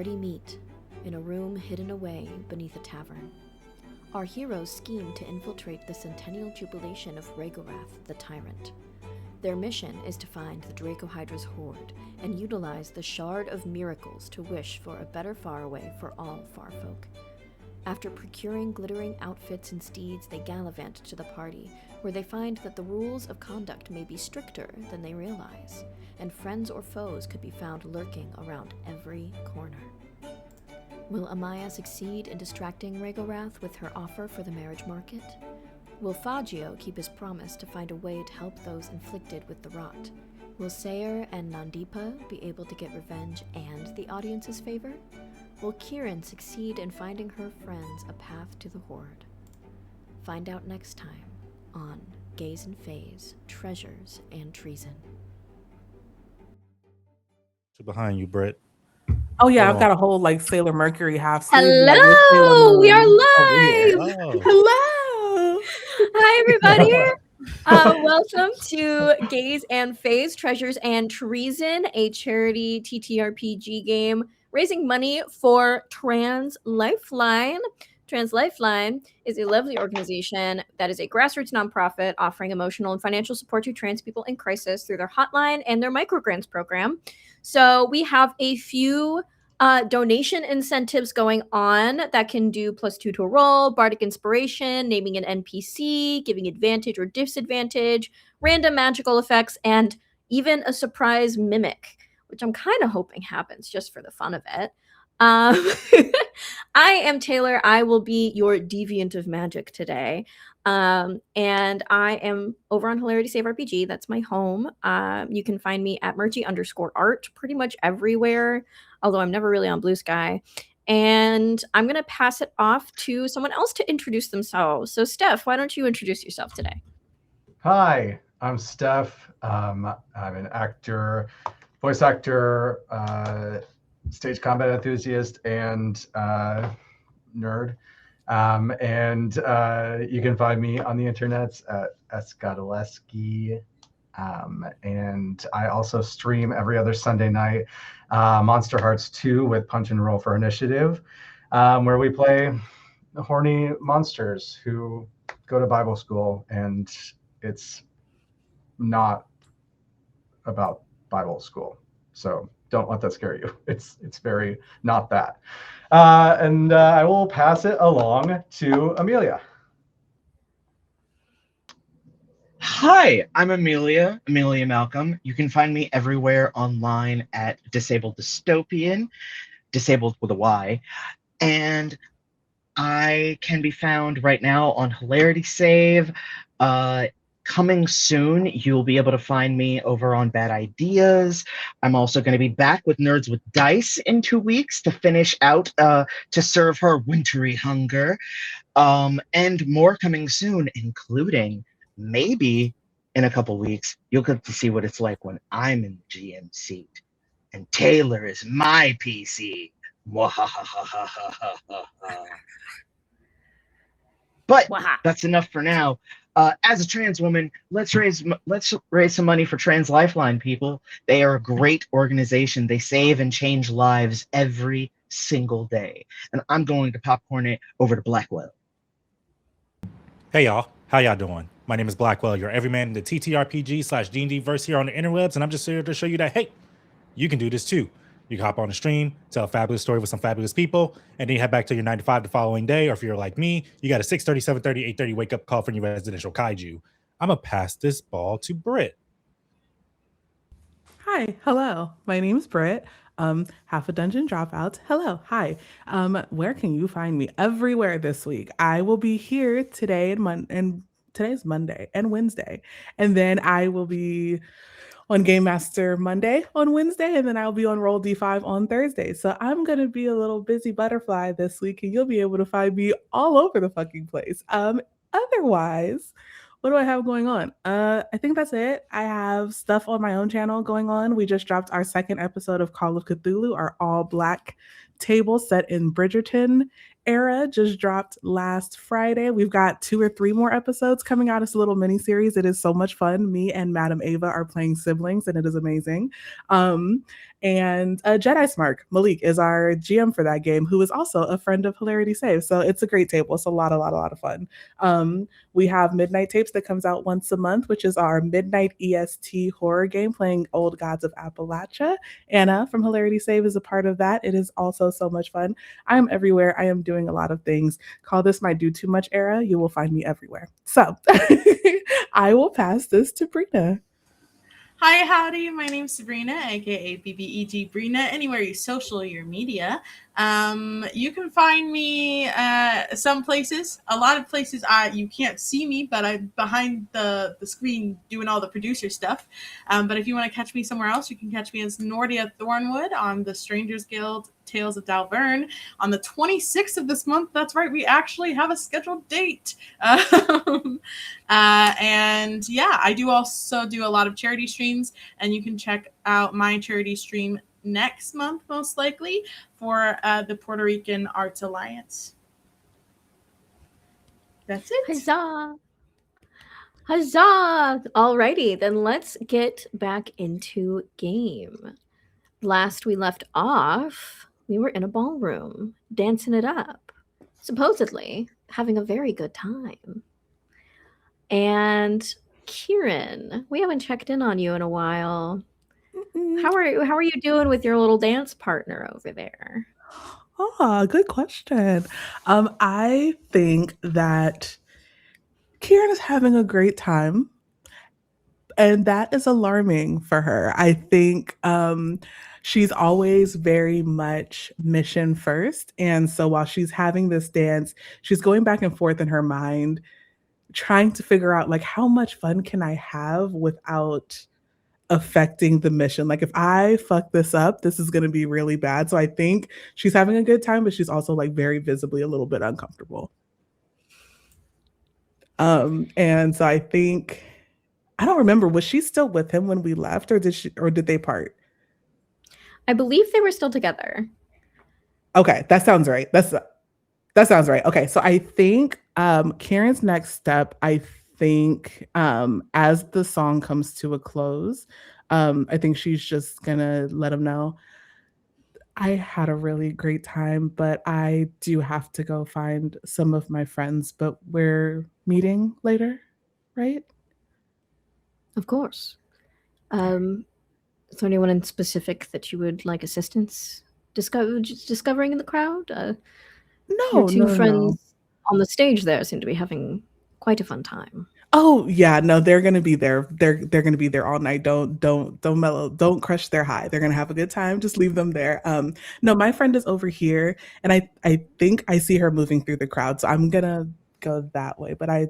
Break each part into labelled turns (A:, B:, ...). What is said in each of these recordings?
A: party meet in a room hidden away beneath a tavern. Our heroes scheme to infiltrate the centennial jubilation of Rhaegorath, the Tyrant. Their mission is to find the Dracohydra's hoard and utilize the Shard of Miracles to wish for a better faraway for all farfolk. After procuring glittering outfits and steeds, they gallivant to the party, where they find that the rules of conduct may be stricter than they realize, and friends or foes could be found lurking around every corner. Will Amaya succeed in distracting Rhaegorath with her offer for the marriage market? Will Fagio keep his promise to find a way to help those inflicted with the rot? Will Sayer and Nandipa be able to get revenge and the audience's favor? Will Kieran succeed in finding her friends a path to the Horde? Find out next time on Gaze and Feys, Treasures and Treason.
B: Behind you, Britt.
C: Oh yeah,
B: Hold
C: I've got a whole like Sailor Mercury half sleeve.
A: Hello, we are live.
B: Oh.
C: Hello.
A: Hi, everybody. Welcome to Gaze and Feys, Treasures and Treason, a charity TTRPG game raising money for Trans Lifeline. Trans Lifeline is a lovely organization that is a grassroots nonprofit offering emotional and financial support to trans people in crisis through their hotline and their microgrants program. So we have a few donation incentives going on that can do +2 to a roll, bardic inspiration, naming an NPC, giving advantage or disadvantage, random magical effects, and even a surprise mimic, which I'm kind of hoping happens just for the fun of it. I am Taylor. I will be your deviant of magic today. And I am over on Hilarity Save RPG. That's my home. You can find me at Murchie_art pretty much everywhere, although I'm never really on Blue Sky. And I'm going to pass it off to someone else to introduce themselves. So, Steph, why don't you introduce yourself today?
D: Hi, I'm Steph. I'm an actor, voice actor, stage combat enthusiast, and nerd. And you can find me on the internet at Skadaleski. And I also stream every other Sunday night Monster Hearts 2 with Punch and Roll for Initiative, where we play horny monsters who go to Bible school, and it's not about Bible school. So don't let that scare you. It's very not that. And I will pass it along to Amelia.
E: Hi, I'm Amelia Malcolm. You can find me everywhere online at Disabled Dystopian, disabled with a Y. And I can be found right now on Hilarity Save. Coming soon, you'll be able to find me over on Bad Ideas. I'm also going to be back with Nerds with Dice in 2 weeks to finish out, to serve her wintry hunger. And more coming soon, including maybe in a couple weeks, you'll get to see what it's like when I'm in the GM seat and Taylor is my PC. But that's enough for now. As a trans woman, let's raise some money for Trans Lifeline, people. They are a great organization. They save and change lives every single day. And I'm going to popcorn it over to Blackwell.
B: Hey y'all, how y'all doing? My name is Blackwell, your everyman in the TTRPG/D&D verse here on the interwebs, and I'm just here to show you that, hey, you can do this too. You can hop on the stream, tell a fabulous story with some fabulous people, and then you head back to your 9 to 5 the following day, or if you're like me, you got a 6:30, 7:30, 8:30 wake-up call from your residential kaiju. I'm going to pass this ball to Britt.
C: Hi, hello. My name's Britt. Half a Dungeon Dropouts. Hello, hi. Where can you find me? Everywhere this week. I will be here today and today's Monday and Wednesday, and then I will be on Game Master Monday on Wednesday, and then I'll be on Roll D5 on Thursday. So I'm going to be a little busy butterfly this week, and you'll be able to find me all over the fucking place. Otherwise, what do I have going on? I think that's it. I have stuff on my own channel going on. We just dropped our second episode of Call of Cthulhu, our all-black table set in Bridgerton era, just dropped last Friday. We've got 2 or 3 more episodes coming out. It's a little mini series. It is so much fun. Me and Madam Ava are playing siblings, and it is amazing. And Jedi Smart Malik is our GM for that game, who is also a friend of Hilarity Save. So it's a great table. It's a lot of fun. We have Midnight Tapes that comes out once a month, which is our midnight EST horror game playing Old Gods of Appalachia. Anna from Hilarity Save is a part of that. It is also so much fun. I am everywhere. I am doing a lot of things. Call this my do too much era. You will find me everywhere. So I will pass this to Brina.
F: Hi, howdy. My name's Sabrina, aka BBEG Brina. Anywhere you social your media, you can find me some places. A lot of places you can't see me, but I'm behind the screen doing all the producer stuff. But if you want to catch me somewhere else, you can catch me as Nordia Thornwood on the Strangers Guild Tales of Dalvern on the 26th of this month. That's right, we actually have a scheduled date. And yeah, I do also do a lot of charity streams, and you can check out my charity stream next month, most likely, for the Puerto Rican Arts Alliance. That's it.
A: Huzzah! Huzzah! Alrighty, then let's get back into game. Last we left off, we were in a ballroom, dancing it up, supposedly having a very good time. And Kieran, we haven't checked in on you in a while. How are you doing with your little dance partner over there?
C: Oh, good question. I think that Kieran is having a great time, and that is alarming for her. I think she's always very much mission first. And so while she's having this dance, she's going back and forth in her mind, trying to figure out like how much fun can I have without affecting the mission. Like if I fuck this up, this is going to be really bad. So I think she's having a good time, but she's also like very visibly a little bit uncomfortable. And so I think I don't remember, was she still with him when we left, or did they part?
A: I believe they were still together.
C: Okay, that sounds right. That sounds right. Okay, so I think Karen's next step, I think as the song comes to a close, I think she's just gonna let him know, I had a really great time, but I do have to go find some of my friends, but we're meeting later, right?
A: Of course. Is there anyone in specific that you would like assistance discovering in the crowd? Your two friends on the stage there seem to be having quite a fun time.
C: Oh yeah, no, they're gonna be there. They're gonna be there all night. Don't mellow. Don't crush their high. They're gonna have a good time. Just leave them there. No, my friend is over here, and I think I see her moving through the crowd, so I'm gonna go that way. But I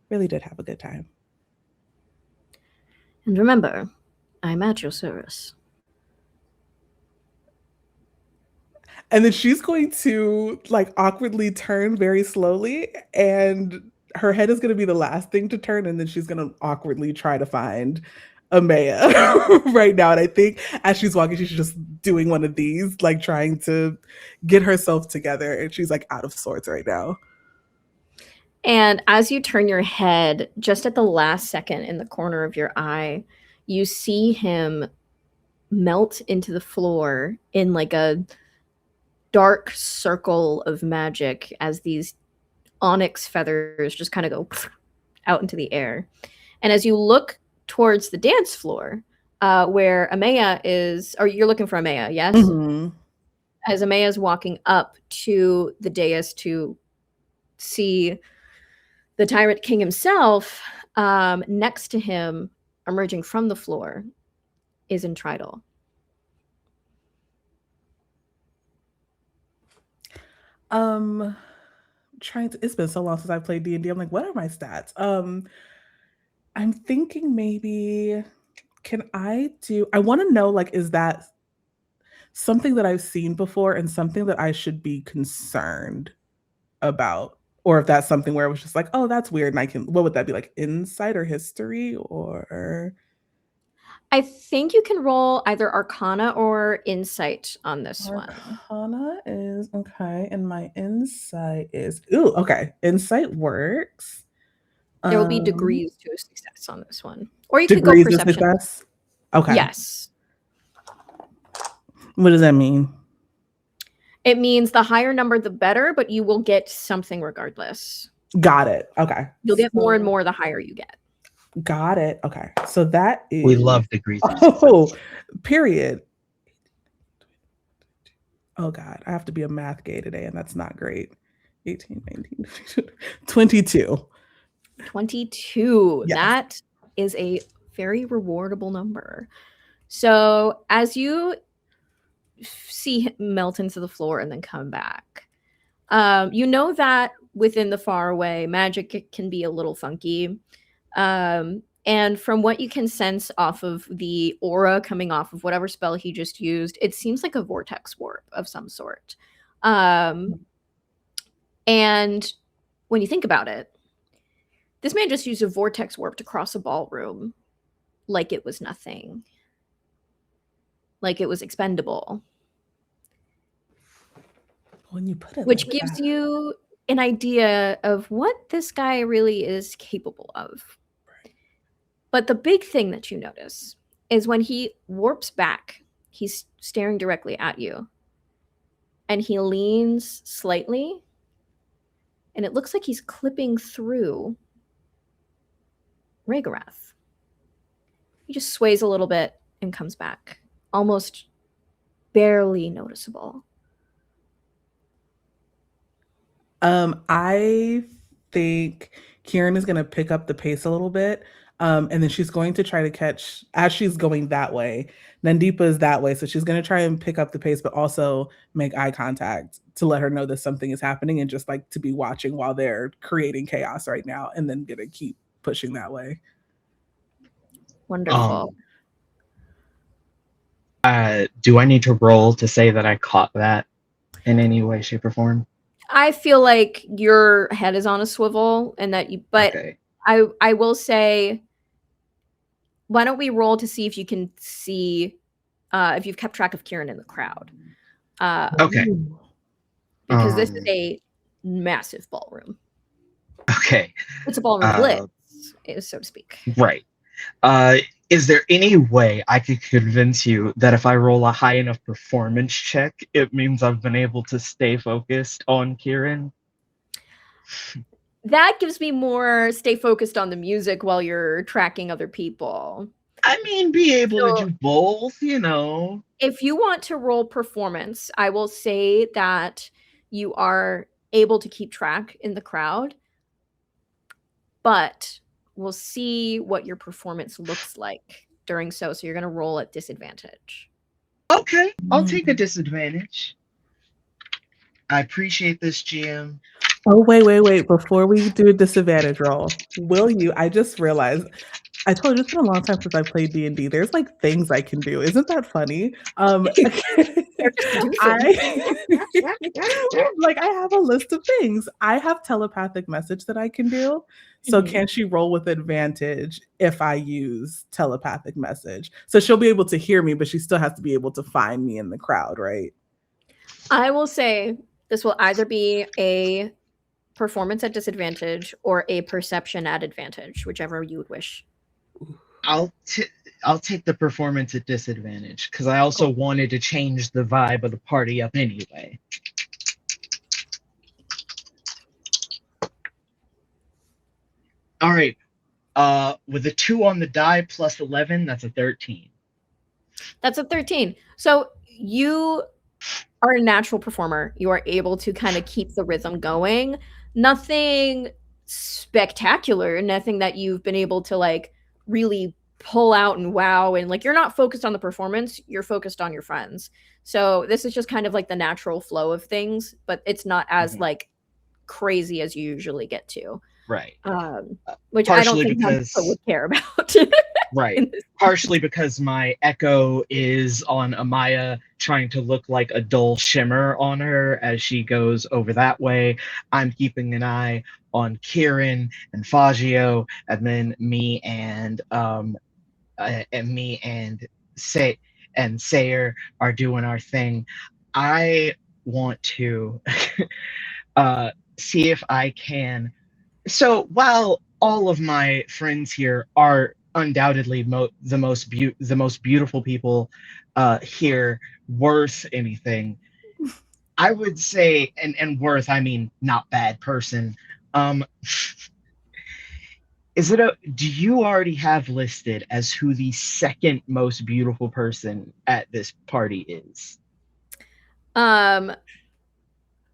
C: really did have a good time.
A: And remember, I'm at your service.
C: And then she's going to like awkwardly turn very slowly, and her head is going to be the last thing to turn, and then she's going to awkwardly try to find Amaya right now. And I think as she's walking, she's just doing one of these, like trying to get herself together, and she's like out of sorts right now.
A: And as you turn your head, just at the last second in the corner of your eye, you see him melt into the floor in like a dark circle of magic as these onyx feathers just kind of go out into the air. And as you look towards the dance floor, where Amaya is, or you're looking for Amaya, yes?
C: Mm-hmm.
A: As Amaya is walking up to the dais to see the Tyrant King himself, next to him, emerging from the floor, is Intridal.
C: It's been so long since I played D&D. I'm like, what are my stats? I'm thinking maybe I want to know, like, is that something that I've seen before and something that I should be concerned about? Or if that's something where it was just like, oh, that's weird. And what would that be, like, insight or history or?
A: I think you can roll either Arcana or Insight on this one.
C: Arcana is okay, and my insight is okay. Insight works.
A: There will be degrees to a success on this one, or you could go perception.
C: Success? Okay.
A: Yes.
C: What does that mean?
A: It means the higher number, the better, but you will get something regardless.
C: Got it. Okay.
A: You'll get more and more the higher you get.
C: Got it. Okay. So that is.
E: We love degrees of
C: Oh,
E: success.
C: period. Oh God, I have to be a math gay today, and that's not great. 18, 19, 22.
A: 22.
C: Yes.
A: That is a very rewardable number. So as you see him melt into the floor and then come back, you know that within the far away, magic can be a little funky. And from what you can sense off of the aura coming off of whatever spell he just used, it seems like a vortex warp of some sort. And when you think about it, this man just used a vortex warp to cross a ballroom like it was nothing, like it was expendable.
C: When you put it
A: Which
C: like
A: gives
C: that.
A: you an idea of what this guy really is capable of. But the big thing that you notice is when he warps back, he's staring directly at you. And he leans slightly, and it looks like he's clipping through Rhaegareth. He just sways a little bit and comes back, almost barely noticeable.
C: I think Kieran is going to pick up the pace a little bit. And then she's going to try to catch, as she's going that way, Nandipa is that way. So she's going to try and pick up the pace, but also make eye contact to let her know that something is happening and just like to be watching while they're creating chaos right now and then going to keep pushing that way.
A: Wonderful.
E: Do I need to roll to say that I caught that in any way, shape, or form?
A: I feel like your head is on a swivel and that you, but
E: Okay.
A: I will say, why don't we roll to see if you can see if you've kept track of Kieran in the crowd?
E: Okay.
A: Because this is a massive ballroom.
E: Okay.
A: It's a ballroom blitz, so to speak.
E: Right. Is there any way I could convince you that if I roll a high enough performance check, it means I've been able to stay focused on Kieran?
A: That gives me more stay focused on the music while you're tracking other people.
E: I mean, be able to do both, you know.
A: If you want to roll performance, I will say that you are able to keep track in the crowd, but we'll see what your performance looks like during so you're going to roll at disadvantage.
E: Okay, I'll take a disadvantage. I appreciate this, GM.
C: Oh, wait. Before we do a disadvantage roll, will you? I just realized, I told you it's been a long time since I played D&D. There's like things I can do. Isn't that funny? I have a list of things. I have telepathic message that I can do. So can she roll with advantage if I use telepathic message? So she'll be able to hear me, but she still has to be able to find me in the crowd, right?
A: I will say this will either be a performance at disadvantage or a perception at advantage, whichever you would wish.
E: I'll take the performance at disadvantage because I also wanted to change the vibe of the party up anyway. All right. With a 2 on the die plus 11, that's a 13.
A: That's a 13. So you are a natural performer. You are able to kind of keep the rhythm going. Nothing spectacular, nothing that you've been able to like really pull out and wow, and like you're not focused on the performance, you're focused on your friends. So this is just kind of like the natural flow of things, but it's not as like crazy as you usually get to.
E: Right.
A: Which I don't think people would care about.
E: Right. Partially because my echo is on Amaya trying to look like a dull shimmer on her as she goes over that way. I'm keeping an eye on Kieran and Fagio, and then me and Sayer are doing our thing. I want to see if I can. So while all of my friends here are undoubtedly the most beautiful people here worth anything, I would say, and worth, I mean not bad person. Um, do you already have listed as who the second most beautiful person at this party is?
A: Um,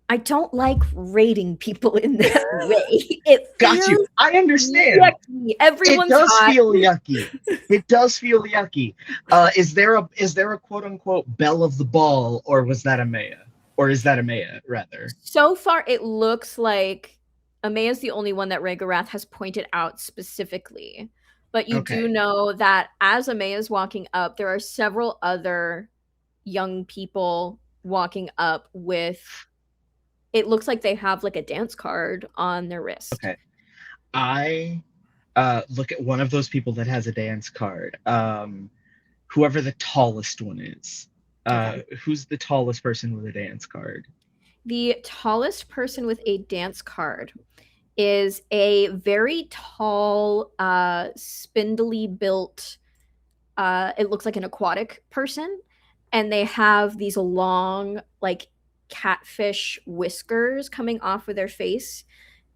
A: I don't like rating people in that way. It
E: Got you.
A: feels
E: I understand.
A: yucky.
E: It
A: Everyone's
E: does
A: hot.
E: feel yucky. It does feel yucky. Is there a quote unquote belle of the ball, or was that Amaya? Or is that Amaya rather?
A: So far, it looks like Amaya is the only one that Regorath has pointed out specifically. But you do
E: Okay.
A: know that as Amaya is walking up, there are several other young people walking up with. It looks like they have like a dance card on their wrist.
E: Okay. I look at one of those people that has a dance card. Whoever the tallest one is.
A: Okay.
E: Who's the tallest person with a dance card?
A: The tallest person with a dance card is a very tall, spindly built, it looks like an aquatic person. And they have these long, like, catfish whiskers coming off of their face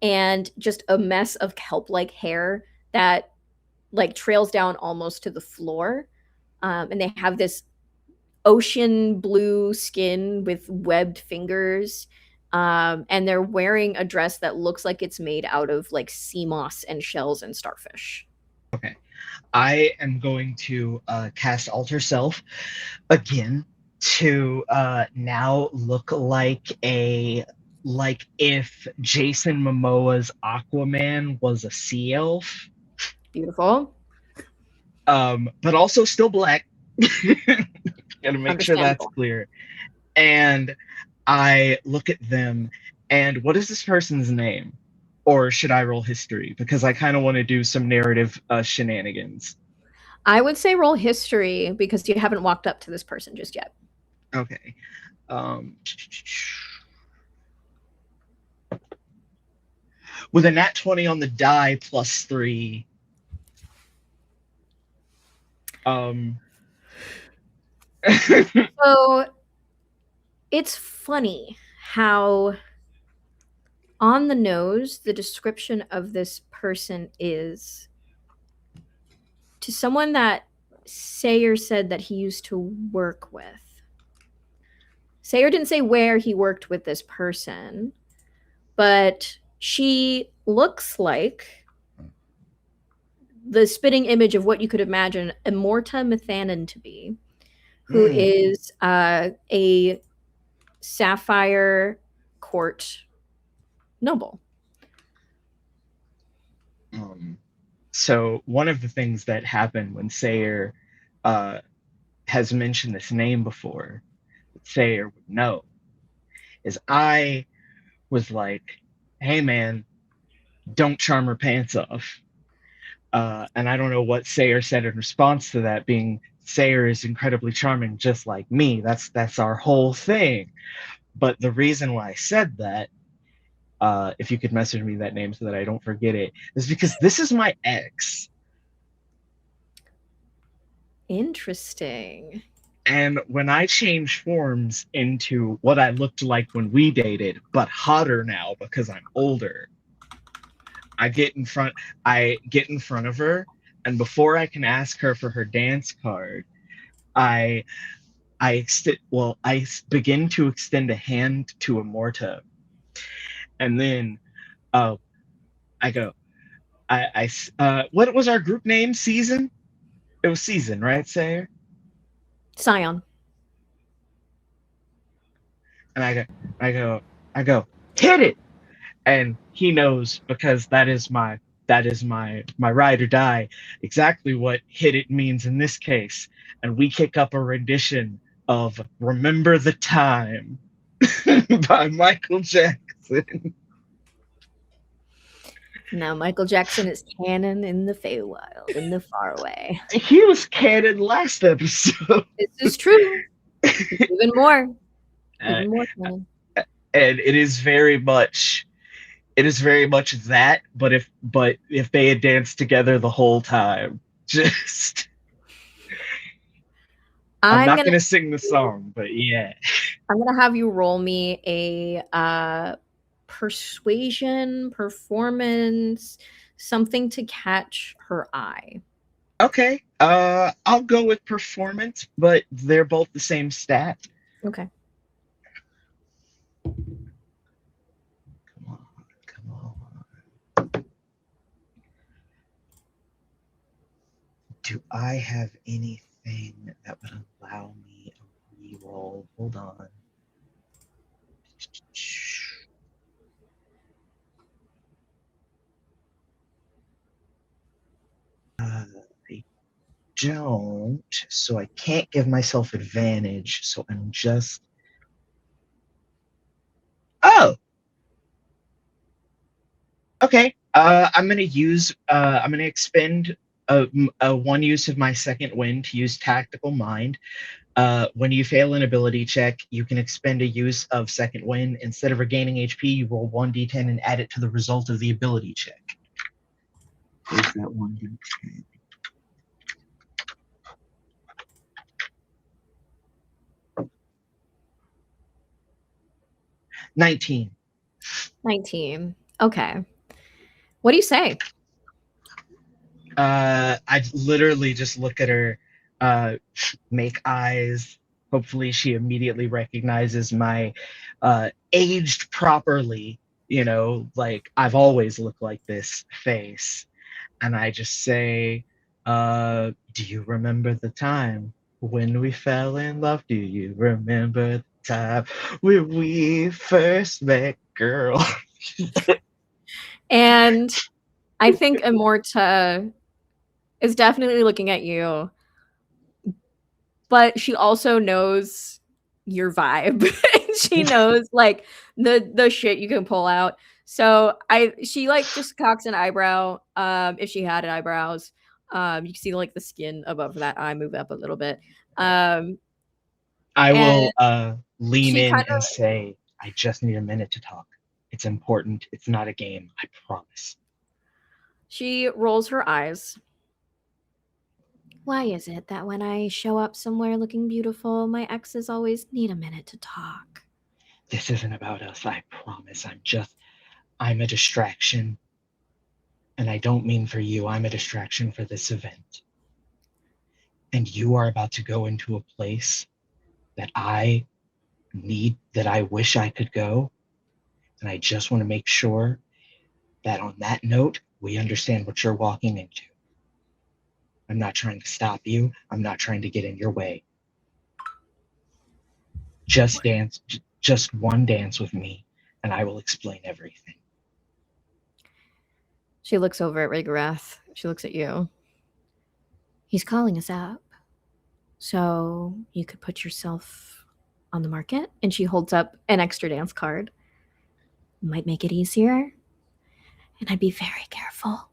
A: and just a mess of kelp-like hair that, like, trails down almost to the floor. And they have this ocean blue skin with webbed fingers. And they're wearing a dress that looks like it's made out of like sea moss and shells and starfish.
E: Okay. I am going to cast Alter Self again to now look like if Jason Momoa's Aquaman was a sea elf.
A: Beautiful.
E: But also still black. Gotta make sure that's clear. And I look at them, and what is this person's name? Or should I roll history? Because I kind of want to do some narrative shenanigans.
A: I would say roll history because you haven't walked up to this person just yet.
E: Okay. With a nat 20 on the die plus 3.
A: So it's funny how on the nose the description of this person is to someone that Sayer said that he used to work with. Sayer didn't say where he worked with this person, but she looks like the spitting image of what you could imagine Immorta Mithanen to be, who is a sapphire court noble.
E: So one of the things that happened when Sayer has mentioned this name before, that Sayer would know, is I was like, hey man, don't charm her pants off. And I don't know what Sayer said in response to that, being Sayer is incredibly charming just like me. That's our whole thing. But the reason why I said that, if you could message me that name so that I don't forget it, is because this is my ex.
A: Interesting.
E: And when I changed forms into what I looked like when we dated, but hotter now because I'm older, I get in front of her, and before I can ask her for her dance card, I begin to extend a hand to Immorta. And then I go, what was our group name? Season? It was Season, right, Sayer?
A: Scion.
E: And I go, hit it! And he knows, because that is my ride or die, exactly what hit it means in this case. And we kick up a rendition of Remember the Time by Michael Jackson.
A: Now Michael Jackson is canon in the Feywild, in the faraway.
E: He was canon last episode.
A: This is true. Even more. Even more canon.
E: And it is very much that, but if they had danced together the whole time, just I'm
A: I'm
E: not
A: gonna
E: gonna sing the song, but yeah.
A: I'm gonna have you roll me a persuasion, performance, something to catch her eye.
E: Okay. I'll go with performance, but they're both the same stat.
A: Okay.
E: Come on, come on. Do I have anything that would allow me a reroll? Hold on. I don't, so I can't give myself advantage. So I'm just. Oh, okay. I'm gonna use. I'm gonna expend a one use of my second wind to use tactical mind. When you fail an ability check, you can expend a use of second wind. Instead of regaining HP, you roll 1d10 and add it to the result of the ability check. Where's that 1d10? $19.
A: 19. Okay. What do you say?
E: I literally just look at her, make eyes. Hopefully, she immediately recognizes my aged properly, like I've always looked like this face. And I just say, do you remember the time when we fell in love? Do you remember the time when we first met, girl?
A: And I think Immorta is definitely looking at you, but she also knows your vibe. She knows like the shit you can pull out. So she like just cocks an eyebrow. If she had eyebrows, you can see like the skin above that eye move up a little bit. Um,
E: I
A: and
E: will lean
A: she
E: in
A: kind
E: and
A: of
E: say, I just need a minute to talk. It's important. It's not a game. I promise.
A: she rolls her eyes. Why is it that when I show up somewhere looking beautiful, my exes always need a minute to talk?
E: This isn't about us. I promise. I'm a distraction. And I don't mean for you. I'm a distraction for this event. And you are about to go into a place that I wish I could go. And I just want to make sure that on that note, we understand what you're walking into. I'm not trying to stop you. I'm not trying to get in your way. Just dance, just one dance with me, and I will explain everything.
A: She looks over at Ragorath. She looks at you. He's calling us up. So you could put yourself on the market. And she holds up an extra dance card. Might make it easier. And I'd be very careful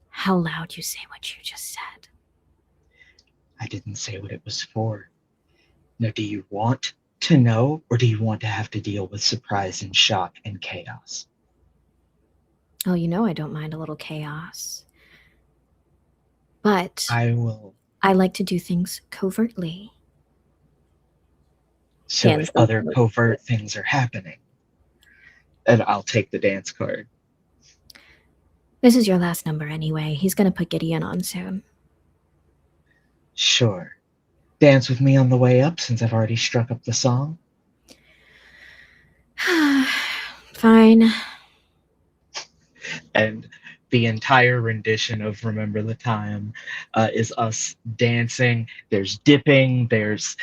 A: how loud you say what you just said.
E: I didn't say what it was for. Now, do you want to know, or do you want to have to deal with surprise and shock and chaos?
A: Oh, you know I don't mind a little chaos. But
E: I will.
A: I like to do things covertly.
E: So
A: Hands
E: if other
A: open.
E: covert things are happening, and I'll take the dance card.
A: This is your last number anyway. He's going to put Gideon on soon.
E: Sure. Dance with me on the way up since I've already struck up the song.
A: Fine.
E: And the entire rendition of Remember the Time is us dancing. There's dipping. There's,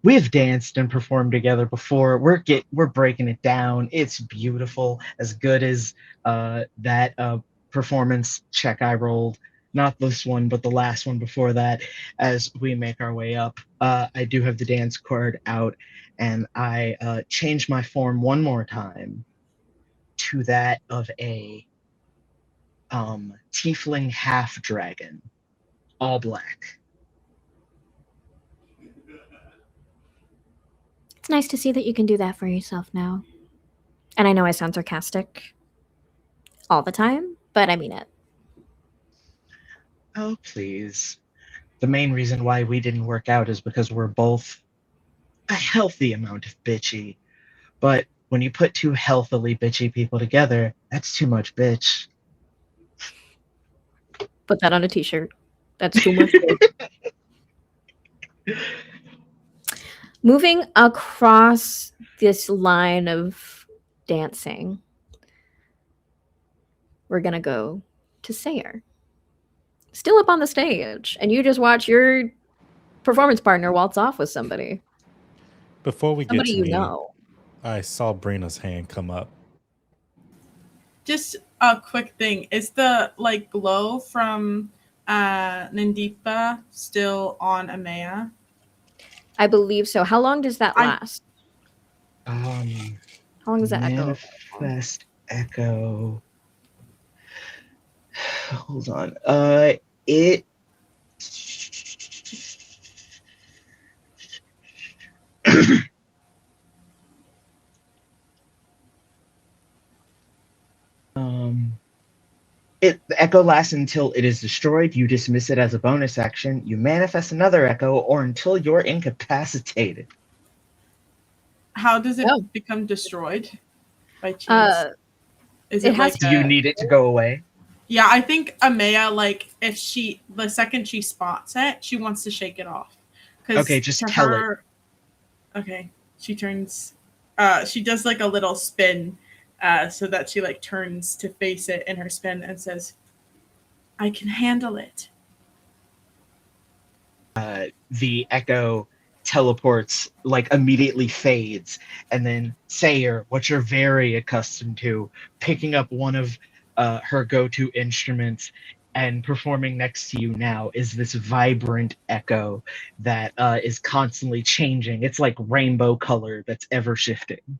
E: we've danced and performed together before. We're breaking it down. It's beautiful. As good as that performance check I rolled. Not this one, but the last one before that. As we make our way up, I do have the dance card out, and I change my form one more time to that of a tiefling half dragon, all black.
A: It's nice to see that you can do that for yourself now. And I know I sound sarcastic all the time, but I mean it.
E: Oh, please. the main reason why we didn't work out is because we're both a healthy amount of bitchy. But when you put two healthily bitchy people together, that's too much bitch.
A: Put that on a t-shirt. That's too much. Moving across this line of dancing, we're going to go to Sayer. Still up on the stage, and you just watch your performance partner waltz off with somebody.
B: Before we get
A: Somebody
B: to
A: you
B: me,
A: know.
B: I saw Brina's hand come up.
F: Just a quick thing. Is the like glow from Nandipa still on Amaya?
A: I believe so. How long does that
F: I-
A: last? How long does that echo?
E: Manifest echo. Hold on. It. The echo lasts until it is destroyed. You dismiss it as a bonus action. You manifest another echo, or until you're incapacitated.
F: How does it
A: Oh.
F: become destroyed? By chance? Is
A: it
F: it
A: has
F: like
E: Do you need it to go away?
F: Yeah, I think Amaya, like, if the second she spots it, she wants to shake it off.
E: Okay, just tell it.
F: Okay, she turns, she does like a little spin, so that she like turns to face it in her spin and says, "I can handle it."
E: The echo teleports, like immediately fades, and then Sayer, what you're very accustomed to, picking up one of her go-to instruments and performing next to you now, is this vibrant echo that is constantly changing. It's like rainbow color that's ever shifting.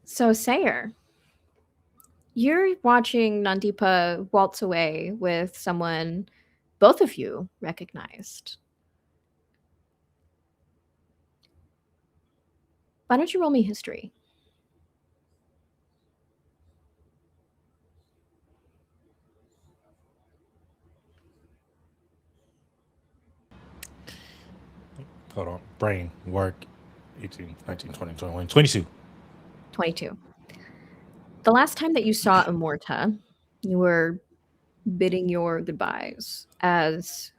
A: So, Sayer, you're watching Nandipa waltz away with someone both of you recognized. Why don't you roll me history?
B: Hold on. Brain, work. 18, 19, 20, 21, 22.
A: 22. The last time that you saw Immorta, you were bidding your goodbyes, as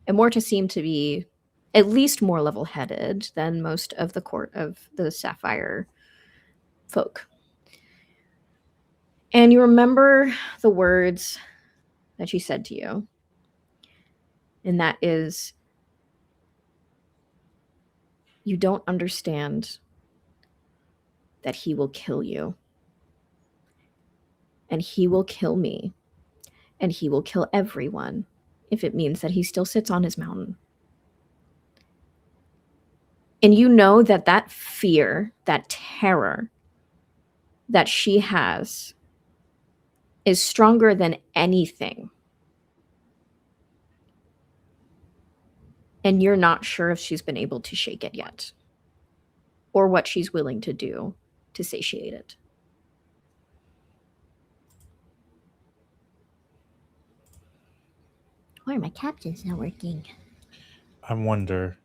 A: Immorta seemed to be at least more level headed than most of the court of the Sapphire folk. And you remember the words that she said to you, and that is, "You don't understand that he will kill you, and he will kill me, and he will kill everyone if it means that he still sits on his mountain." And you know that that fear, that terror that she has is stronger than anything. And you're not sure if she's been able to shake it yet, or what she's willing to do to satiate it. Why are my captions not working?
B: I wonder,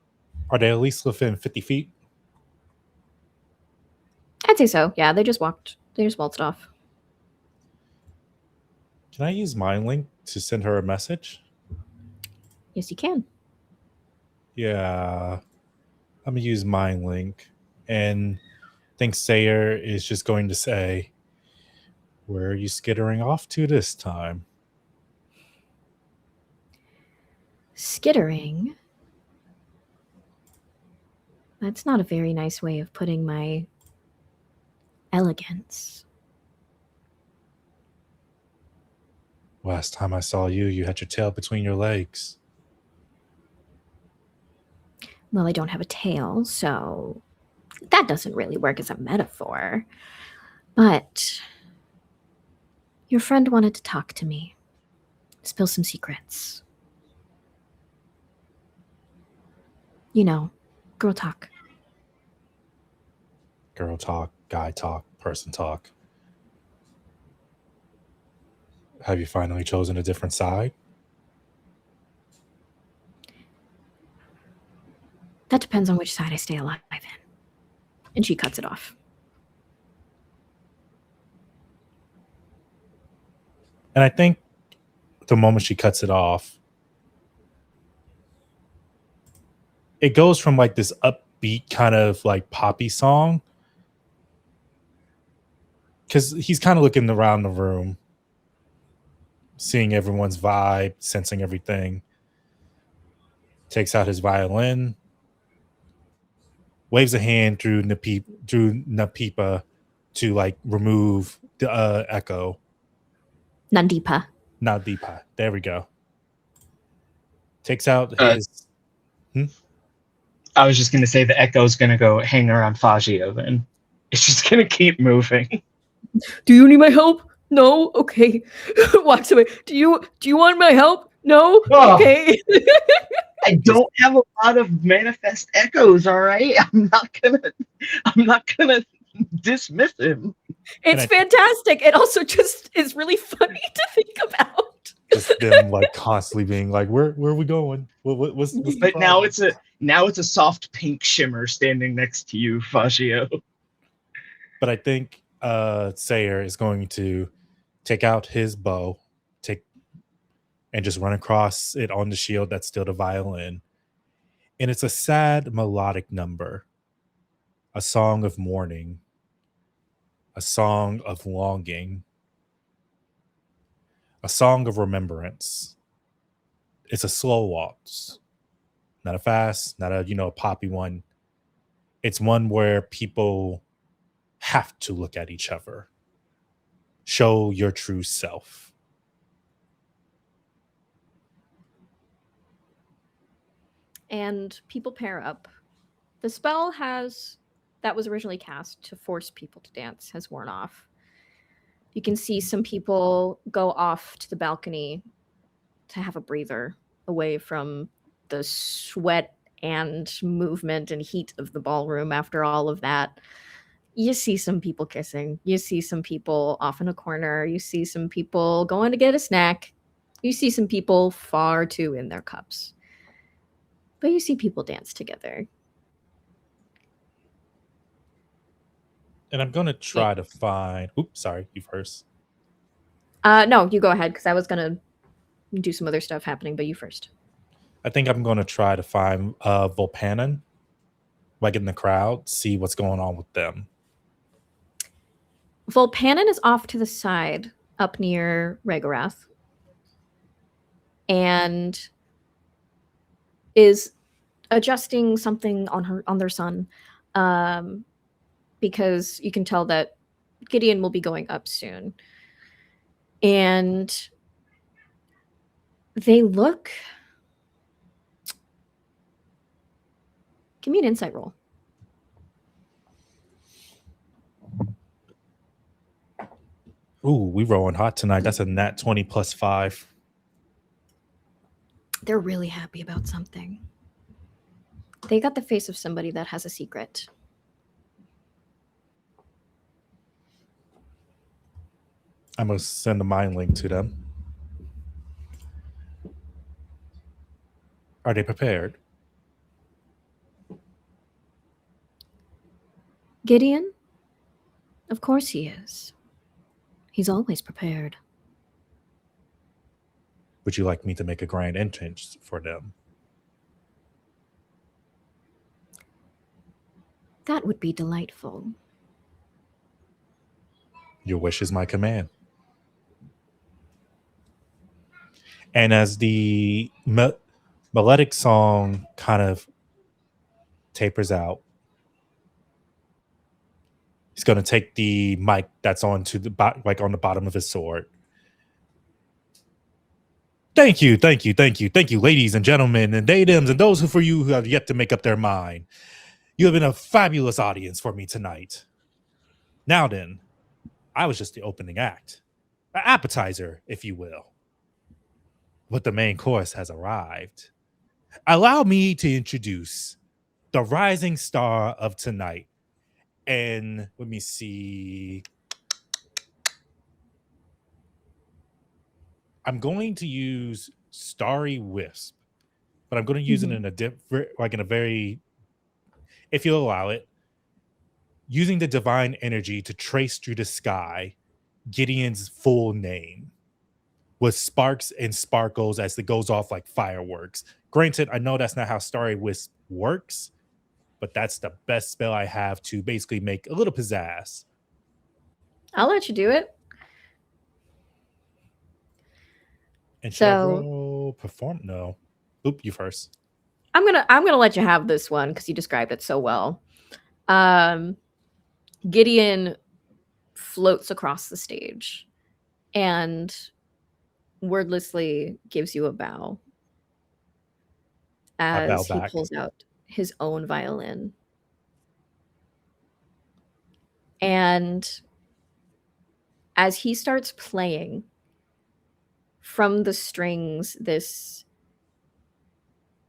B: are they at least within 50 feet?
A: I'd say so. Yeah, they just waltzed off.
B: Can I use Mind Link to send her a message?
A: Yes, you can.
B: Yeah. I'm going to use Mind Link. And I think Sayer is just going to say, "Where are you skittering off to this time?"
A: Skittering? That's not a very nice way of putting my elegance.
B: Last time I saw you, you had your tail between your legs.
A: Well, I don't have a tail, so that doesn't really work as a metaphor. But your friend wanted to talk to me, spill some secrets. You know, girl talk.
B: Girl talk, guy talk, person talk. Have you finally chosen a different side?
A: That depends on which side I stay alive in. And she cuts it off.
B: And I think the moment she cuts it off, it goes from like this upbeat kind of like poppy song, because he's kind of looking around the room, seeing everyone's vibe, sensing everything. Takes out his violin, waves a hand through Napipa to like remove the echo.
A: Nandipa.
B: Not Deepa. There we go. Takes out
E: Uh,
B: his.
E: I was just going to say the echo's going to go hang around Fagio then. It's just going to keep moving.
A: Do you need my help? No? Okay. Walks away. Do you want my help? No?
D: Oh.
A: Okay.
E: I don't have a lot of manifest echoes, all right? I'm not gonna dismiss him.
A: It's fantastic. It also just is really funny to think about.
B: Just them like constantly being like, where are we going? What's the
E: But
B: problem?
E: now it's a soft pink shimmer standing next to you, Fagio.
B: But I think Sayer is going to take out his bow, and just run across it on the shield that's still the violin. And it's a sad melodic number, a song of mourning, a song of longing, a song of remembrance. It's a slow waltz, not a fast, not a poppy one. It's one where people have to look at each other, show your true self.
A: And people pair up. The spell that was originally cast to force people to dance has worn off. You can see some people go off to the balcony to have a breather away from the sweat and movement and heat of the ballroom after all of that. You see some people kissing. You see some people off in a corner. You see some people going to get a snack. You see some people far too in their cups. But you see people dance together.
B: And I'm going to try to find. Oops, sorry, you first.
A: No, you go ahead, because I was going to do some other stuff happening, but you first.
B: I think I'm going to try to find Volpanen, like in the crowd, see what's going on with them.
A: Volpanen is off to the side, up near Regorath, and is adjusting something on their son, because you can tell that Gideon will be going up soon, and they look. Give me an insight roll.
B: Ooh, we rolling hot tonight. That's a nat 20 plus 5.
A: They're really happy about something. They got the face of somebody that has a secret.
B: I'm going to send a mind link to them. Are they prepared?
A: Gideon? Of course he is. He's always prepared.
B: Would you like me to make a grand entrance for them?
A: That would be delightful.
B: Your wish is my command. And as the melodic song kind of tapers out, he's going to take the mic that's on to the on the bottom of his sword. Thank you, ladies and gentlemen, and dames, and those who have yet to make up their mind. You have been a fabulous audience for me tonight. Now then, I was just the opening act, an appetizer, if you will. But the main course has arrived. Allow me to introduce the rising star of tonight. And let me see. I'm going to use Starry Wisp, but I'm going to use it in a very, if you'll allow it, using the divine energy to trace through the sky Gideon's full name with sparks and sparkles as it goes off like fireworks. Granted, I know that's not how Starry Wisp works, but that's the best spell I have to basically make a little pizzazz.
A: I'll let you do it.
B: And should I
A: So-
B: roll perform? No. Oop, you first.
A: I'm gonna let you have this one because you described it so well. Gideon floats across the stage and wordlessly gives you a bow
B: I bow
A: as he
B: back.
A: pulls out his own violin. And as he starts playing, from the strings, this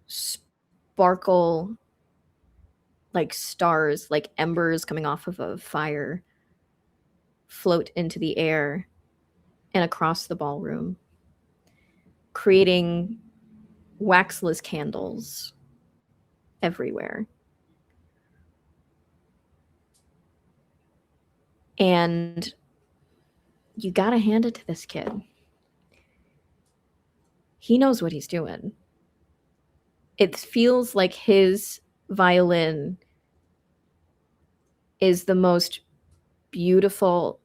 A: sparkle, like stars, like embers coming off of a fire, float into the air and across the ballroom, creating waxless candles everywhere. And you gotta hand it to this kid. He knows what he's doing. It feels like his violin is the most beautiful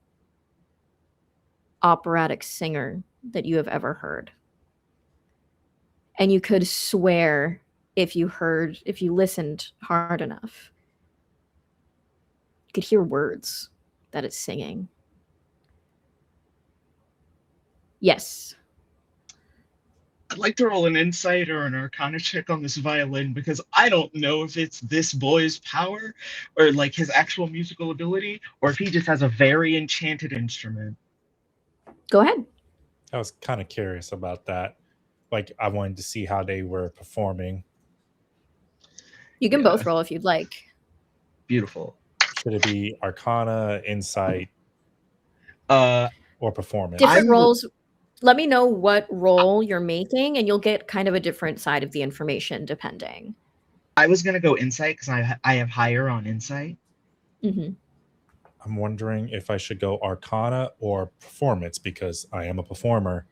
A: operatic singer that you have ever heard. And you could swear if you listened hard enough, you could hear words that it's singing. Yes.
E: I'd like to roll an insight or an arcana check on this violin because I don't know if it's this boy's power or like his actual musical ability or if he just has a very enchanted instrument.
A: Go ahead.
B: I was kind of curious about that. Like, I wanted to see how they were performing.
A: You can
E: Yeah.
A: both roll if you'd like.
E: Beautiful.
B: Should it be Arcana, Insight,
E: Uh,
B: or Performance?
A: Different
E: I'm-
A: roles. Let me know what role you're making, and you'll get kind of a different side of the information depending.
E: I was gonna go insight because I have higher on insight.
A: Mm-hmm.
B: I'm wondering if I should go Arcana or Performance because I am a performer.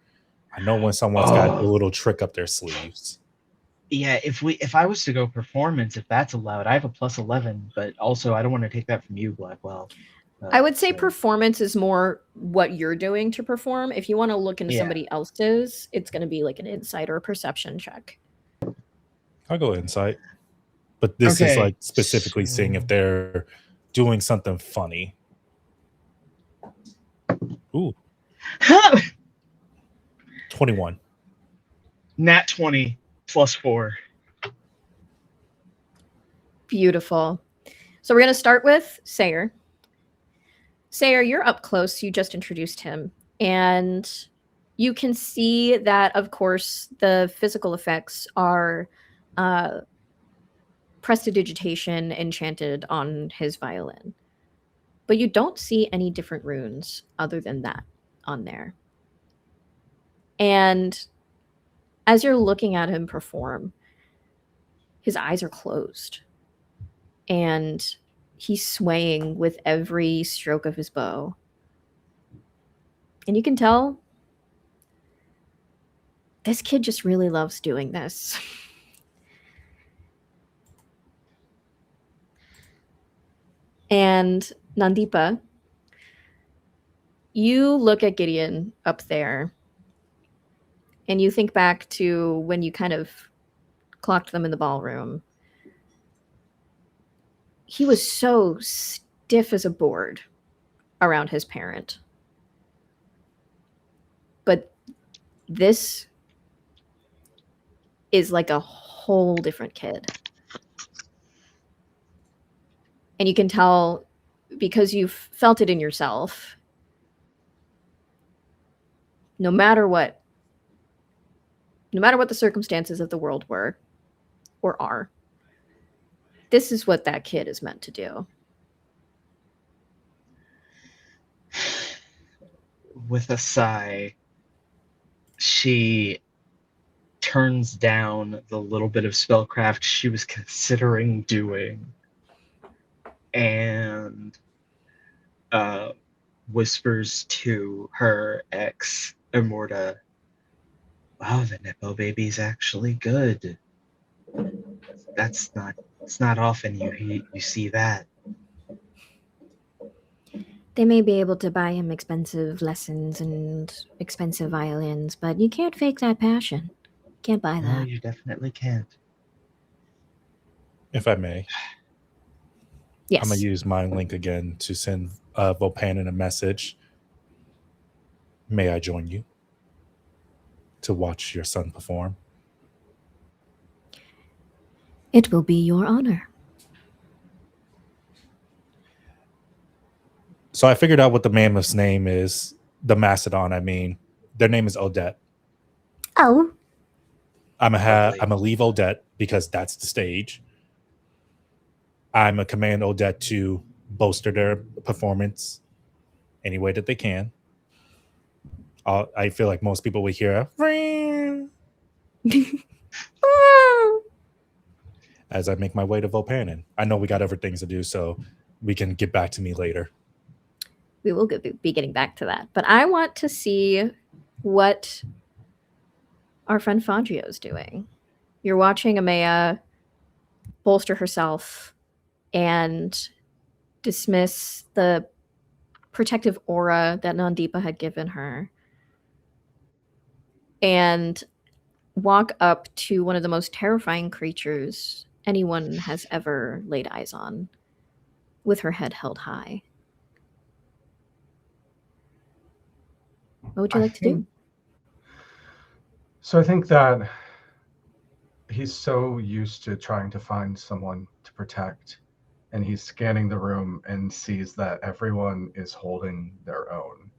B: I know when someone's got a little trick up their sleeves.
E: Yeah, if I was to go performance, if that's allowed, I have a plus 11, but also I don't want to take that from you, Blackwell.
A: I would say
E: so-
A: performance is more what you're doing to perform. If you want to look into
E: Yeah.
A: somebody else's, it's going to be like an insight or a perception check.
B: I'll go Insight. But this is
E: Okay,
B: like specifically seeing if they're doing something funny. Ooh, 21.
E: Nat 20 plus 4.
A: Beautiful. So we're going to start with Sayer. Sayer, you're up close. You just introduced him. And you can see that, of course, the physical effects are prestidigitation enchanted on his violin. But you don't see any different runes other than that on there. And as you're looking at him perform, his eyes are closed. And he's swaying with every stroke of his bow. And you can tell this kid just really loves doing this. And Nandipa, you look at Gideon up there and you think back to when you kind of clocked them in the ballroom. He was so stiff as a board around his parent. But this is like a whole different kid. And you can tell because you've felt it in yourself, no matter what the circumstances of the world were or are, this is what that kid is meant to do.
E: With a sigh, she turns down the little bit of spellcraft she was considering doing and whispers to her ex, Immorta, wow, the Nepo baby's actually good. It's not often you see that.
A: They may be able to buy him expensive lessons and expensive violins, but you can't fake that passion. Can't buy
E: No,
A: that.
E: you definitely can't.
B: If I may,
A: Yes.
B: I'm gonna use my link again to send Vopanin a message. May I join you to watch your son perform?
A: It will be your honor.
B: So I figured out what the mammoth's name is. The mastodon, I mean. Their name is Odette.
A: Oh.
B: I'm
E: Lovely.
B: gonna leave Odette because that's the stage. I'm gonna command Odette to bolster their performance any way that they can. I feel like most people would hear as I make my way to Vopanin. I know we got other things to do, so we can get back to me later.
A: We will be getting back to that. But I want to see what our friend Fangio is doing. You're watching Amaya bolster herself and dismiss the protective aura that Nandipa had given her and walk up to one of the most terrifying creatures anyone has ever laid eyes on with her head held high. What would you like to do?
D: So I think that he's so used to trying to find someone to protect, and he's scanning the room and sees that everyone is holding their own.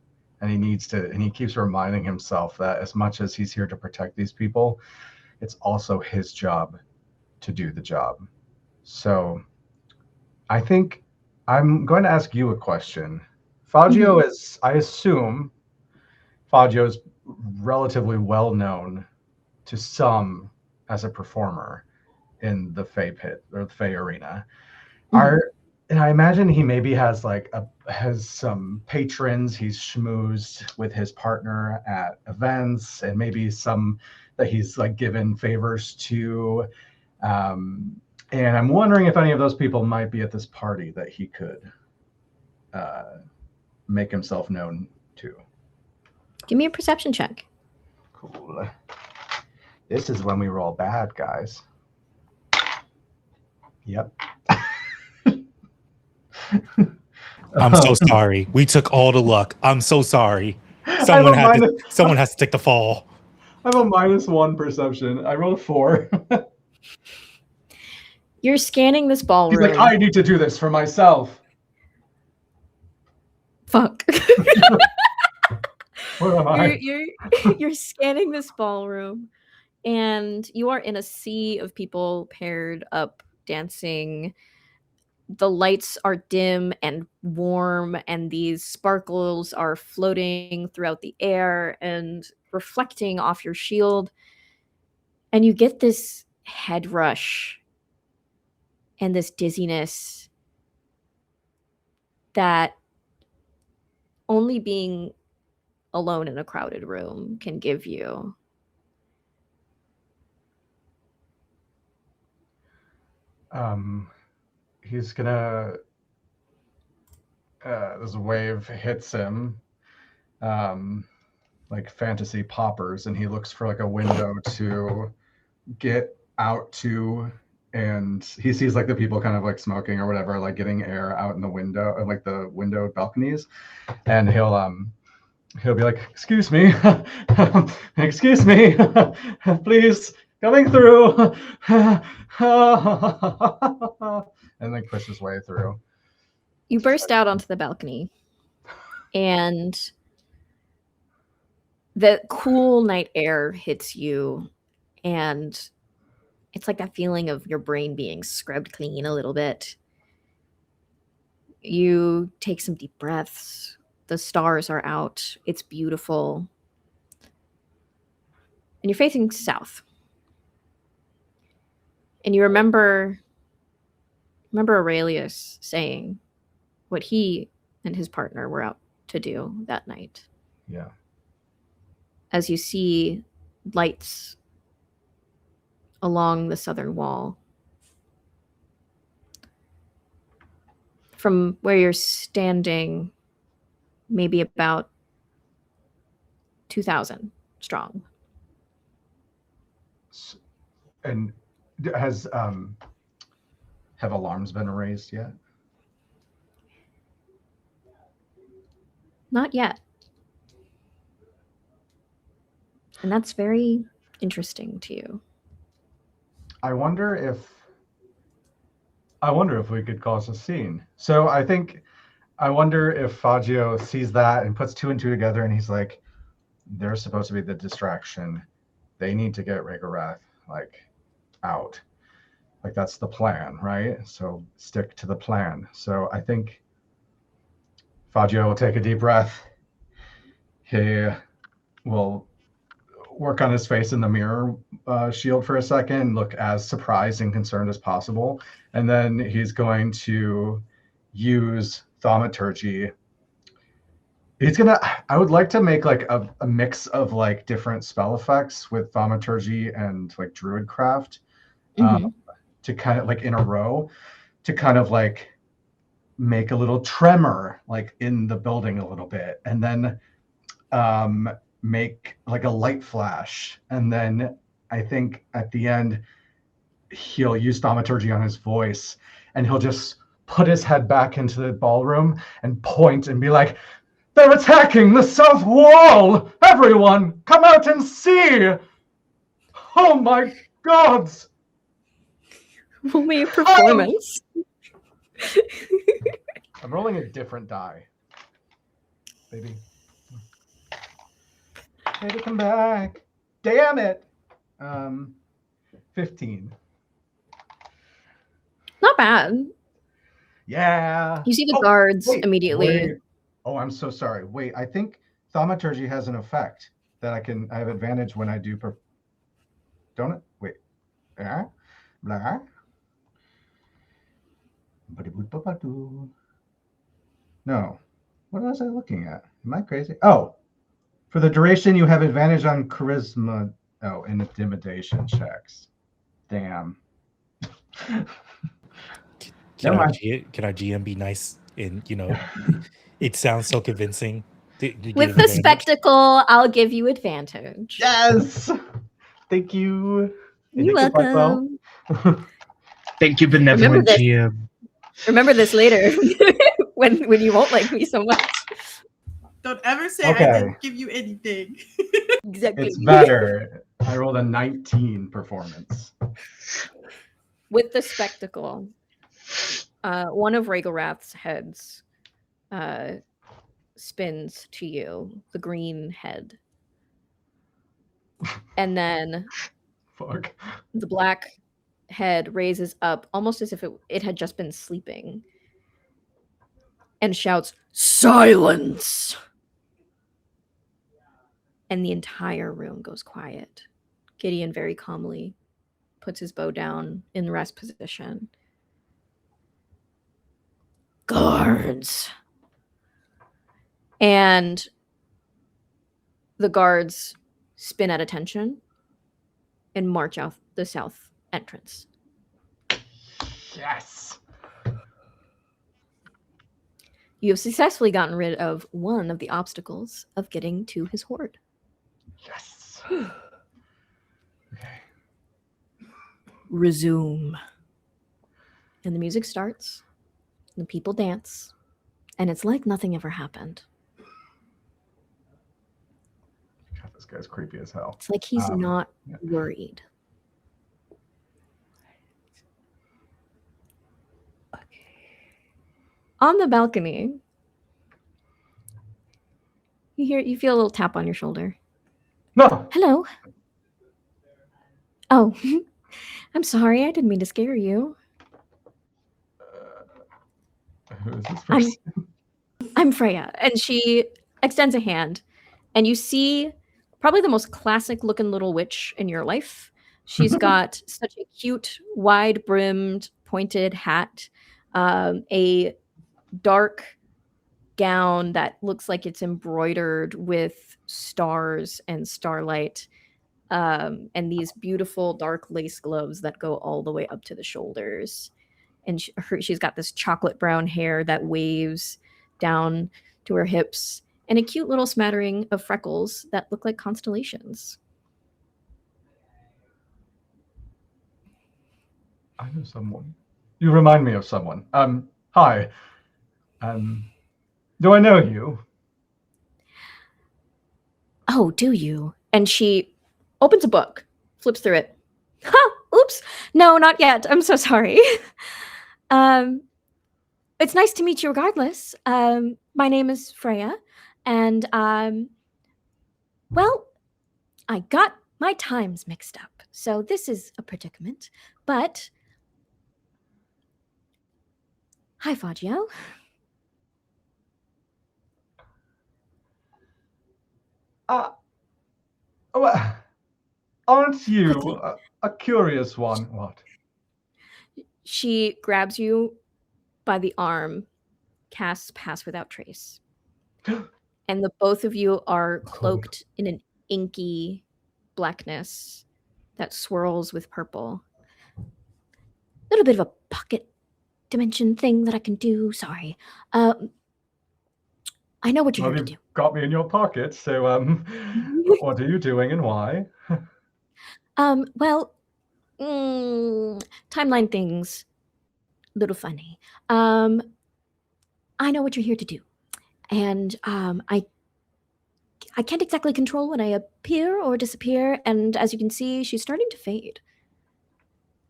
D: And he keeps reminding himself that as much as he's here to protect these people, it's also his job to do the job. So I think I'm going to ask you a question. Fangio is, I assume, Fangio is relatively well known to some as a performer in the Fey pit or the Fey arena. And I imagine he maybe has has some patrons he's schmoozed with his partner at events, and maybe some that he's like given favors to. And I'm wondering if any of those people might be at this party that he could make himself known to.
A: Give me a perception check.
D: Cool. This is when we roll bad, guys. Yep.
B: I'm so sorry. We took all the luck. I'm so sorry. Someone has to take the fall.
D: I have a -1 perception. I rolled a 4.
A: You're scanning this ballroom.
D: He's like, I need to do this for myself.
A: Fuck.
D: Where am I?
A: You're scanning this ballroom, and you are in a sea of people paired up, dancing. The lights are dim and warm, and these sparkles are floating throughout the air and reflecting off your shield. And you get this head rush and this dizziness that only being alone in a crowded room can give you.
D: He's gonna this wave hits him like fantasy poppers, and he looks for like a window to get out to, and he sees like the people kind of like smoking or whatever, like getting air out in the window, like the window balconies, and he'll be like, excuse me, excuse me, please, coming through. And then push his way through.
A: You burst out onto the balcony, and the cool night air hits you, and it's like that feeling of your brain being scrubbed clean a little bit. You take some deep breaths. The stars are out. It's beautiful. And you're facing south. And you remember Aurelius saying what he and his partner were out to do that night.
D: Yeah.
A: As you see lights along the southern wall. From where you're standing, maybe about 2,000 strong.
D: And have alarms been raised yet?
A: Not yet. And that's very interesting to you.
D: I wonder if we could cause a scene. So I wonder if Fagio sees that and puts two and two together, and he's like, they're supposed to be the distraction. They need to get Ragorath out. That's the plan, right? So stick to the plan. So I think Fagio will take a deep breath. He will work on his face in the mirror shield for a second, look as surprised and concerned as possible. And then he's going to use thaumaturgy. I would like to make a mix of different spell effects with thaumaturgy and druidcraft to kind of in a row to kind of make a little tremor in the building a little bit, and then make a light flash, and then I think at the end he'll use thaumaturgy on his voice, and he'll just put his head back into the ballroom and point and be like, they're attacking the south wall! Everyone, come out and see! Oh my gods!
A: Roll me a performance.
D: I'm rolling a different die. Baby. Baby, come back. Damn it! 15.
A: Not bad.
D: Yeah.
A: You see the guards
D: wait,
A: immediately.
D: wait. Oh, I'm so sorry. Wait, I think thaumaturgy has an effect that I have advantage when I do don't it? Wait. Blah. Blah. No. What was I looking at? Am I crazy? Oh. For the duration, you have advantage on charisma. Oh, and intimidation checks. Damn.
B: Can
D: Never
B: our
D: mind.
B: GM be nice and it sounds so convincing?
A: With the spectacle, I'll give you advantage.
D: Yes. Thank you.
A: You're welcome.
E: Thank you, benevolent GM.
A: Remember this later when you won't like me so much.
F: Don't ever say
D: Okay.
F: I didn't give you anything.
A: Exactly.
D: It's better. I rolled a 19 performance.
A: With the spectacle, one of Ragorath's heads spins to you, the green head. And then
D: Fuck.
A: the black head raises up almost as if it had just been sleeping and shouts, "Silence!" And the entire room goes quiet. Gideon very calmly puts his bow down in the rest position. Guards. And the guards spin at attention and march out the south entrance.
D: Yes.
A: You have successfully gotten rid of one of the obstacles of getting to his hoard.
D: Yes. Okay.
A: Resume. And the music starts, the people dance, and it's like nothing ever happened.
D: God, this guy's creepy as hell.
A: It's like he's not worried. On the balcony, you feel a little tap on your shoulder.
D: No.
A: Hello. Oh, I'm sorry. I didn't mean to scare you.
D: Who is this person?
A: I'm Freya, and she extends a hand, and you see probably the most classic looking little witch in your life. She's got such a cute, wide brimmed, pointed hat, a dark gown that looks like it's embroidered with stars and starlight, and these beautiful dark lace gloves that go all the way up to the shoulders. And she's got this chocolate brown hair that waves down to her hips, and a cute little smattering of freckles that look like constellations.
D: I know someone. You remind me of someone. Hi. Do I know you?
A: Oh, do you? And she opens a book, flips through it. Ha! Oops. No, not yet. I'm so sorry. It's nice to meet you regardless. My name is Freya, and well, I got my times mixed up, so this is a predicament. But hi, Faggio.
D: Well, aren't you
A: Quickly.
D: a curious one? What?
A: She grabs you by the arm, casts Pass Without Trace. And the both of you are cloaked in an inky blackness that swirls with purple. A little bit of a pocket dimension thing that I can do. Sorry. I know what you're
D: Well,
A: here to
D: you've
A: do.
D: got me in your pocket, so what are you doing and why?
A: Well, timeline things, little funny. I know what you're here to do, and I can't exactly control when I appear or disappear. And as you can see, she's starting to fade.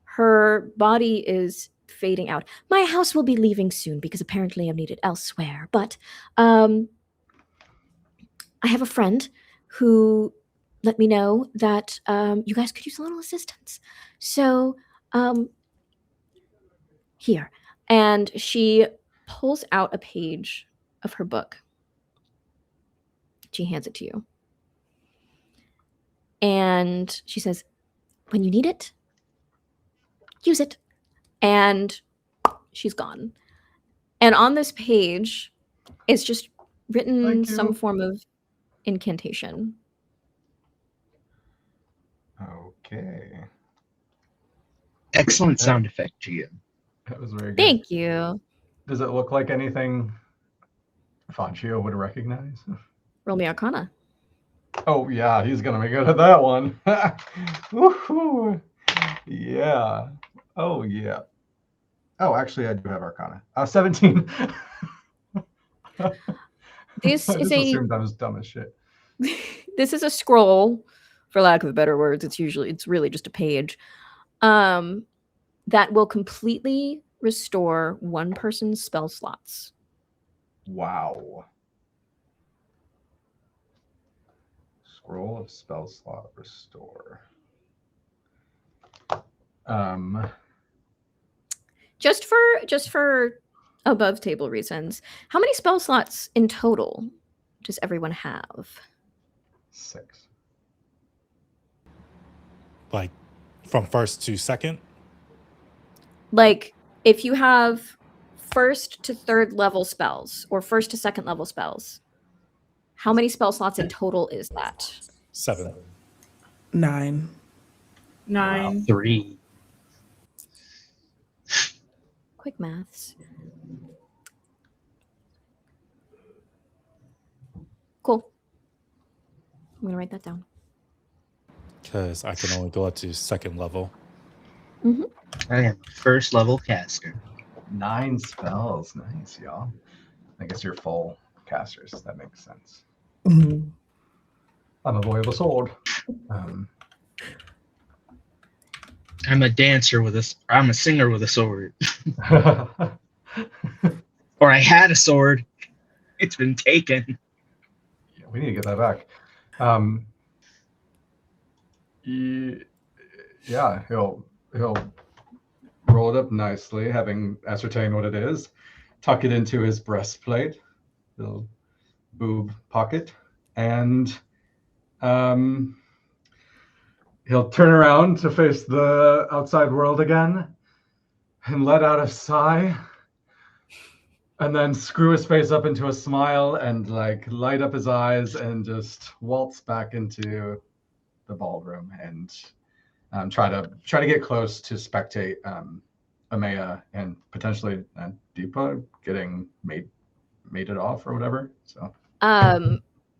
A: Her body is fading out. My house will be leaving soon because apparently I'm needed elsewhere. But I have a friend who let me know that you guys could use a little assistance. So here. And she pulls out a page of her book. She hands it to you. And she says, when you need it, use it. And she's gone. And on this page, it's just written
D: Thank you.
A: some form of incantation.
D: Okay.
E: Excellent sound effect to you.
D: That was very good.
A: Thank you.
D: Does it look like anything Faggio would recognize?
A: Roll me Arcana.
D: Oh, yeah, he's going to be good at that one. Woohoo! Yeah. Oh, yeah. Oh, actually, I do have Arcana. 17.
A: This
D: I
A: is
D: just
A: a
D: assumed I was dumb as shit.
A: this is a scroll, for lack of better words. It's really just a page. That will completely restore one person's spell slots.
D: Wow. Scroll of spell slot restore.
A: Just for above table reasons, how many spell slots in total does everyone have?
D: 6.
B: Like from first to second.
A: Like if you have first to third level spells or first to second level spells, how many spell slots in total is that?
B: 7.
C: 9.
F: 9.
E: 3.
A: Quick maths. Cool. I'm gonna write that down.
B: Because I can only go up to second level.
E: I am a first level caster.
D: 9 spells. Nice, y'all. I guess you're full casters. That makes sense.
C: Mhm.
D: I'm a boy of a sword.
E: I'm a dancer I'm a singer with a sword. Or I had a sword. It's been taken.
D: We need to get that back. Yeah, he'll roll it up nicely, having ascertained what it is, tuck it into his breastplate, little boob pocket, and He'll turn around to face the outside world again and let out a sigh, and then screw his face up into a smile and like light up his eyes and just waltz back into the ballroom and try to get close to spectate Amaya and potentially Deepa getting mated off or whatever. So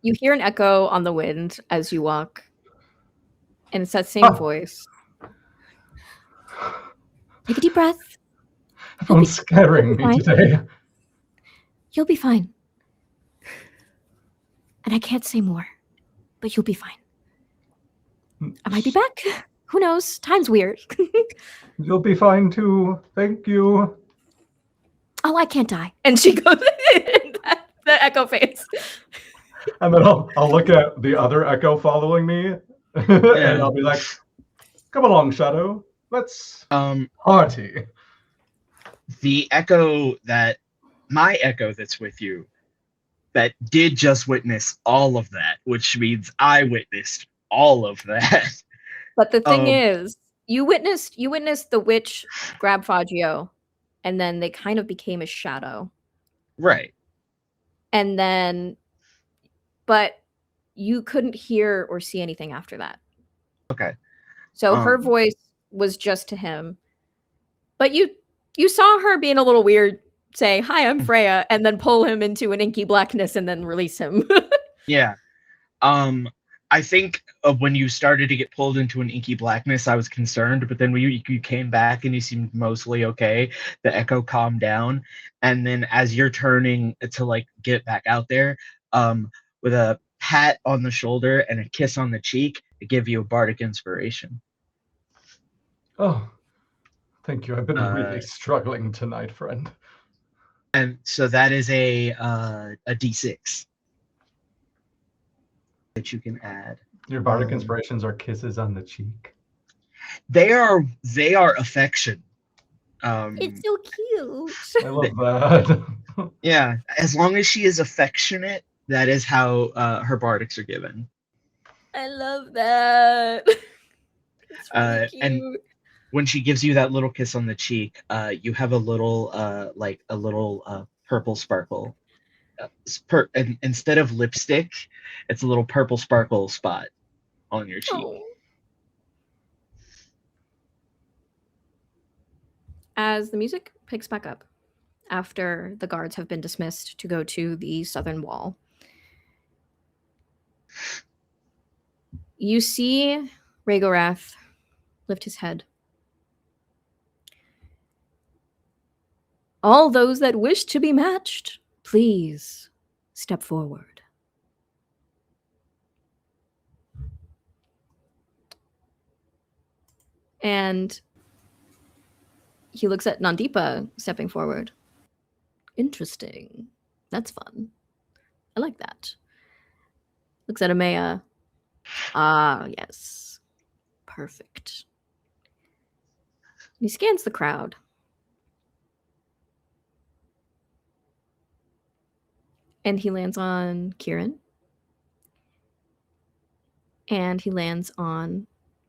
A: You hear an echo on the wind as you walk, and it's that same voice. Take a deep breath.
D: Everyone's scaring me today.
A: You'll be fine. And I can't say more, but you'll be fine. I might be back. Who knows? Time's weird.
D: You'll be fine too. Thank you.
A: Oh, I can't die. And she goes, the echo fades.
D: And then I'll look at the other echo following me, and I'll be like, "Come along, Shadow. Let's party."
E: The echo my echo that's with you, that did just witness all of that, which means I witnessed all of that.
A: But the thing is, you witnessed the witch grab Fagio, and then they kind of became a shadow.
E: Right.
A: And then, but you couldn't hear or see anything after that.
E: Okay.
A: So her voice was just to him. But you saw her being a little weird, say, "Hi, I'm Freya," and then pull him into an inky blackness and then release him.
E: Yeah. I think when you started to get pulled into an inky blackness, I was concerned, but then when you came back and you seemed mostly okay, the echo calmed down. And then as you're turning to like get back out there, with a pat on the shoulder and a kiss on the cheek, to give you a bardic inspiration.
D: Oh, thank you. I've been really struggling tonight, friend.
E: And so that is a D6 that you can add.
D: Your bardic inspirations are kisses on the cheek.
E: They are affection.
A: It's so cute.
D: I love that.
E: Yeah, as long as she is affectionate, that is how her bardics are given.
A: I love that. It's really cute.
E: And when she gives you that little kiss on the cheek, you have a little purple sparkle. And instead of lipstick, it's a little purple sparkle spot on your cheek.
A: Oh. As the music picks back up, after the guards have been dismissed to go to the southern wall, you see Ragorath lift his head. All those that wish to be matched, please step forward. And he looks at Nandipa stepping forward. Interesting. That's fun. I like that. Looks at Amaya. Ah, yes. Perfect. He scans the crowd. And he lands on Kieran. And he lands on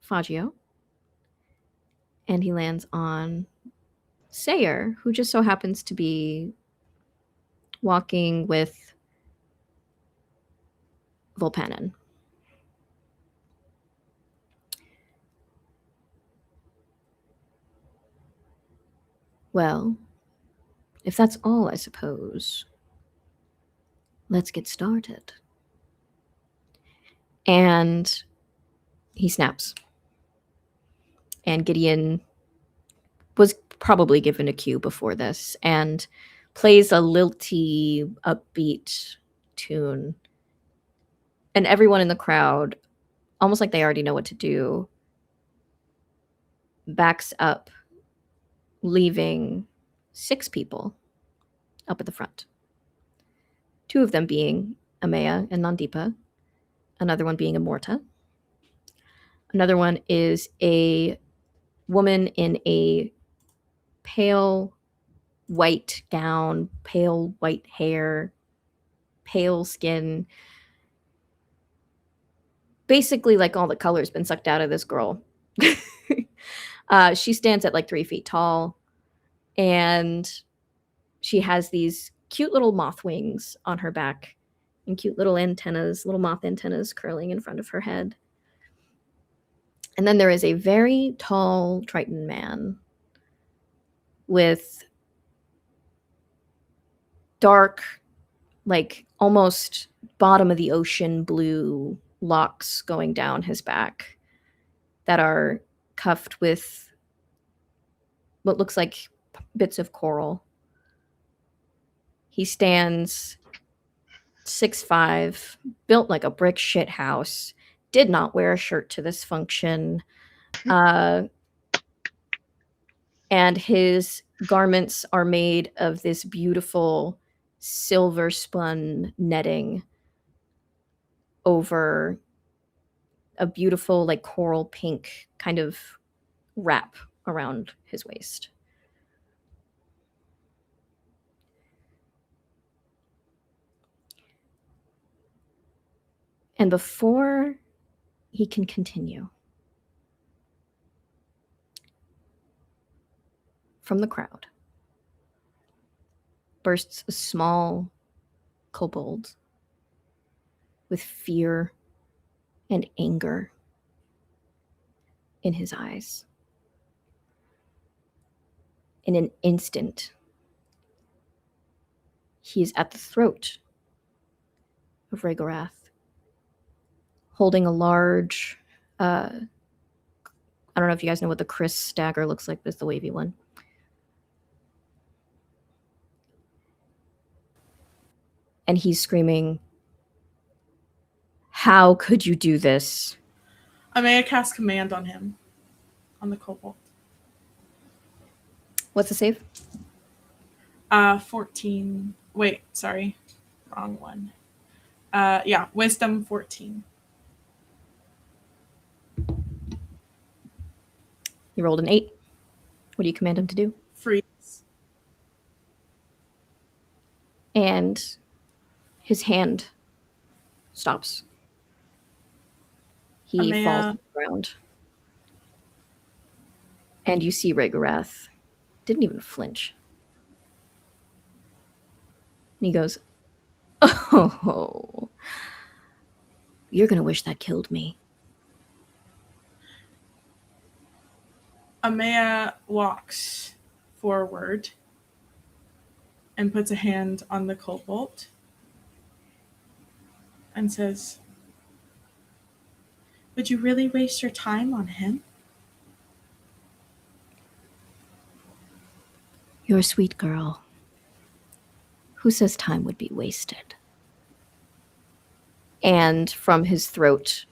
A: Fagio. And he lands on Sayer, who just so happens to be walking with Volpanen. Well, if that's all, I suppose, let's get started. And he snaps. And Gideon was probably given a cue before this and plays a lilty, upbeat tune. And everyone in the crowd, almost like they already know what to do, backs up, leaving 6 people up at the front. 2 of them being Amaya and Nandipa, another one being Amorta. Another one is a woman in a pale white gown, pale white hair, pale skin, basically like all the color's been sucked out of this girl. She stands at like 3 feet tall, and she has these cute little moth wings on her back and cute little antennas, little moth antennas curling in front of her head. And then there is a very tall Triton man with dark, like almost bottom of the ocean blue locks going down his back that are cuffed with what looks like bits of coral. He stands 6'5", built like a brick shit house, did not wear a shirt to this function. And his garments are made of this beautiful silver spun netting over a beautiful like coral pink kind of wrap around his waist. And before he can continue, from the crowd bursts a small kobold with fear and anger in his eyes. In an instant, he is at the throat of Regorath, holding a large, I don't know if you guys know what the Chris dagger looks like, but it's the wavy one. And he's screaming, "How could you do this?"
F: Amaya cast command on him, on the kobold.
A: What's the save?
F: 14. Wait, sorry. Wrong one. Yeah, wisdom 14.
A: He rolled an 8. What do you command him to do?
F: Freeze.
A: And his hand stops. He
F: Amaya.
A: falls to the ground. And you see Regorath didn't even flinch. And he goes, "Oh, you're going to wish that killed me."
F: Amaya walks forward and puts a hand on the kobold and says, "Would you really waste your time on him?"
A: "You're a sweet girl. Who says time would be wasted?" And from his throat,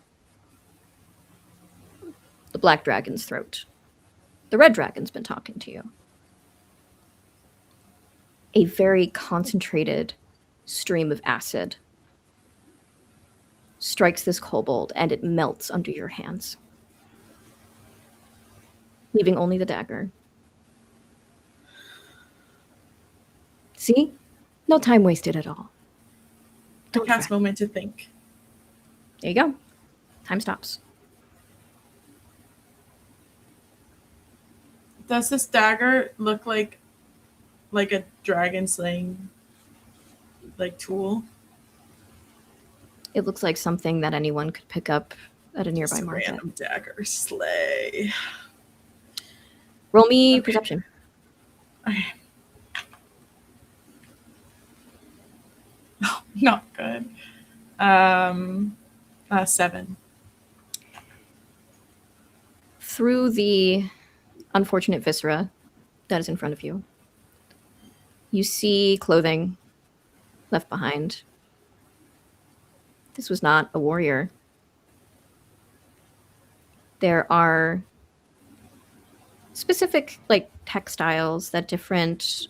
A: the black dragon's throat, the red dragon's been talking to you. A very concentrated stream of acid strikes this kobold, and it melts under your hands, leaving only the dagger. See? No time wasted at all. Don't
F: Cast
A: fret.
F: moment to think.
A: There you go. Time stops.
F: Does this dagger look like a dragon slaying like tool?
A: It looks like something that anyone could pick up at a nearby
F: Just a
A: market.
F: random dagger slay.
A: Roll me
F: Okay.
A: perception.
F: Okay. Oh, not good. 7.
A: Through the unfortunate viscera that is in front of you, you see clothing left behind. This was not a warrior. There are specific like textiles that different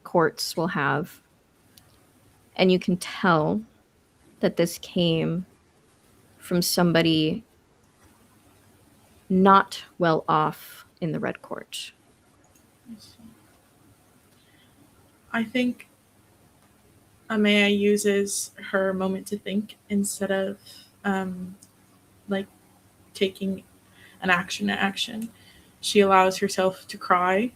A: courts will have, and you can tell that this came from somebody not well off in the Red Court.
F: I think Amaya uses her moment to think instead of like taking an action. She allows herself to cry,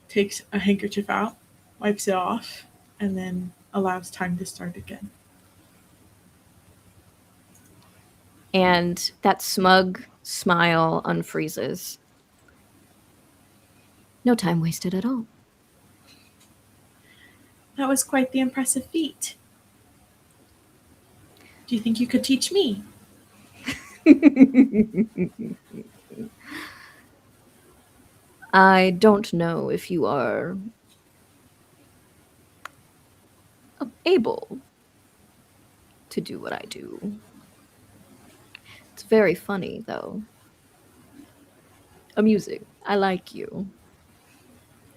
F: takes a handkerchief out, wipes it off, and then allows time to start again.
A: And that smug smile unfreezes. No time wasted at all.
F: That was quite the impressive feat. Do you think you could teach me?
A: I don't know if you are able to do what I do. It's very funny, though. Amusing. I like you.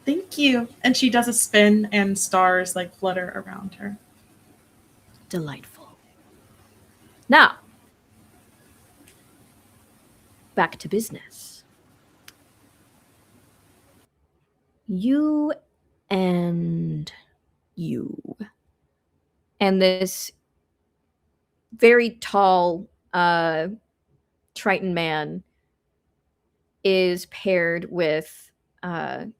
F: Thank you. And she does a spin, and stars like flutter around her.
A: Delightful. Now, back to business. You and you. And this very tall Triton man is paired with Nandipa.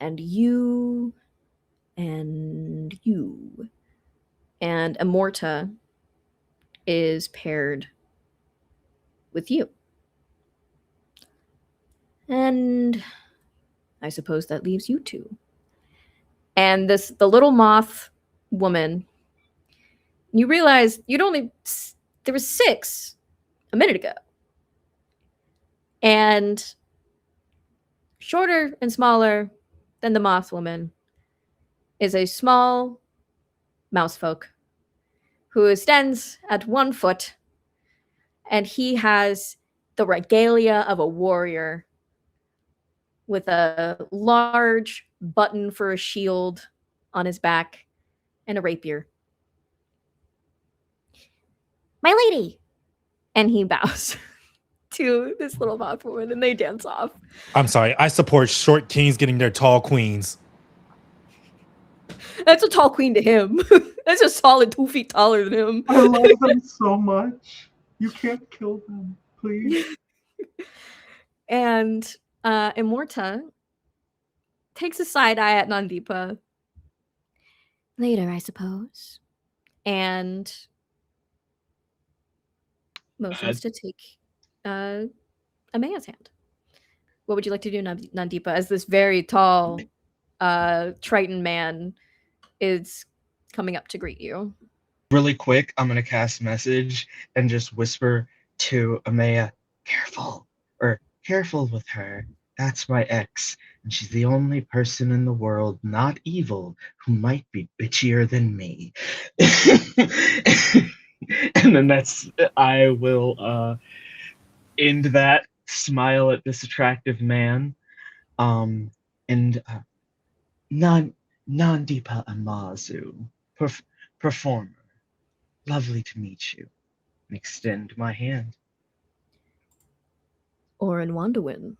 A: And you and you. And Amorta is paired with you. And I suppose that leaves you two. And the little moth woman, you realize there was 6 a minute ago. And shorter and smaller than the moth woman is a small mouse folk who stands at 1 foot, and he has the regalia of a warrior with a large button for a shield on his back and a rapier. My lady! And he bows to this little moth woman, and they dance off.
B: I'm sorry. I support short kings getting their tall queens.
A: That's a tall queen to him. That's a solid 2 feet taller than him.
D: I love them so much. You can't kill them, please.
A: And Immorta takes a side eye at Nandipa. Later, I suppose. And motions to take Amaya's hand. What would you like to do, Nandipa, as this very tall Triton man is coming up to greet you?
E: Really quick, I'm gonna cast message and just whisper to Amaya, careful, or careful with her. That's my ex, and she's the only person in the world not evil who might be bitchier than me. And then I will end that, smile at this attractive man, and Nandipa Amazu, performer. Lovely to meet you. And extend my hand.
A: Orin Wandawin.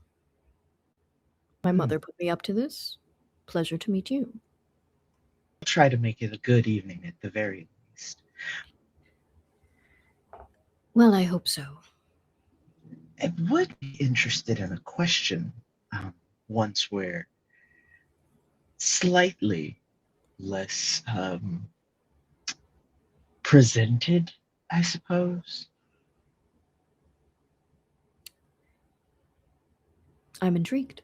A: My mother put me up to this. Pleasure to meet you.
E: I'll try to make it a good evening at the very least.
A: Well, I hope so.
E: I would be interested in a question once we're slightly less presented, I suppose.
A: I'm intrigued.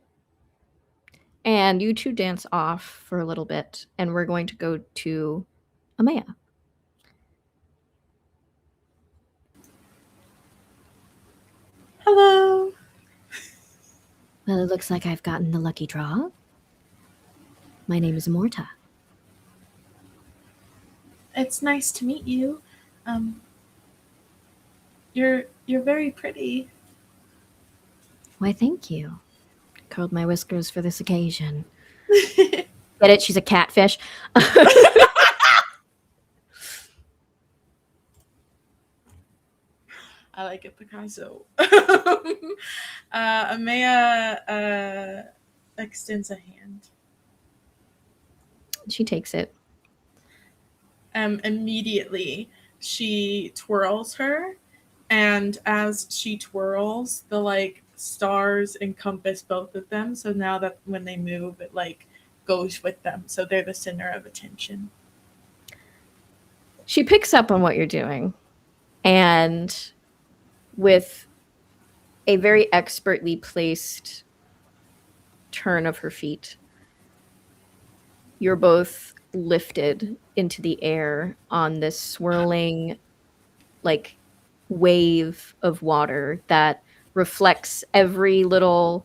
A: And you two dance off for a little bit, and we're going to go to Amaya.
F: Hello.
A: Well, it looks like I've gotten the lucky draw. My name is Morta.
F: It's nice to meet you. You're very pretty.
A: Why, thank you. Curled my whiskers for this occasion. Get it? She's a catfish.
F: I like it, Picasso. Amaya extends a hand.
A: She takes it.
F: immediately she twirls her, and as she twirls, the like stars encompass both of them. So now that when they move, it like goes with them. So they're the center of attention.
A: She picks up on what you're doing, and with a very expertly placed turn of her feet, you're both lifted into the air on this swirling, like, wave of water that reflects every little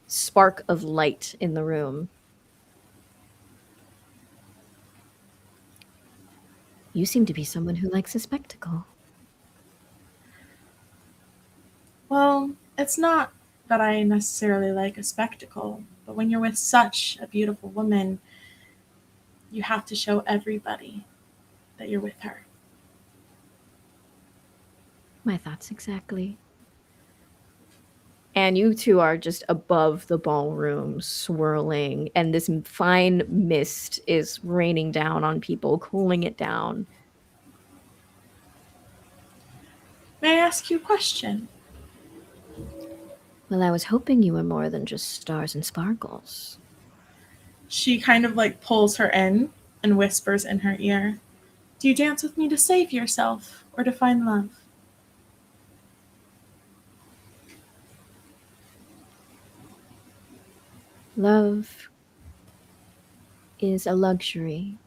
A: spark of light in the room. You seem to be someone who likes a spectacle.
F: Well, it's not that I necessarily like a spectacle, but when you're with such a beautiful woman, you have to show everybody that you're with her.
A: My thoughts exactly. And you two are just above the ballroom, swirling, and this fine mist is raining down on people, cooling it down.
F: May I ask you a question?
A: Well, I was hoping you were more than just stars and sparkles.
F: She kind of like pulls her in and whispers in her ear, "Do you dance with me to save yourself or to find love?"
A: Love is a luxury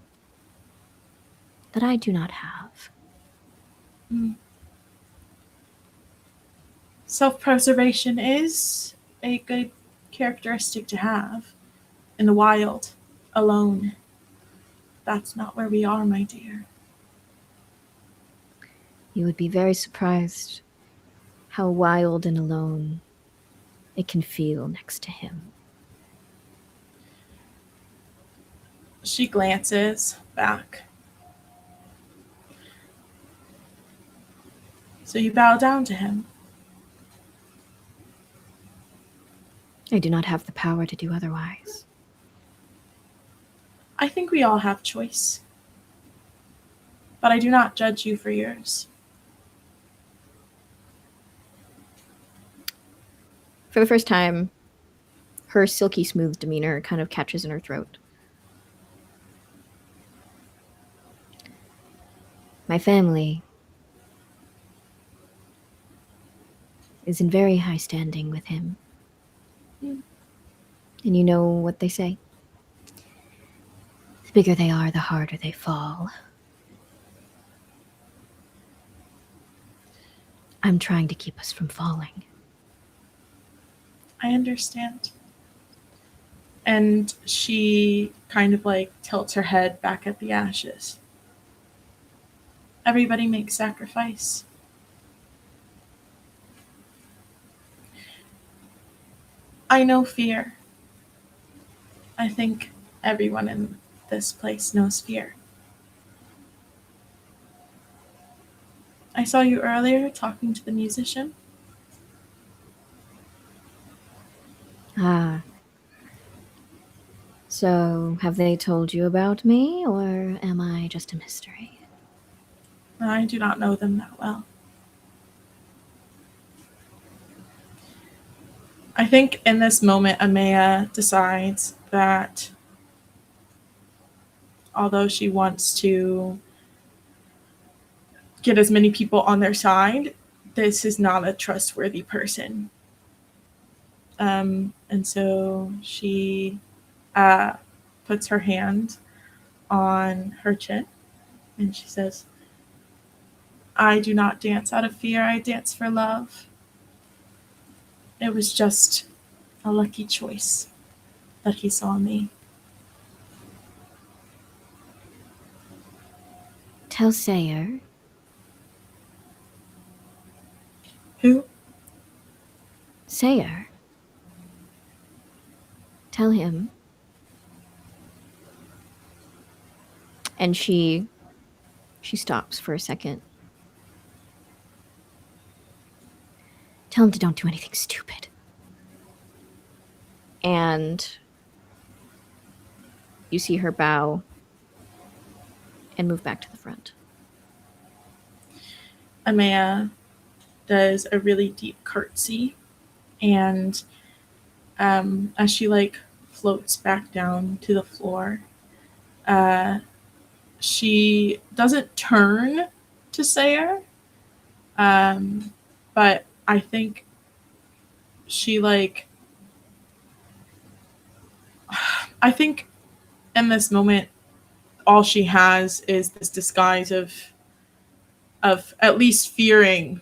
A: that I do not have.
F: Self-preservation is a good characteristic to have. In the wild, alone. That's not where we are, my dear.
A: You would be very surprised how wild and alone it can feel next to him.
F: She glances back. So you bow down to him.
A: I do not have the power to do otherwise.
F: I think we all have choice. But I do not judge you for yours.
A: For the first time, her silky smooth demeanor kind of catches in her throat. My family is in very high standing with him. And you know what they say? The bigger they are, the harder they fall. I'm trying to keep us from falling.
F: I understand. And she kind of like tilts her head back at the ashes. Everybody makes sacrifice. I know fear. I think everyone in this place knows fear. I saw you earlier talking to the musician.
A: Ah. So, have they told you about me, or am I just a mystery?
F: I do not know them that well. I think in this moment, Amaya decides that although she wants to get as many people on their side, this is not a trustworthy person. And so she puts her hand on her chin and she says, "I do not dance out of fear, I dance for love. It was just a lucky choice that he saw me."
A: Tell Sayer.
F: Who?
A: Sayer. Tell him. And she stops for a second. Tell him to don't do anything stupid. And you see her bow and move back to the front.
F: Amaya does a really deep curtsy, and as she like floats back down to the floor, she doesn't turn to Sayer, but I think she like I think in this moment all she has is this disguise of at least fearing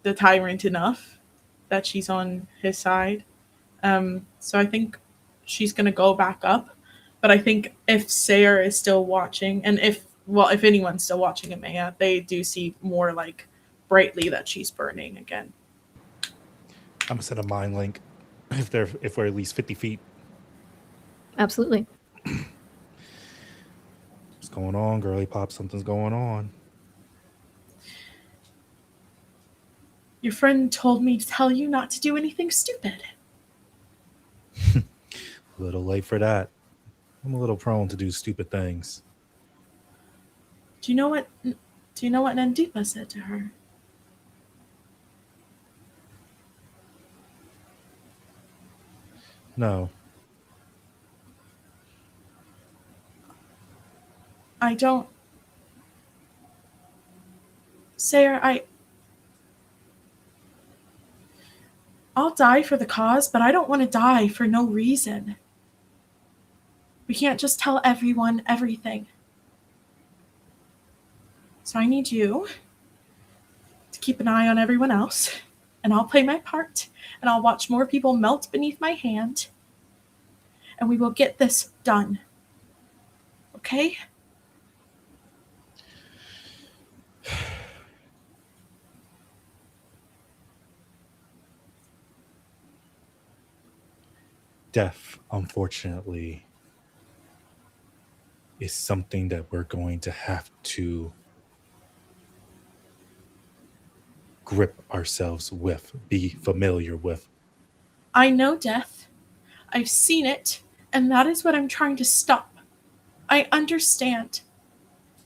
F: the tyrant enough that she's on his side. So I think she's gonna go back up. But I think if Sayer is still watching, and if anyone's still watching Amaya, they do see more like brightly that she's burning again.
B: I'm gonna send a mind link if we're at least 50 feet.
A: Absolutely.
B: What's going on, girly pop? Something's going on.
F: Your friend told me to tell you not to do anything stupid.
B: A little late for that. I'm a little prone to do stupid things.
F: Do you know what Nandipa said to her?
B: No.
F: I don't. Sayer, I'll die for the cause, but I don't want to die for no reason. We can't just tell everyone everything. So I need you to keep an eye on everyone else, and I'll play my part, and I'll watch more people melt beneath my hand, and we will get this done. Okay?
B: Death, unfortunately, is something that we're going to have to grip ourselves with, be familiar with.
F: I know death. I've seen it, and that is what I'm trying to stop. I understand.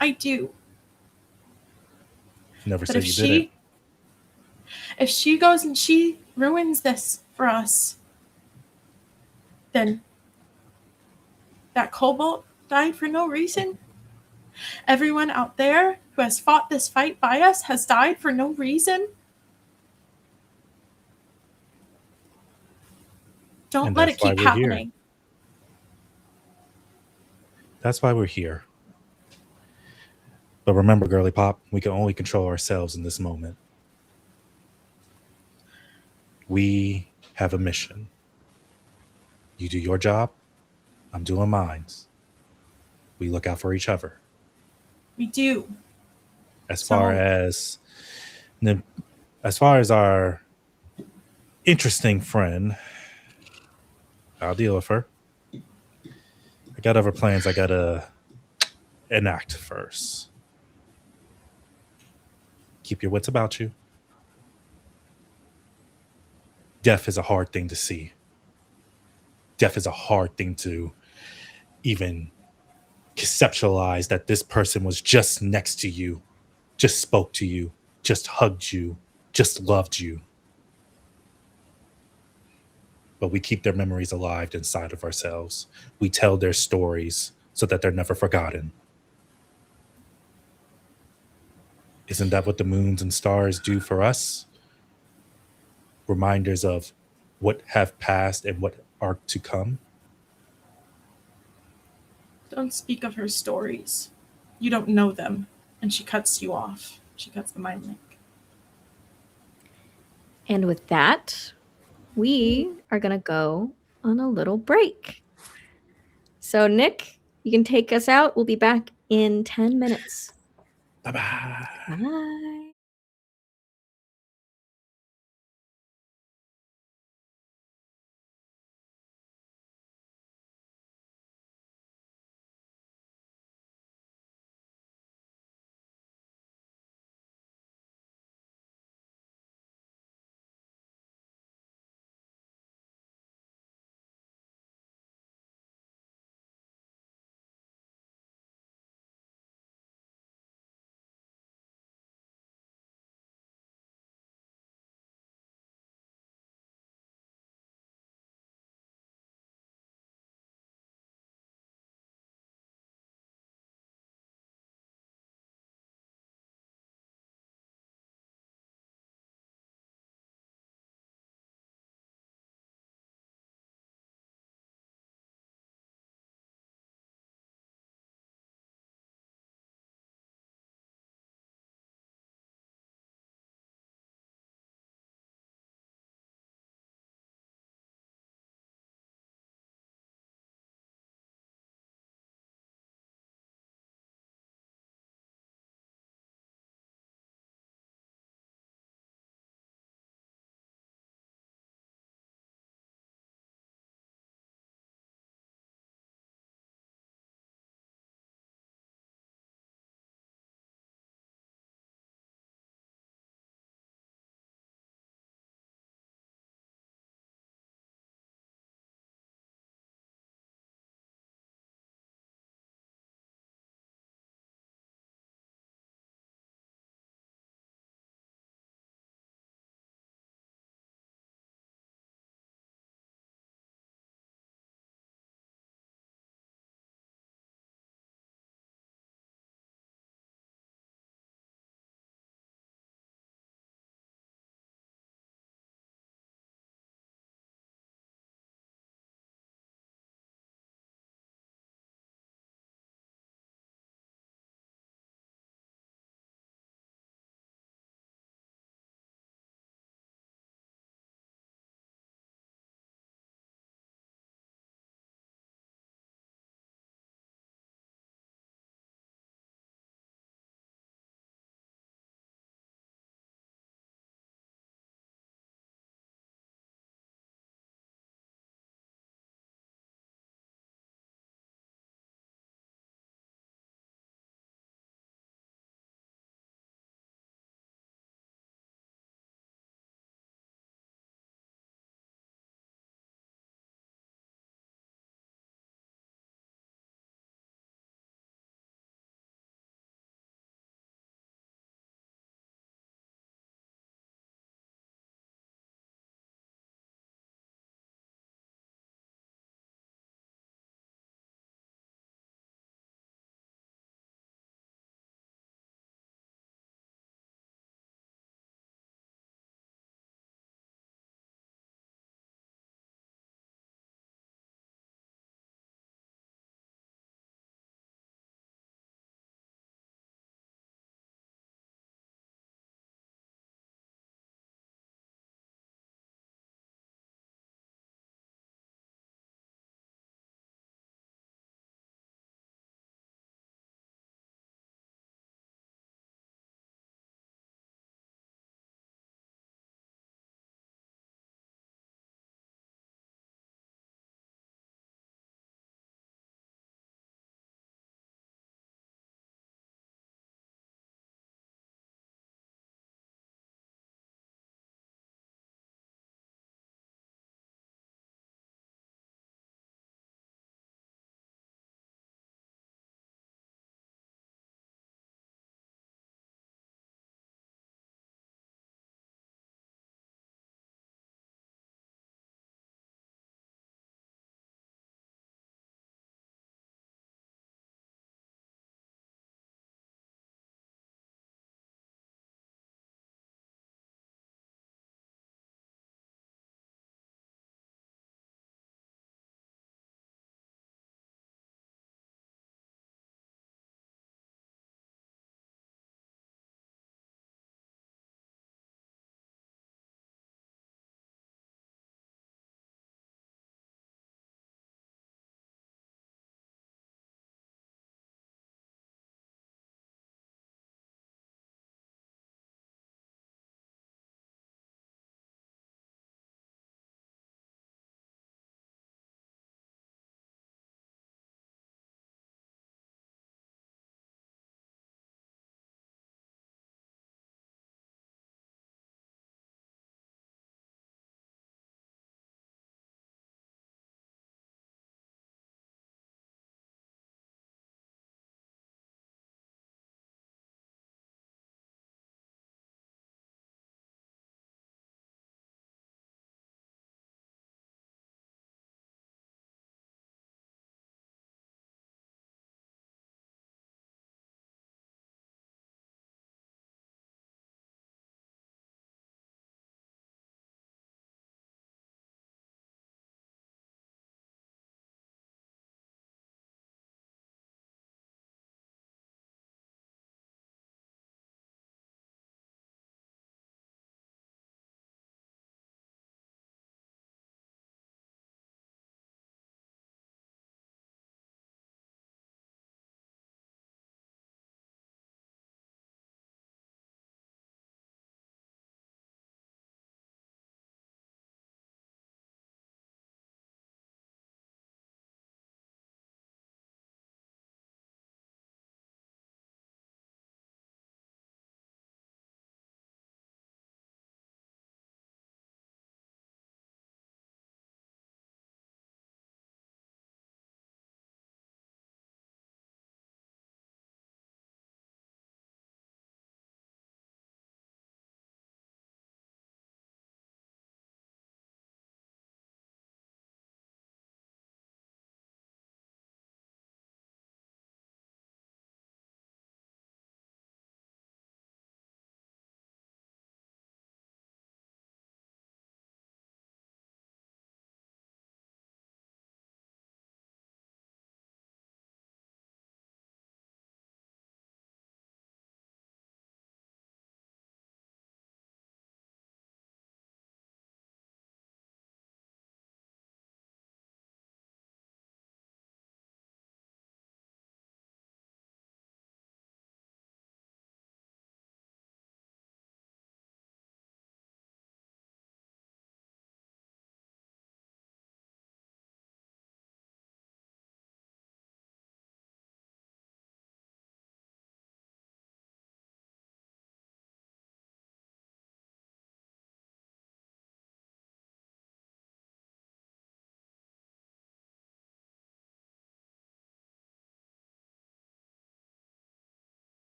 F: I do.
B: Never
F: But
B: said you didn't.
F: if she goes and she ruins this for us, then that kobold died for no reason. Everyone out there who has fought this fight by us has died for no reason. Don't
B: And
F: let
B: that's
F: it
B: why
F: keep
B: we're here.
F: happening.
B: That's why we're here. But remember, girly pop, we can only control ourselves in this moment. We have a mission. You do your job, I'm doing mine. We look out for each other.
F: We do.
B: As
F: So-
B: far as our interesting friend, I'll deal with her. I got other plans I gotta enact first. Keep your wits about you. Death is a hard thing to see. Death is a hard thing to even conceptualize, that this person was just next to you, just spoke to you, just hugged you, just loved you. But we keep their memories alive inside of ourselves. We tell their stories so that they're never forgotten. Isn't that what the moons and stars do for us? Reminders of what have passed and what are to come.
F: Don't speak of her stories. You don't know them. And she cuts you off. She cuts the mind link.
A: And with that, we are going to go on a little break. So, Nick, you can take us out. We'll be back in 10 minutes.
B: Bye-bye.
A: Bye.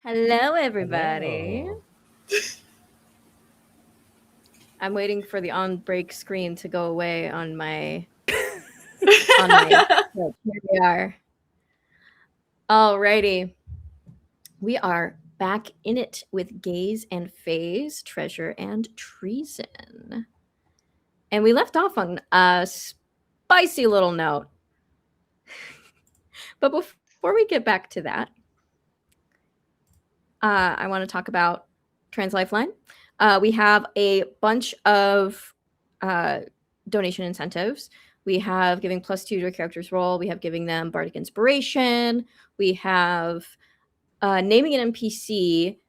A: Hello, everybody.
B: Hello.
A: I'm waiting for the on break screen to go away on my look, here we are. Alrighty. We are back in it with Gaze and Feys, Treasure and Treason. And we left off on a spicy little note. But before we get back to that, I want to talk about Trans Lifeline. We have a bunch of donation incentives. We have giving +2 to a character's role. We have giving them bardic inspiration. We have naming an NPC,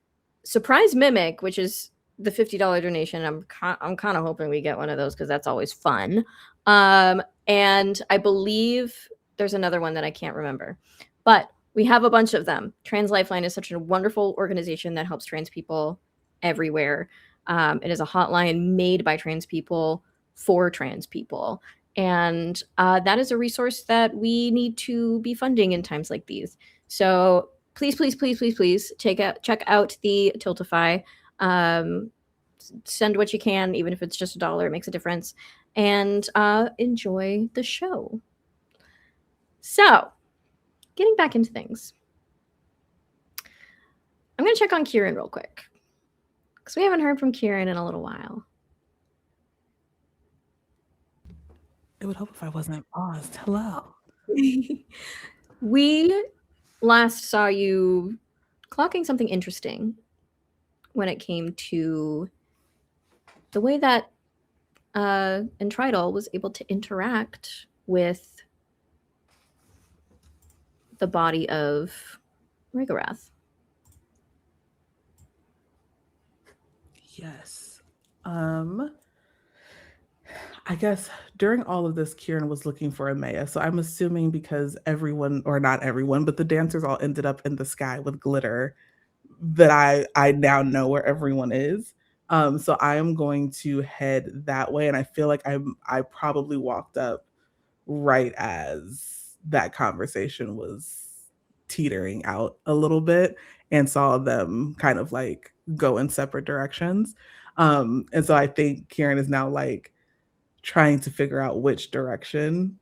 A: surprise mimic, which is the $50 donation. I'm kind of hoping we get one of those because that's always fun. And I believe there's another one that I can't remember, but we have a bunch of them. Trans Lifeline is such a wonderful organization that helps trans people everywhere. It is a hotline made by trans people for trans people. And that is a resource that we need to be funding in times like these. So please check out the Tiltify. Send what you can, even if it's just $1, it makes a difference. And enjoy the show. So, getting back into things. I'm going to check on Kieran real quick, because we haven't heard from Kieran in a little while.
C: It would help if I wasn't paused. Hello.
A: We last saw you clocking something interesting when it came to the way that Entridal was able to interact with the body of Rigorath.
C: Yes. I guess during all of this, Kieran was looking for Amaya. So I'm assuming because everyone, or not everyone, but the dancers all ended up in the sky with glitter, that I now know where everyone is. So I am going to head that way, and I feel like I probably walked up right as that conversation was teetering out a little bit and saw them kind of like go in separate directions. And so I think Kieran is now like trying to figure out which direction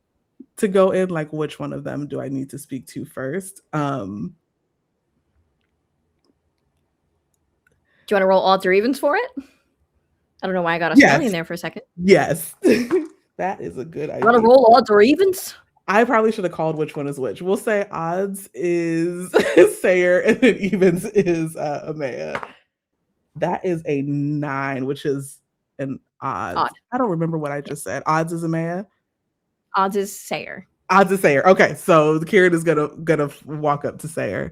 C: to go in, like which one of them do I need to speak to first.
A: Do you want to roll odds or evens for it? I don't know why I got Australian there for a second.
C: Yes. That is a good idea.
A: You want to roll odds or evens?
C: I probably should have called which one is which. We'll say odds is Sayer and then evens is Amaya. That is a 9, which is an odd. I don't remember what I just said. Odds is Amaya?
A: Odds is Sayer.
C: Odds is Sayer. Okay, so Kieran is gonna walk up to Sayer.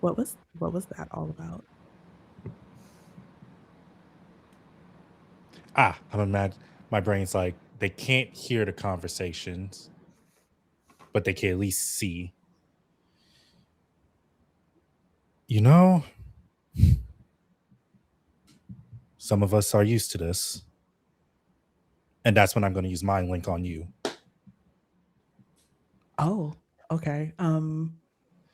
C: What was that all about?
B: I'm imagine my brain's like, they can't hear the conversations, but they can at least see. You know, some of us are used to this. And that's when I'm going to use Mind Link on you.
C: Oh, okay.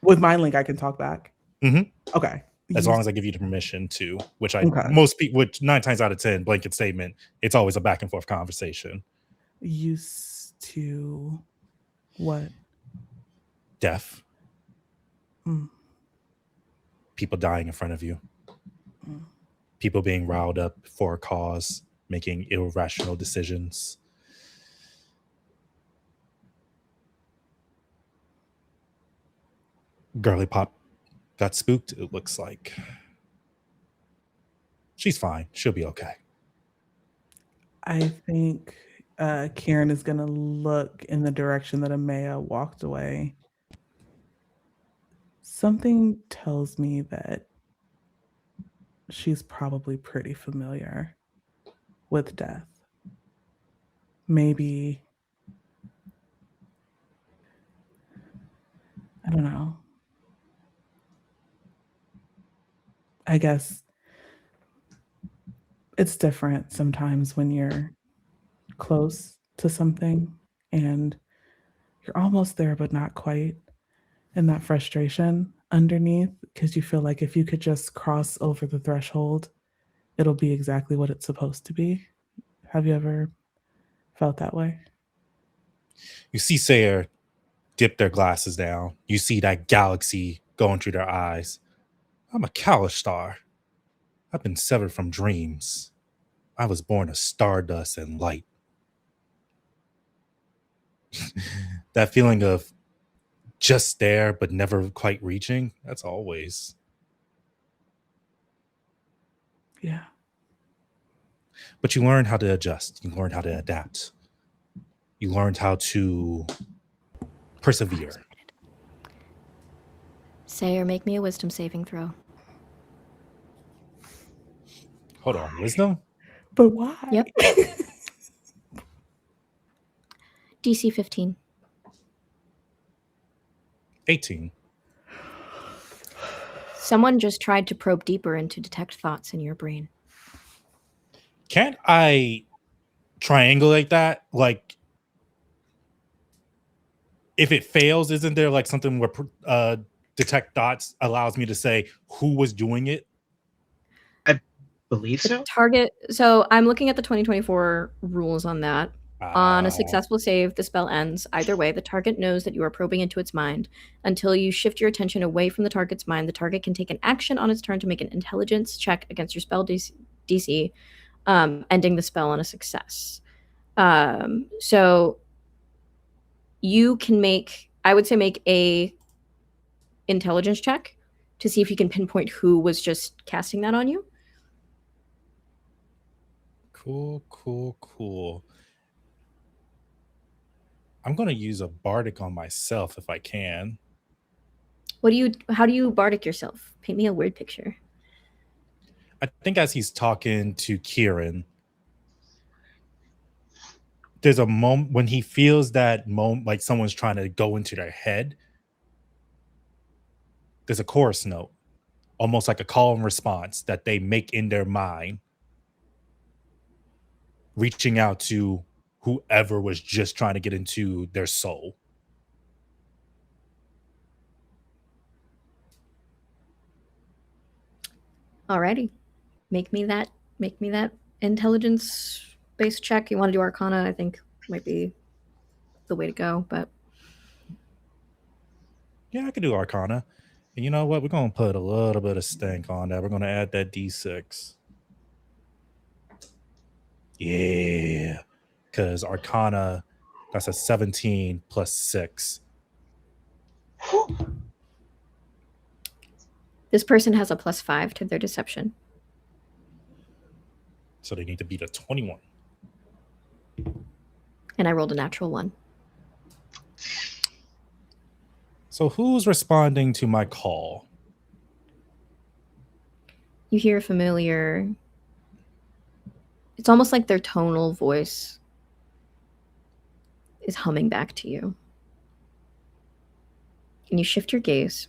C: With Mind Link, I can talk back.
B: Mm-hmm.
C: Okay.
B: As long as I give you the permission to, which
C: Okay.
B: most people, which 9 times out of 10, blanket statement, it's always a back and forth conversation.
C: Used to what?
B: Death. People dying in front of you. People being riled up for a cause, making irrational decisions. Girly Pop got spooked, it looks like. She's fine. She'll be okay.
C: I think Kieran is going to look in the direction that Amaya walked away. Something tells me that she's probably pretty familiar with death. Maybe, I don't know. I guess it's different sometimes when you're close to something and you're almost there, but not quite. And that frustration, underneath because you feel like if you could just cross over the threshold, it'll be exactly what it's supposed to be. Have you ever felt that way?
B: You see Sayer dip their glasses down. You see that galaxy going through their eyes. I'm a Kalistar. I've been severed from dreams. I was born of stardust and light. That feeling of just there but never quite reaching, that's always.
C: Yeah.
B: But you learn how to adjust. You learn how to adapt. You learned how to persevere.
A: Sayer, make me a wisdom saving throw.
B: Hold on, wisdom?
C: But why?
A: Yep. DC 15.
B: 18.
A: Someone just tried to probe deeper and to detect thoughts in your brain.
B: Can't I triangulate that? Like, if it fails, isn't there like something where detect thoughts allows me to say who was doing it?
E: Believe
A: The
E: so?
A: target. So I'm looking at the 2024 rules on that. On a successful save, the spell ends. Either way, the target knows that you are probing into its mind. Until you shift your attention away from the target's mind, the target can take an action on its turn to make an intelligence check against your spell DC, ending the spell on a success. So you can make a intelligence check to see if you can pinpoint who was just casting that on you.
B: Cool. I'm going to use a bardic on myself if I can.
A: How do you bardic yourself? Paint me a word picture.
B: I think as he's talking to Kieran, there's a moment when he feels that moment like someone's trying to go into their head. There's a chorus note, almost like a call and response that they make in their mind, reaching out to whoever was just trying to get into their soul.
A: Alrighty. Make me that intelligence based check. You want to do Arcana, I think might be the way to go, but
B: Yeah, I could do Arcana. And you know what? We're going to put a little bit of stink on that. We're going to add that D6. Yeah. Because Arcana, that's a 17 plus 6.
A: this person has a +5 to their deception.
B: So they need to beat a 21.
A: And I rolled a natural 1.
B: So who's responding to my call?
A: You hear familiar. It's almost like their tonal voice is humming back to you. And you shift your gaze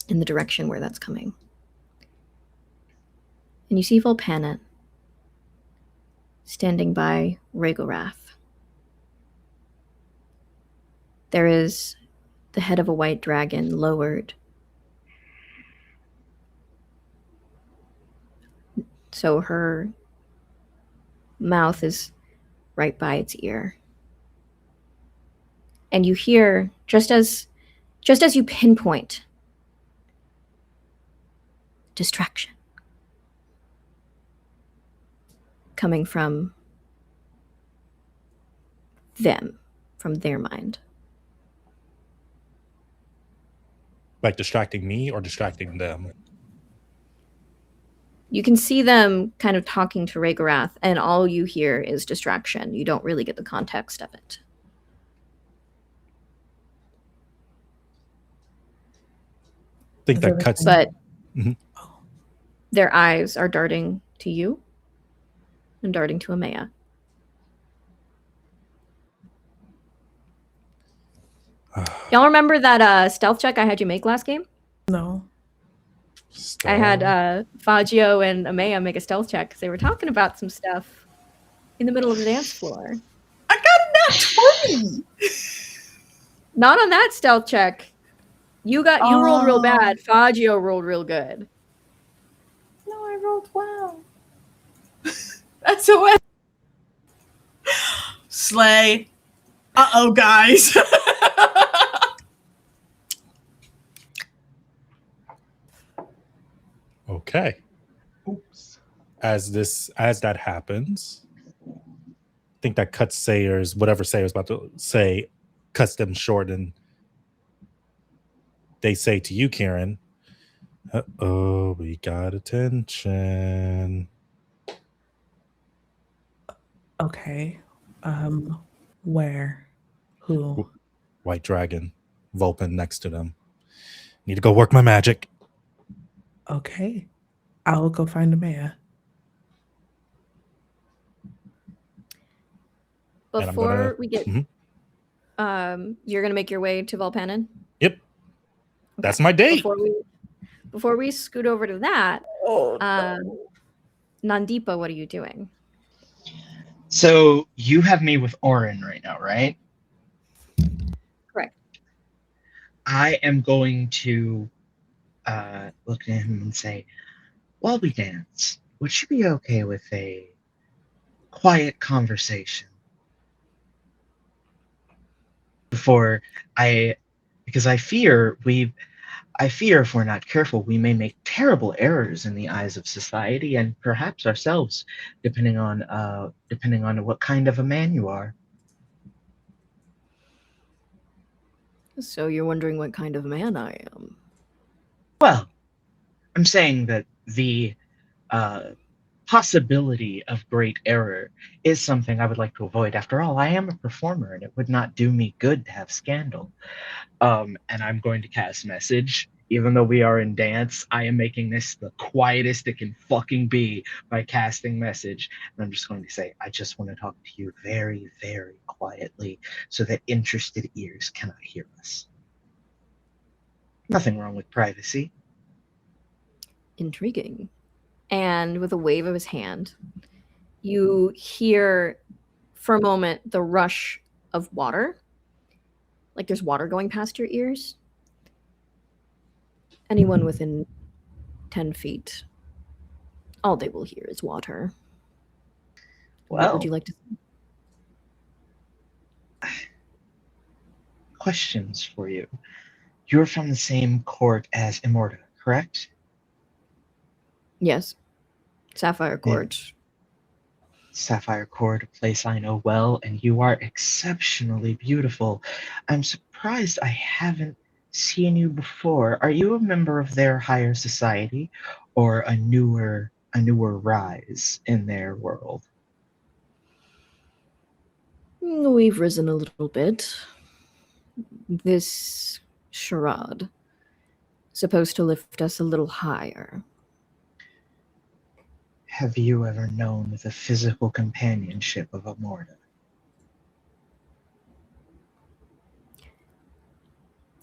A: in the direction where that's coming. And you see Volpanet standing by Regorath. There is the head of a white dragon lowered. So her mouth is right by its ear. And you hear, just as you pinpoint, distraction coming from them, from their mind.
B: Like distracting me or distracting them?
A: You can see them kind of talking to Regorath, and all you hear is distraction. You don't really get the context of it.
B: I think that cuts.
A: But
B: Mhm.
A: their eyes are darting to you and darting to Amaya. Y'all remember that stealth check I had you make last game?
C: No.
A: I had Fagio and Amaya make a stealth check because they were talking about some stuff in the middle of the dance floor.
F: I got a nat 20!
A: Not on that stealth check. You rolled real bad. Faggio rolled real good.
F: No, I rolled well. That's a win. Slay. Uh-oh, guys.
B: Okay.
D: Oops.
B: As that happens, I think that cuts Sayers, whatever Sayers about to say, cuts them short, and they say to you, Kieran, "Uh-oh, we got attention."
C: Okay. Where? Who?
B: White dragon, Vulpin next to them. Need to go work my magic.
C: Okay. I'll go find Amaya.
B: And I'm
A: Before
B: gonna-
A: we get,
B: Mhm.
A: You're gonna make your way to Volpanin.
B: Yep. That's my date.
A: Before we scoot over to that, Nandipa, what are you doing?
E: So you have me with Orin right now, right?
A: Correct.
E: I am going to look at him and say, while we dance, would you be okay with a quiet conversation? Because I fear if we're not careful, we may make terrible errors in the eyes of society and perhaps ourselves, depending on what kind of a man you are.
A: So you're wondering what kind of man I am.
E: Well, I'm saying that the possibility of great error is something I would like to avoid. After all, I am a performer, and it would not do me good to have scandal. And I'm going to cast message. Even though we are in dance, I am making this the quietest it can fucking be by casting message. And I'm just going to say, I just want to talk to you very, very quietly so that interested ears cannot hear us. Nothing wrong with privacy.
A: Intriguing. And with a wave of his hand, you hear for a moment the rush of water. Like there's water going past your ears. Anyone within 10 feet, all they will hear is water. What would you like to say?
E: Questions for you. You're from the same court as Immorta, correct?
A: Yes. Sapphire Court.
E: Sapphire Court, a place I know well, and you are exceptionally beautiful. I'm surprised I haven't seen you before. Are you a member of their higher society, or a newer rise in their world?
A: We've risen a little bit. This charade supposed to lift us a little higher.
E: Have you ever known the physical companionship of Immorta?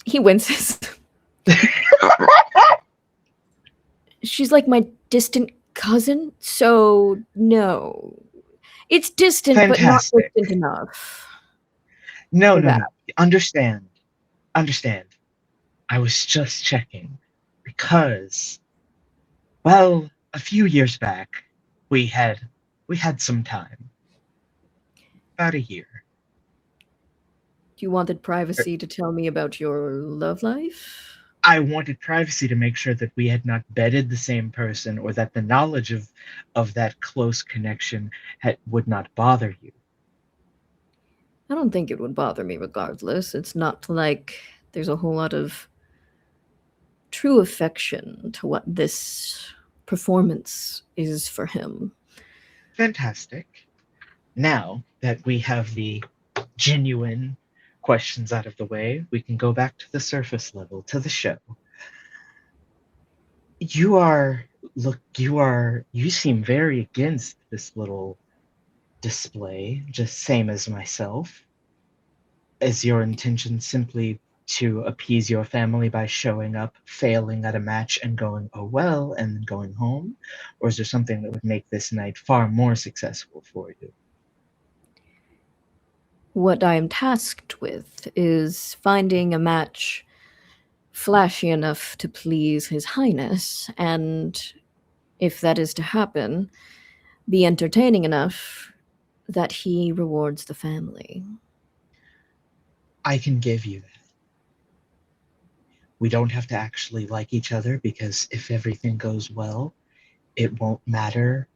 A: He winces. She's like my distant cousin, so no. It's distant,
E: Fantastic.
A: but not distant enough.
E: No.
A: that.
E: Understand. I was just checking because, well, a few years back, we had some time. About a year.
A: You wanted privacy to tell me about your love life?
E: I wanted privacy to make sure that we had not bedded the same person, or that the knowledge of that close connection would not bother you.
A: I don't think it would bother me regardless. It's not like there's a whole lot of true affection to what this performance is for him.
E: Fantastic. Now that we have the genuine questions out of the way, we can go back to the surface level, to the show. You seem very against this little display, just same as myself. Is your intention simply to appease your family by showing up, failing at a match, and going, oh well, and then going home? Or is there something that would make this night far more successful for you?
A: What I am tasked with is finding a match flashy enough to please His Highness, and if that is to happen, be entertaining enough that he rewards the family.
E: I can give you that. We don't have to actually like each other, because if everything goes well, it won't matter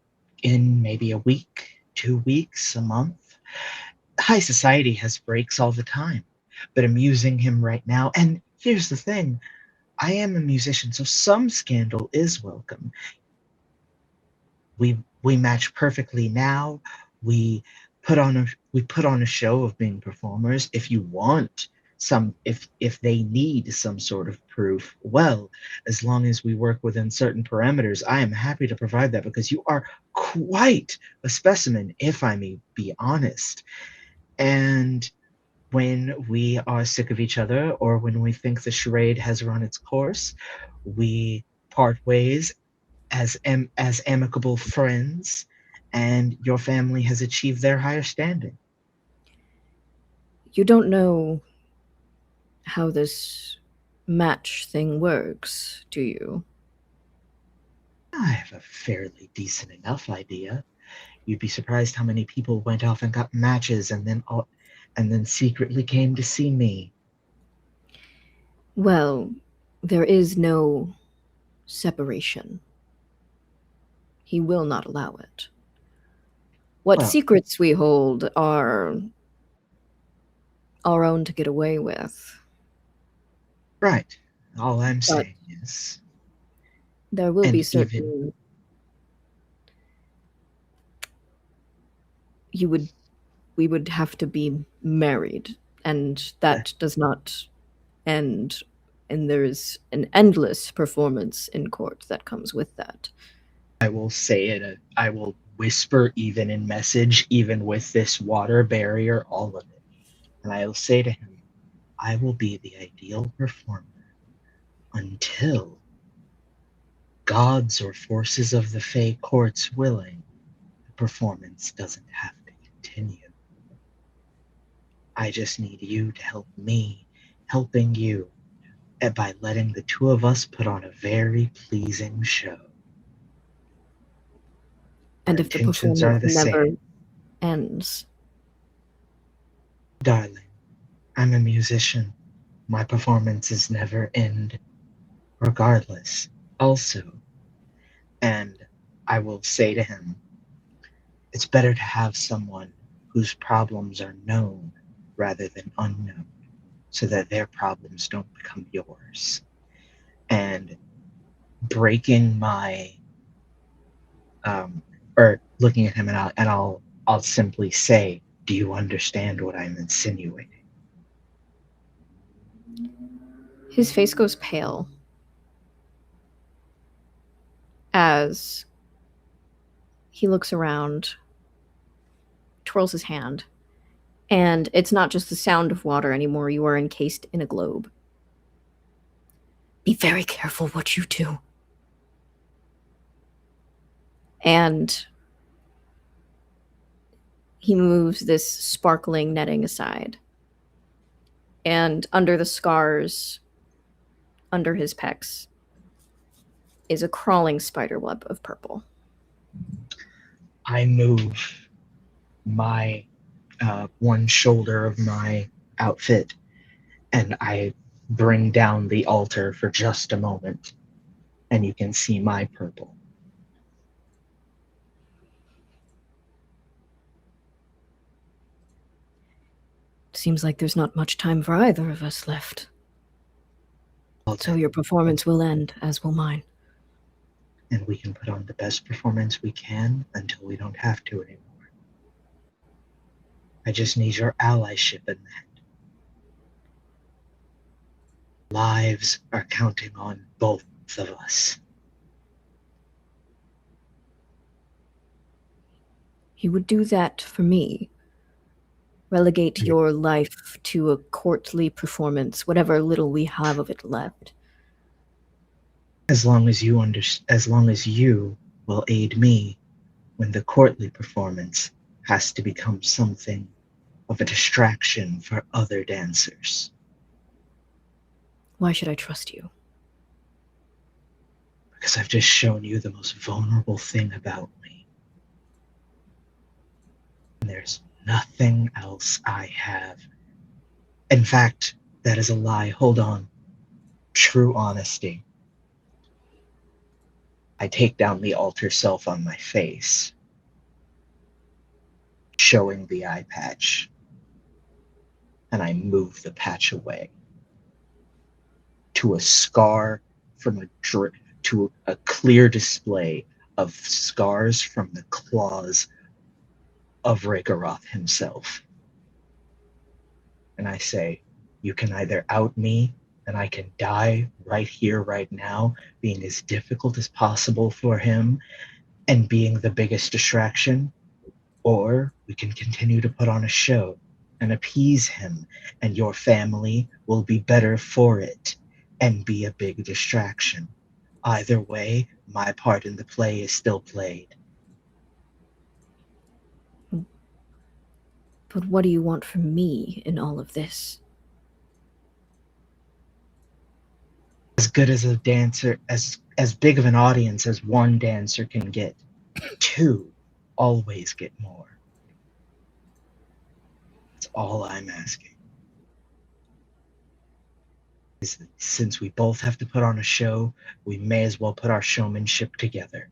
E: in maybe a week, 2 weeks, a month. High society has breaks all the time, but I'm using him right now. And here's the thing, I am a musician, so some scandal is welcome. We match perfectly now. We put on a show of being performers. If you want some, if they need some sort of proof, well, as long as we work within certain parameters, I am happy to provide that, because you are quite a specimen, if I may be honest. And when we are sick of each other, or when we think the charade has run its course, we part ways as amicable friends, and your family has achieved their higher standing.
A: You don't know how this match thing works, do you?
E: I have a fairly decent enough idea. You'd be surprised how many people went off and got matches, and then secretly came to see me.
A: Well, there is no separation. He will not allow it. What
E: Well,
A: secrets we hold are our own to get away with.
E: right. All I'm
A: But
E: saying is,
A: there will be
E: and even
A: certain we would have to be married, and that does not end, and there's an endless performance in court that comes with that.
E: I will say it, I will whisper even in message, even with this water barrier, all of it. And I'll say to him, I will be the ideal performer until gods or forces of the Fey courts willing, the performance doesn't have to continue. I just need you to help me, helping you, and by letting the two of us put on a very pleasing show. Our
A: And if the
E: intentions
A: performance
E: are the
A: never
E: same.
A: ends,
E: Darling, I'm a musician. My performances never end, regardless. Also, and I will say to him, it's better to have someone whose problems are known rather than unknown, so that their problems don't become yours. And breaking my, or looking at him, and I'll simply say, "Do you understand what I'm insinuating?"
A: his face goes pale as he looks around, twirls his hand, and it's not just the sound of water anymore. You are encased in a globe. Be very careful what you do. And he moves this sparkling netting aside. And under the scars, under his pecs, is a crawling spiderweb of purple.
E: I move my one shoulder of my outfit, and I bring down the altar for just a moment, and you can see my purple.
A: Seems like there's not much time for either of us left.
E: Well,
A: So
E: then,
A: your performance will end, as will mine.
E: and we can put on the best performance we can until we don't have to anymore. I just need your allyship in that. Lives are counting on both of us.
A: You would do that for me. Relegate
E: Yeah.
A: your life to a courtly performance, whatever little we have of it left.
E: As long as you will aid me when the courtly performance has to become something of a distraction for other dancers.
A: Why should I trust you?
E: Because I've just shown you the most vulnerable thing about me. And there's nothing else I have. In fact, that is a lie. Hold on. True honesty. I take down the alter self on my face, showing the eye patch, and I move the patch away to a scar from to a clear display of scars from the claws of Rhaegaroth himself. And I say, you can either out me and I can die right here, right now, being as difficult as possible for him and being the biggest distraction, or we can continue to put on a show and appease him, and your family will be better for it and be a big distraction. Either way, my part in the play is still played.
A: But what do you want from me in all of this?
E: As good as a dancer, as big of an audience as one dancer can get, two always get more. That's all I'm asking. Is that since we both have to put on a show, we may as well put our showmanship together.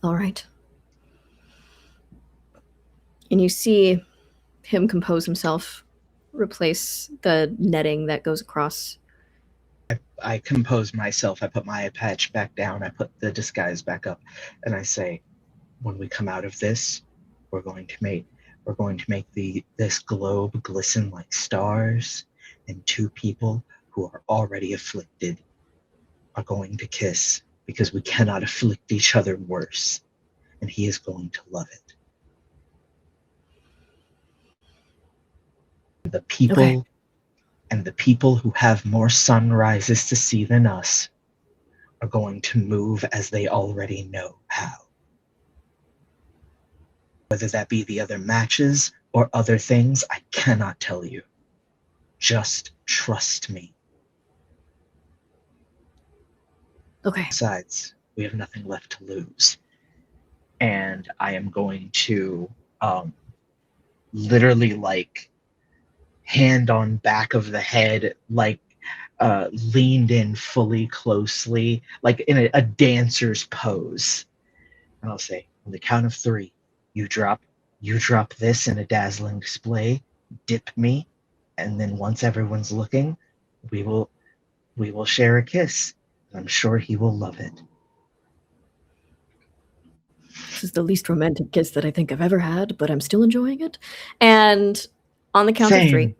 A: All right. And you see him compose himself, replace the netting that goes across.
E: I compose myself. I put my patch back down. I put the disguise back up, and I say, when we come out of this, we're going to make this globe glisten like stars, and two people who are already afflicted are going to kiss because we cannot afflict each other worse, and he is going to love it. The people
A: Okay.
E: and the people who have more sunrises to see than us are going to move as they already know how. Whether that be the other matches or other things, I cannot tell you. Just trust me.
A: Okay.
E: Besides, we have nothing left to lose. And I am going to literally like hand on back of the head, like leaned in fully closely, like in a dancer's pose. And I'll say, on the count of three, you drop this in a dazzling display, dip me, and then once everyone's looking, we will share a kiss. I'm sure he will love it.
A: This is the least romantic kiss that I think I've ever had, but I'm still enjoying it. And on the count of three,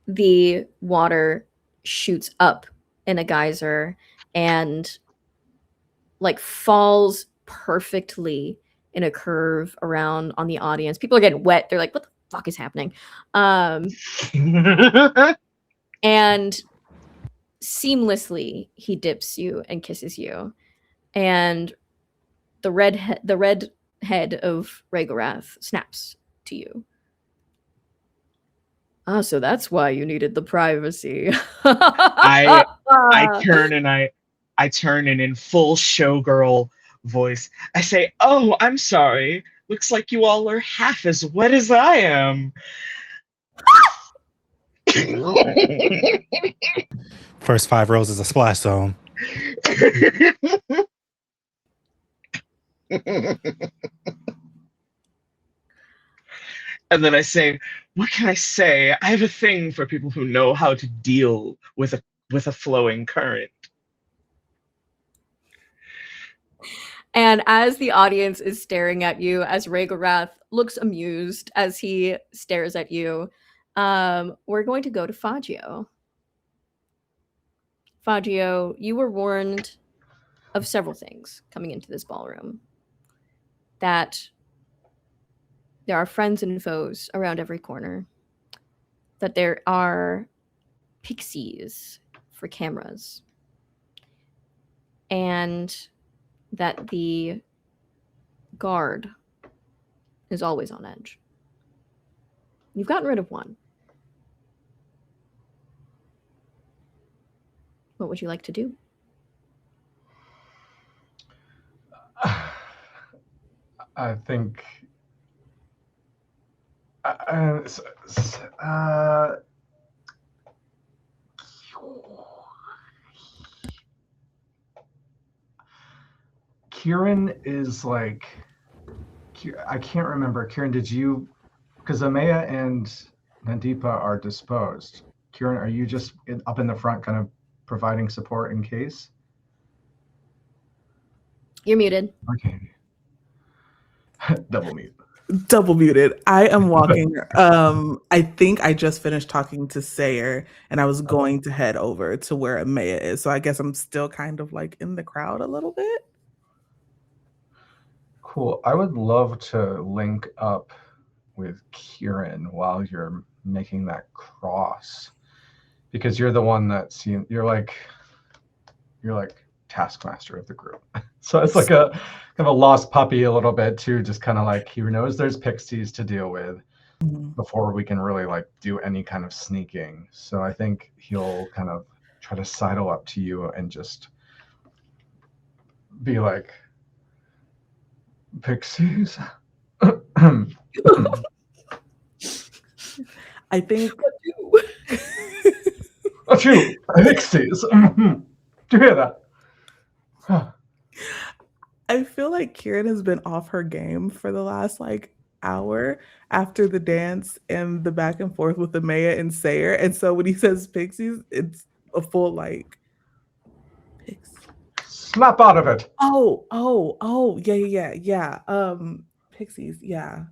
A: the water shoots up in a geyser and like falls perfectly in a curve around on the audience. People are getting wet. They're like, what the fuck is happening? And seamlessly he dips you and kisses you. And the red head of Rhaegaroth snaps to you. Ah, so that's why you needed the privacy.
E: I turn and in full showgirl voice, I say, "Oh, I'm sorry. Looks like you all are half as wet as I am."
B: First 5 rows is a splash zone.
E: And then I say, "What can I say? I have a thing for people who know how to deal with a flowing current."
A: And as the audience is staring at you, as Rhaegaroth looks amused as he stares at you, we're going to go to Fagio. Fagio, you were warned of several things coming into this ballroom. That there are friends and foes around every corner. That there are pixies for cameras. And that the guard is always on edge. You've gotten rid of one. What would you like to do?
D: I think. Uh, Kieran is like. I can't remember. Kieran, did you? Because Amaya and Nandipa are disposed. Kieran, are you just up in the front, kind of providing support in case?
A: You're muted.
D: Okay. Double mute.
C: Double muted. I am walking. I think I just finished talking to Sayer and I was going to head over to where Amaya is. So I guess I'm still kind of like in the crowd a little bit.
D: Cool. I would love to link up with Kieran while you're making that cross, because you're the one that's you're like taskmaster of the group. So it's like a kind of a lost puppy a little bit too, just kind of like he knows there's pixies to deal with before we can really like do any kind of sneaking. So I think he'll kind of try to sidle up to you and just be like, pixies.
C: I think
D: Oh, shoot, pixies. Do you hear that?
C: I feel like Kieran has been off her game for the last like hour after the dance and the back and forth with Amaya and Sayer. And so when he says pixies, it's a full like pixies.
D: Snap out of it.
C: Yeah. Pixies, yeah.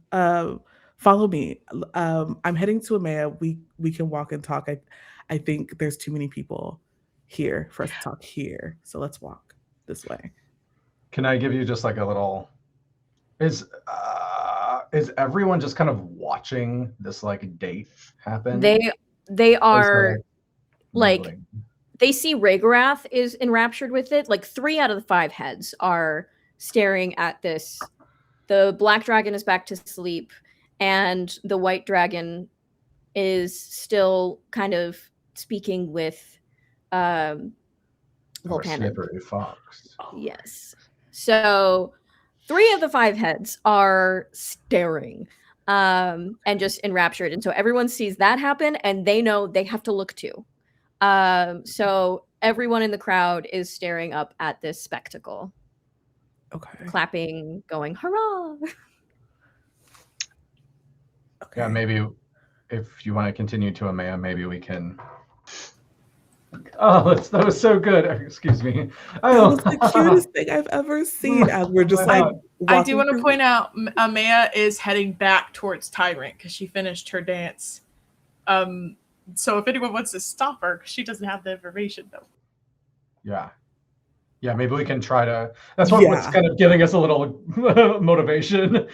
C: Follow me. I'm heading to Amaya. We can walk and talk. I think there's too many people here for us to talk here. So let's walk this way.
D: Can I give you just like a little? Is everyone just kind of watching this like date happen?
A: They are like
D: Mumbling?
A: they see Rhaegorath is enraptured with it. Like 3 out of the 5 heads are staring at this. The black dragon is back to sleep, and the white dragon is still kind of speaking with
D: Our
A: Volpanen.
D: slippery fox.
A: Yes. So 3 of the 5 heads are staring and just enraptured. And so everyone sees that happen and they know they have to look too. So everyone in the crowd is staring up at this spectacle.
C: Okay.
A: Clapping, going, hurrah!
C: Okay.
D: Yeah, maybe if you want to continue to Amaya, maybe we can. Oh, that was so good. Excuse me.
C: That was the cutest thing I've ever seen. As we're just like,
F: I do want to
C: through.
F: point out Amaya is heading back towards Tyrant because she finished her dance. So if anyone wants to stop her, because she doesn't have the information though.
D: Yeah, maybe we can try to. That's what's kind of giving us a little motivation.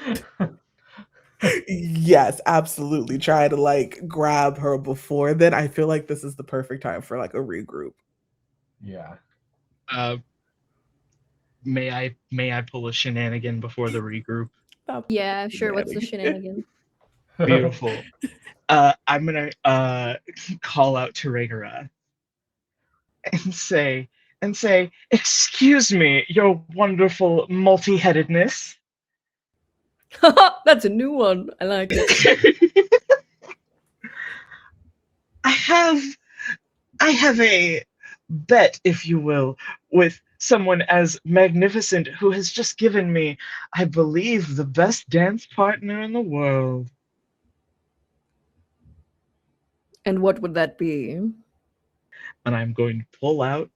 C: Yes, absolutely. Try to like grab her before then. I feel like this is the perfect time for like a regroup.
D: Yeah.
E: May I pull a shenanigan before the regroup?
A: Yeah, sure. What's the shenanigan?
E: Beautiful. I'm gonna call out to Rhaegorath and say, excuse me, your wonderful multi-headedness.
A: That's a new one. I like it.
E: I have a bet, if you will, with someone as magnificent who has just given me, I believe, the best dance partner in the world.
A: And what would that be?
E: And I'm going to pull out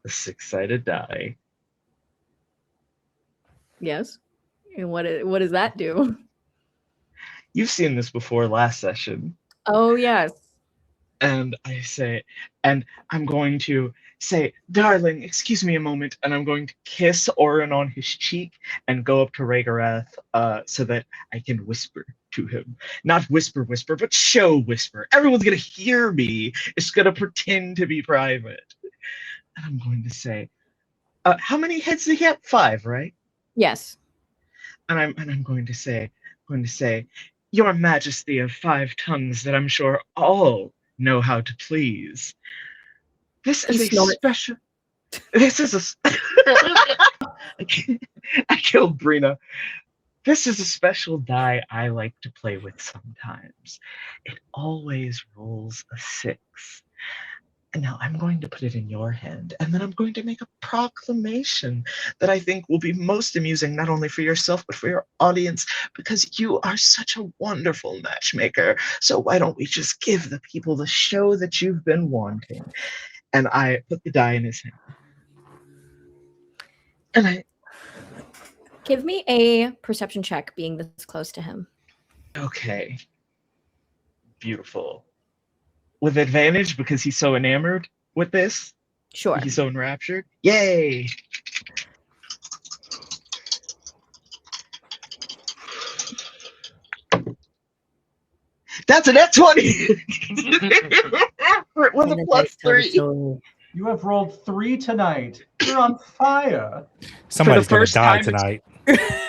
E: the 6-sided die.
A: Yes. And what does that do?
E: You've seen this before last session.
A: Oh, yes.
E: And I'm going to say, darling, excuse me a moment, and I'm going to kiss Orin on his cheek and go up to Rhaegorath so that I can whisper to him. Not whisper, but show whisper. Everyone's going to hear me. It's going to pretend to be private. And I'm going to say, how many heads did he get? 5, right?
A: Yes.
E: And I'm going to say, Your Majesty of 5 tongues that I'm sure all know how to please. This
A: He
E: is a
A: snorts.
E: special. This is a. I killed Brina. This is a special die I like to play with sometimes. It always rolls a 6. And now I'm going to put it in your hand, and then I'm going to make a proclamation that I think will be most amusing, not only for yourself, but for your audience, because you are such a wonderful matchmaker. So why don't we just give the people the show that you've been wanting? And I put the die in his hand. And I,
A: Give me a perception check being this close to him.
E: okay. Beautiful. With advantage because he's so enamored with this.
A: Sure.
E: He's so enraptured. Yay! That's a net 20! With a plus 3.
D: You have rolled 3 tonight. You're on fire.
B: Somebody's going to
E: first
B: die
E: time
B: tonight.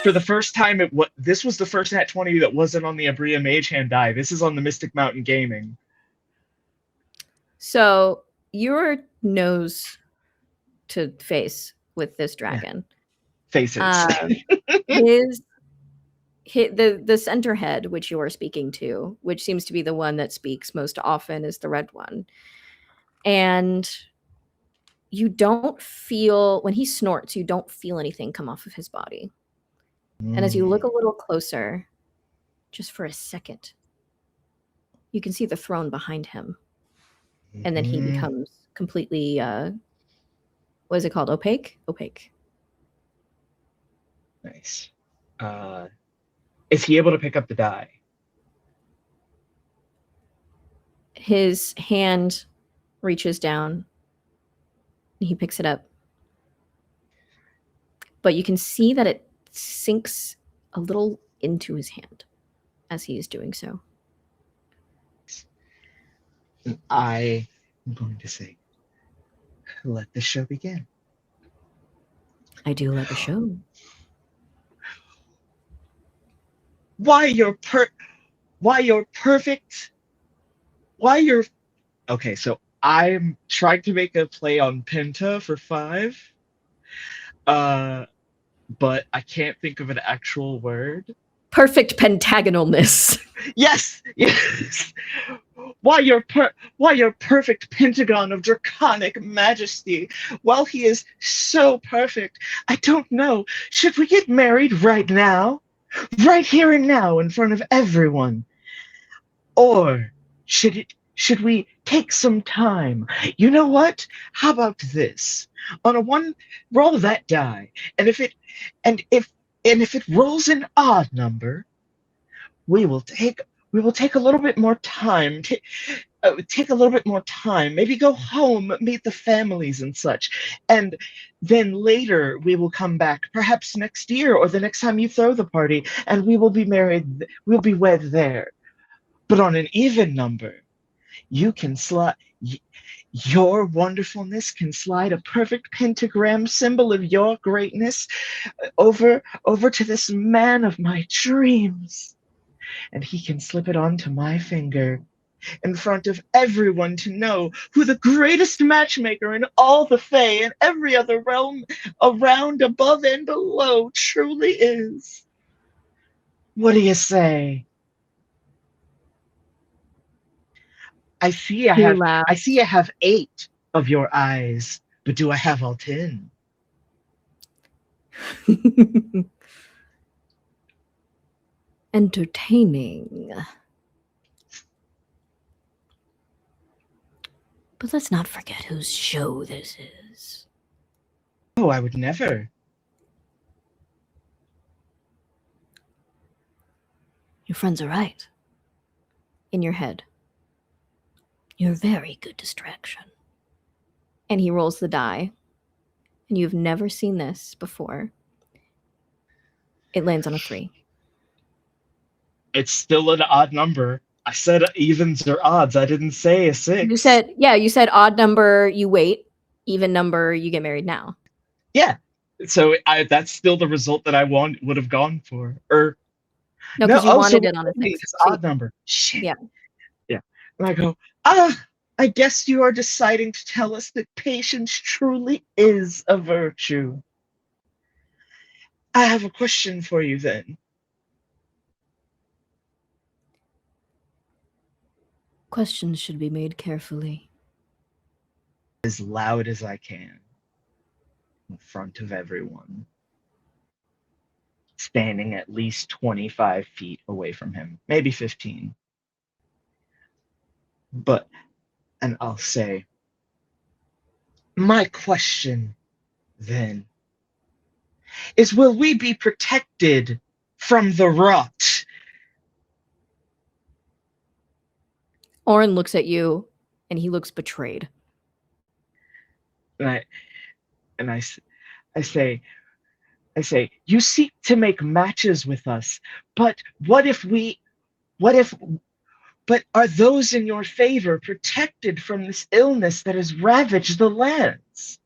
E: For the first time, this was the first nat 20 that wasn't on the Abria Mage Hand die. This is on the Mystic Mountain Gaming.
A: So your nose to face with this dragon.
E: Faces.
A: The center head, which you are speaking to, which seems to be the one that speaks most often, is the red one. And you don't feel, when he snorts, you don't feel anything come off of his body. And as you look a little closer, just for a second, you can see the throne behind him. And then he becomes completely, what is it called? Opaque? Opaque.
E: Nice. Is he able to pick up the die?
A: His hand reaches down and he picks it up. But you can see that it sinks a little into his hand as he is doing so.
E: I am going to say, let the show begin.
A: I do like a show.
E: Why you're perfect? Okay, so I'm trying to make a play on Penta for 5. But I can't think of an actual word.
A: Perfect pentagonalness.
E: Yes. Why your perfect pentagon of draconic majesty? While he is so perfect, I don't know. Should we get married right now? Right here and now in front of everyone? Or should we take some time? You know what? How about this? On a 1, roll that die, and if it rolls an odd number, we will take a little bit more time. Take a little bit more time. Maybe go home, meet the families and such, and then later we will come back, perhaps next year or the next time you throw the party, and we will be married. We'll be wed there. But on an even number, you can slide. Your wonderfulness can slide a perfect pentagram symbol of your greatness over to this man of my dreams. And he can slip it onto my finger in front of everyone to know who the greatest matchmaker in all the Fae and every other realm around, above, and below truly is. What do you say? I see I have 8 of your eyes, but do I have all 10?
A: Entertaining. But let's not forget whose show this is.
E: Oh, I would never.
A: Your friends are right. In your head. You're a very good distraction. And he rolls the die. And you've never seen this before. It lands on a 3.
E: It's still an odd number. I said evens or odds. I didn't say a 6.
A: You said odd number, you wait. Even number, you get married now.
E: Yeah. So that's still the result that I would have gone for.
A: No, because you
E: Oh, so
A: wanted
E: we're
A: it on a
E: moving
A: six.
E: this
A: So,
E: odd number. Shit.
A: yeah.
E: Yeah. And I go, ah, I guess you are deciding to tell us that patience truly is a virtue. I have a question for you then.
A: Questions should be made carefully.
E: As loud as I can, in front of everyone, standing at least 25 feet away from him, maybe 15. But, and I'll say, my question then is, will we be protected from the rot?
A: Oren looks at you, and he looks betrayed.
E: And I say, you seek to make matches with us, but what if, but are those in your favor protected from this illness that has ravaged the lands?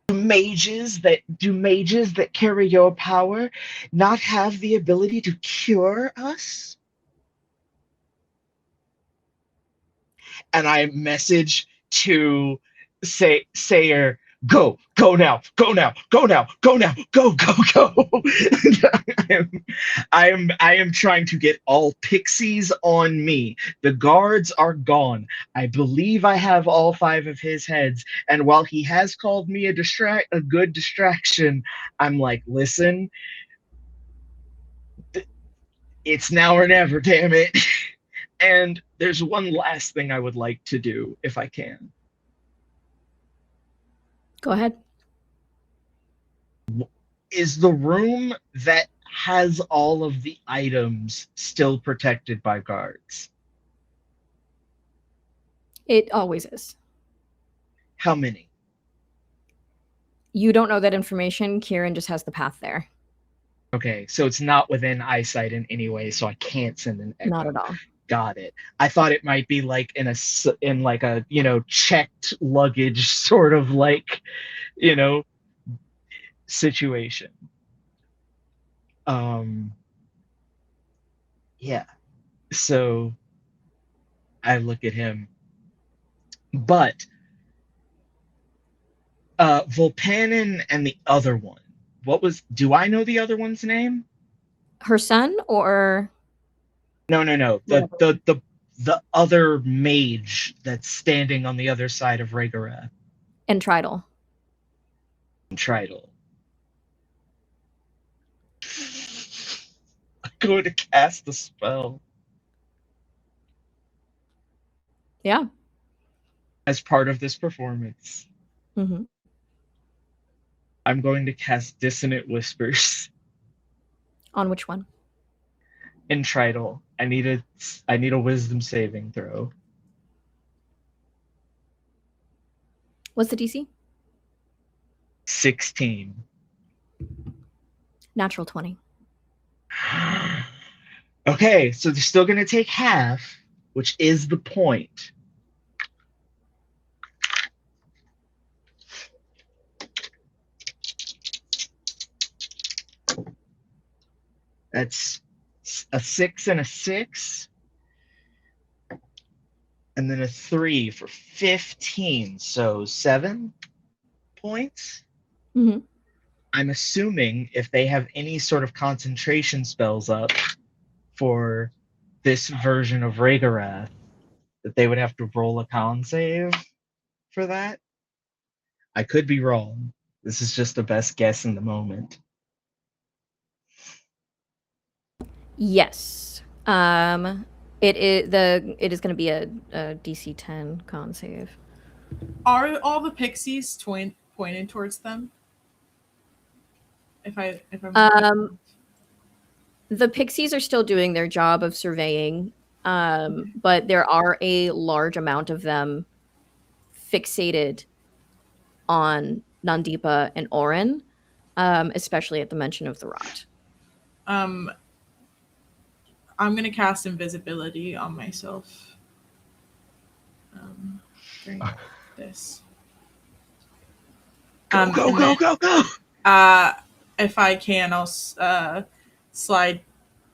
E: Do mages that carry your power not have the ability to cure us? And I message to Sayer, go now, go now, go now, go now, go, go, go. I am trying to get all pixies on me. The guards are gone. I believe I have all 5 of his heads. And while he has called me a good distraction, I'm like, listen, it's now or never, damn it. And there's one last thing I would like to do, if I can.
A: Go ahead.
E: Is the room that has all of the items still protected by guards?
A: It always is.
E: How many?
A: You don't know that information. Kieran just has the path there.
E: Okay, so it's not within eyesight in any way, so I can't send an echo.
A: Not at all.
E: Got it. I thought it might be like in like a checked luggage sort of like situation. Yeah. So I look at him, but Volpanin and the other one. Do I know the other one's name?
A: Her son or
E: No. The other mage that's standing on the other side of Rhaegareth.
A: Entridle.
E: Entridle. I'm going to cast the spell.
A: Yeah.
E: As part of this performance.
A: Mm-hmm.
E: I'm going to cast Dissonant Whispers.
A: On which one?
E: Entridle. I need a wisdom saving throw.
A: What's the DC?
E: 16.
A: Natural 20.
E: Okay, so they're still going to take half, which is the point. That's a 6 and a 6. And then a 3 for 15. So 7 points.
A: Mm-hmm.
E: I'm assuming if they have any sort of concentration spells up for this version of Rhaegareth, that they would have to roll a con save for that. I could be wrong. This is just the best guess in the moment.
A: Yes. It is going to be a DC 10 con save.
F: Are all the pixies pointed towards them? If I'm
A: The pixies are still doing their job of surveying, but there are a large amount of them fixated on Nandipa and Oren, especially at the mention of the rot.
F: I'm gonna cast invisibility on myself during this.
E: Go, go,
F: And
E: go,
F: then,
E: go, go.
F: if I can, I'll slide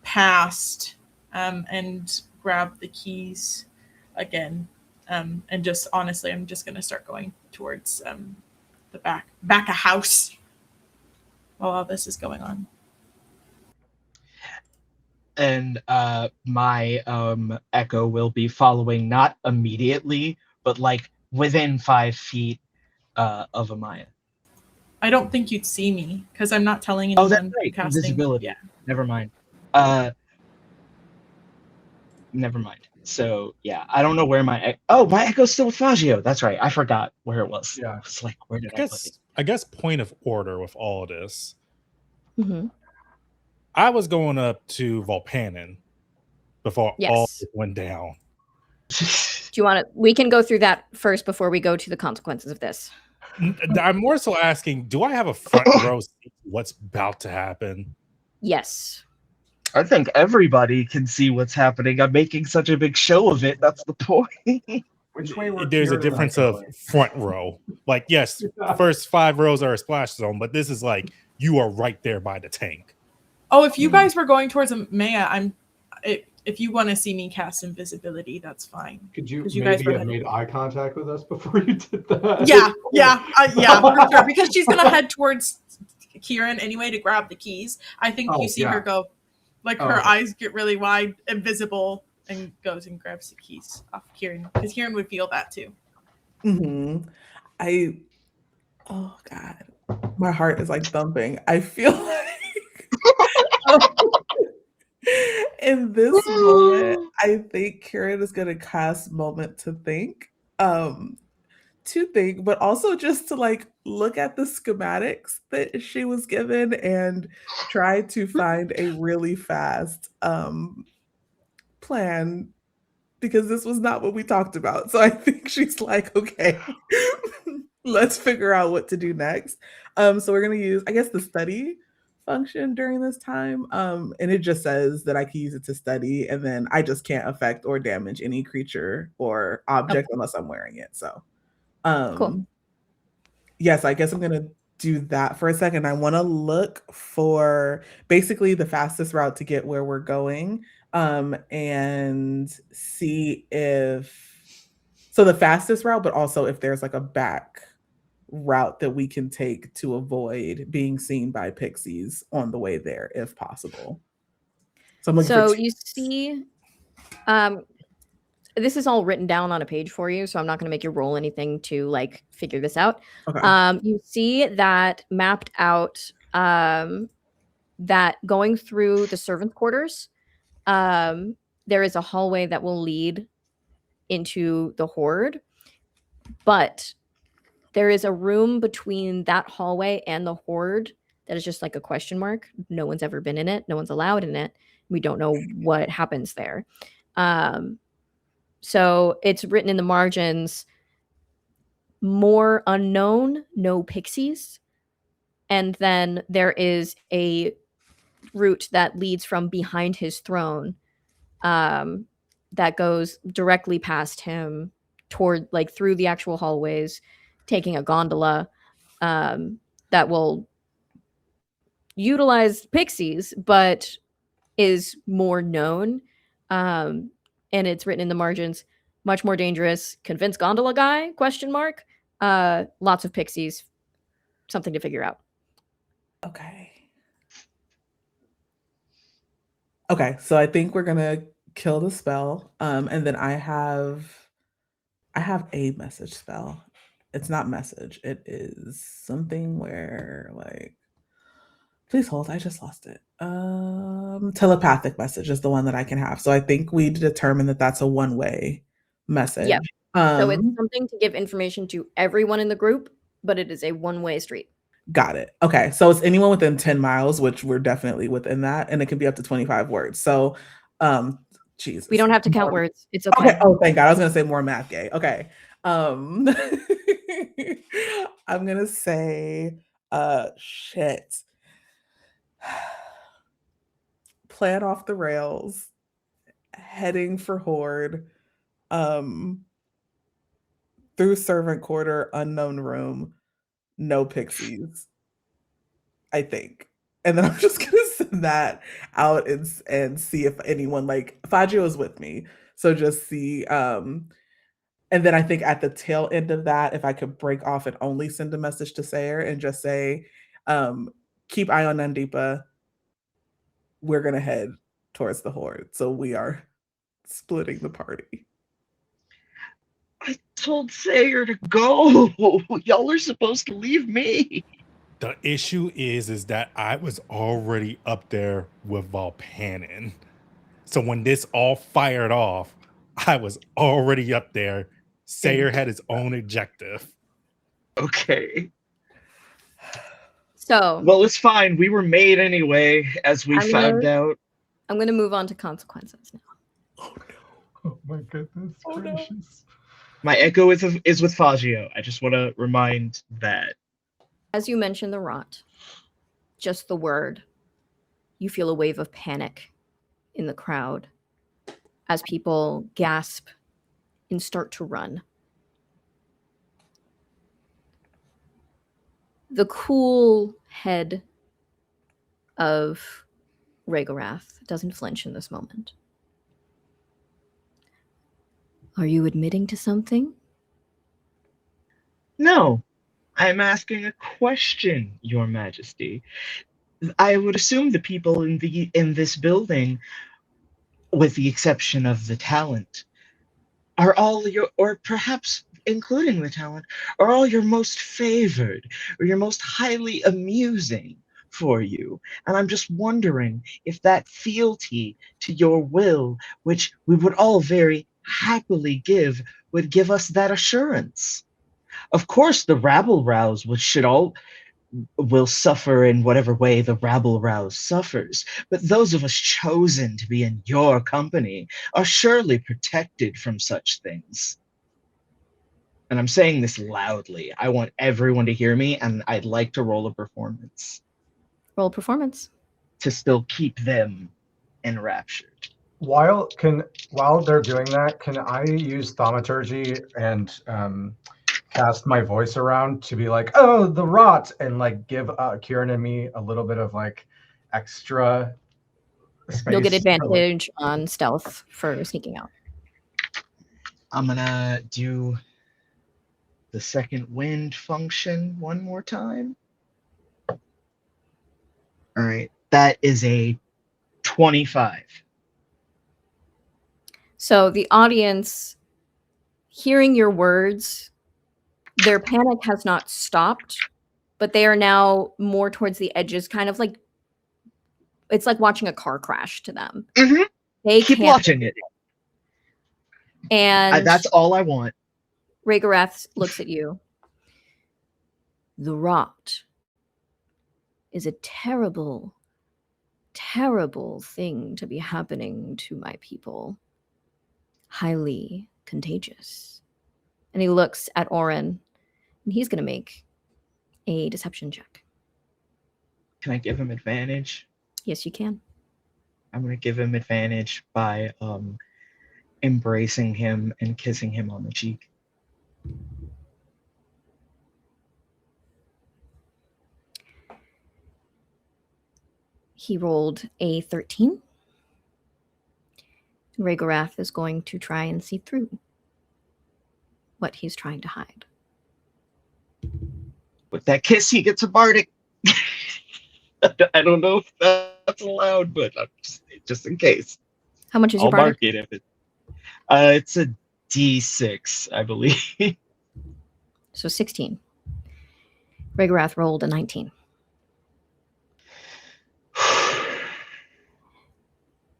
F: past and grab the keys again. And just honestly, I'm just gonna start going towards the back of house while all this is going on.
E: And my echo will be following, not immediately, but like within 5 feet of Amaya.
F: I don't think you'd see me because I'm not telling
E: Oh, that's
F: anyone
E: right.
F: casting.
E: Invisibility.
F: Yeah.
E: Never mind. Never mind. So yeah, I don't know where my my echo's still with Fagio. That's right. I forgot where it was.
D: Yeah.
E: It's like, where did
B: I
E: I put it?
B: guess point of order with all this.
A: Hmm.
B: I was going up to Volpanin before all
A: Yes.
B: this went down.
A: Do you want to? We can go through that first before we go to the consequences of this.
B: I'm more so asking, do I have a front row seat to what's about to happen?
A: Yes.
E: I think everybody can see what's happening. I'm making such a big show of it. That's the point.
D: Which way were
B: There's a
D: Kieran and I
B: difference of
D: going?
B: front row. Like, yes,
D: Yeah.
B: first 5 rows are a splash zone, but this is like you are right there by the tank.
F: Oh, if you guys were going towards Maya, if you want to see me cast invisibility, that's fine.
D: Could you
F: 'Cause you guys
D: maybe
F: were
D: have
F: headed-
D: made eye contact with us before you did that?
F: Yeah, for sure. Because she's gonna head towards Kieran anyway to grab the keys. I think
D: Oh,
F: you see
D: yeah.
F: her go, like
D: Oh,
F: her
D: okay.
F: eyes get really wide, invisible, and goes and grabs the keys off Kieran because Kieran would feel that too.
C: Mm-hmm. Oh God, my heart is like thumping. I feel like in this moment, I think Kieran is gonna cast Moment to Think. To think, but also just to like look at the schematics that she was given and try to find a really fast plan because this was not what we talked about. So I think she's like, okay, let's figure out what to do next. So we're gonna use, I guess, the study function during this time. And it just says that I can use it to study, and then I just can't affect or damage any creature or object unless I'm wearing it. So
A: Cool.
C: yes, I guess I'm gonna do that for a second. I want to look for basically the fastest route to get where we're going, and see if so the fastest route, but also if there's like a back route that we can take to avoid being seen by pixies on the way there, if possible. So I'm looking for
A: So
C: two.
A: you see, um, this is all written down on a page for you, so I'm not going to make you roll anything to like figure this out.
C: Okay.
A: You see that mapped out, that going through the servant quarters, there is a hallway that will lead into the horde, but there is a room between that hallway and the horde that is just like a question mark. No one's ever been in it. No one's allowed in it. We don't know what happens there. So it's written in the margins, more unknown, no pixies. And then there is a route that leads from behind his throne, that goes directly past him toward like through the actual hallways, taking a gondola, that will utilize pixies, but is more known. And it's written in the margins, much more dangerous. Convince gondola guy? Question mark. Lots of pixies. Something to figure out.
C: Okay. Okay, so I think we're gonna kill the spell. And then I have a message spell. It's not message. It is something where like please hold, I just lost it. Telepathic message is the one that I can have. So I think we determined that that's a one-way message.
A: Yep. So it's something to give information to everyone in the group, but it is a one-way street.
C: Got it. Okay. So it's anyone within 10 miles, which we're definitely within that, and it can be up to 25 words. So Jesus.
A: We don't have to count words. It's
C: Okay.
A: okay.
C: Oh, thank God. I was gonna say more math gay. Okay. I'm gonna say shit. Plan off the rails, heading for Horde, through servant quarter, unknown room, no pixies, I think. And then I'm just gonna send that out and see if anyone like Fagio is with me. So just see and then I think at the tail end of that, if I could break off and only send a message to Sayer and just say, keep eye on Nandipa. We're gonna head towards the horde. So we are splitting the party.
E: I told Sayer to go. Y'all are supposed to leave me.
B: The issue is that I was already up there with Volpanin. So when this all fired off, I was already up there. Sayer had his own objective.
E: Okay.
A: So
E: Well, it's fine. We were made anyway, as we
A: I'm
E: found
A: gonna-
E: out.
A: I'm going to move on to consequences now.
D: Oh no! Oh my goodness gracious!
E: My echo is with Fagio. I just want to remind that.
A: As you mentioned the rot, just the word, you feel a wave of panic in the crowd as people gasp and start to run. The cool head of Rhaegorath doesn't flinch in this moment. Are you admitting to something?
E: No, I'm asking a question, Your Majesty. I would assume the people in this building, with the exception of the talent, are all your, or perhaps including the talent, are all your most favored or your most highly amusing for you. And I'm just wondering if that fealty to your will, which we would all very happily give, would give us that assurance. Of course, the rabble rouse, which should all will suffer in whatever way the rabble rouse suffers, but those of us chosen to be in your company are surely protected from such things. And I'm saying this loudly. I want everyone to hear me, and I'd like to roll a performance
A: Roll performance.
E: to still keep them enraptured.
D: While they're doing that, can I use thaumaturgy and cast my voice around to be like, "Oh, the rot," and like give Kieran and me a little bit of like extra space?
A: You'll get
D: to, like-
A: advantage on stealth for sneaking out.
E: I'm gonna do the second wind function one more time. All right, that is a 25.
A: So the audience, hearing your words, their panic has not stopped, but they are now more towards the edges, kind of like it's like watching a car crash to them.
E: Mhm.
A: They
E: Keep
A: can't.
E: watching it.
A: And
E: That's all I want.
A: Rhaegorath looks at you. The rot is a terrible, terrible thing to be happening to my people. Highly contagious. And he looks at Oren, and he's going to make a deception check.
E: Can I give him advantage?
A: Yes, you can.
E: I'm gonna give him advantage by embracing him and kissing him on the cheek.
A: He rolled a 13. Rhaegorath is going to try and see through what he's trying to hide.
E: With that kiss, he gets a bardic. I don't know if that's allowed, but just in case.
A: How much is
E: I'll
A: your bardic?
E: mark it if it. It's a D6, I believe.
A: So 16. Rhaegorath rolled a 19.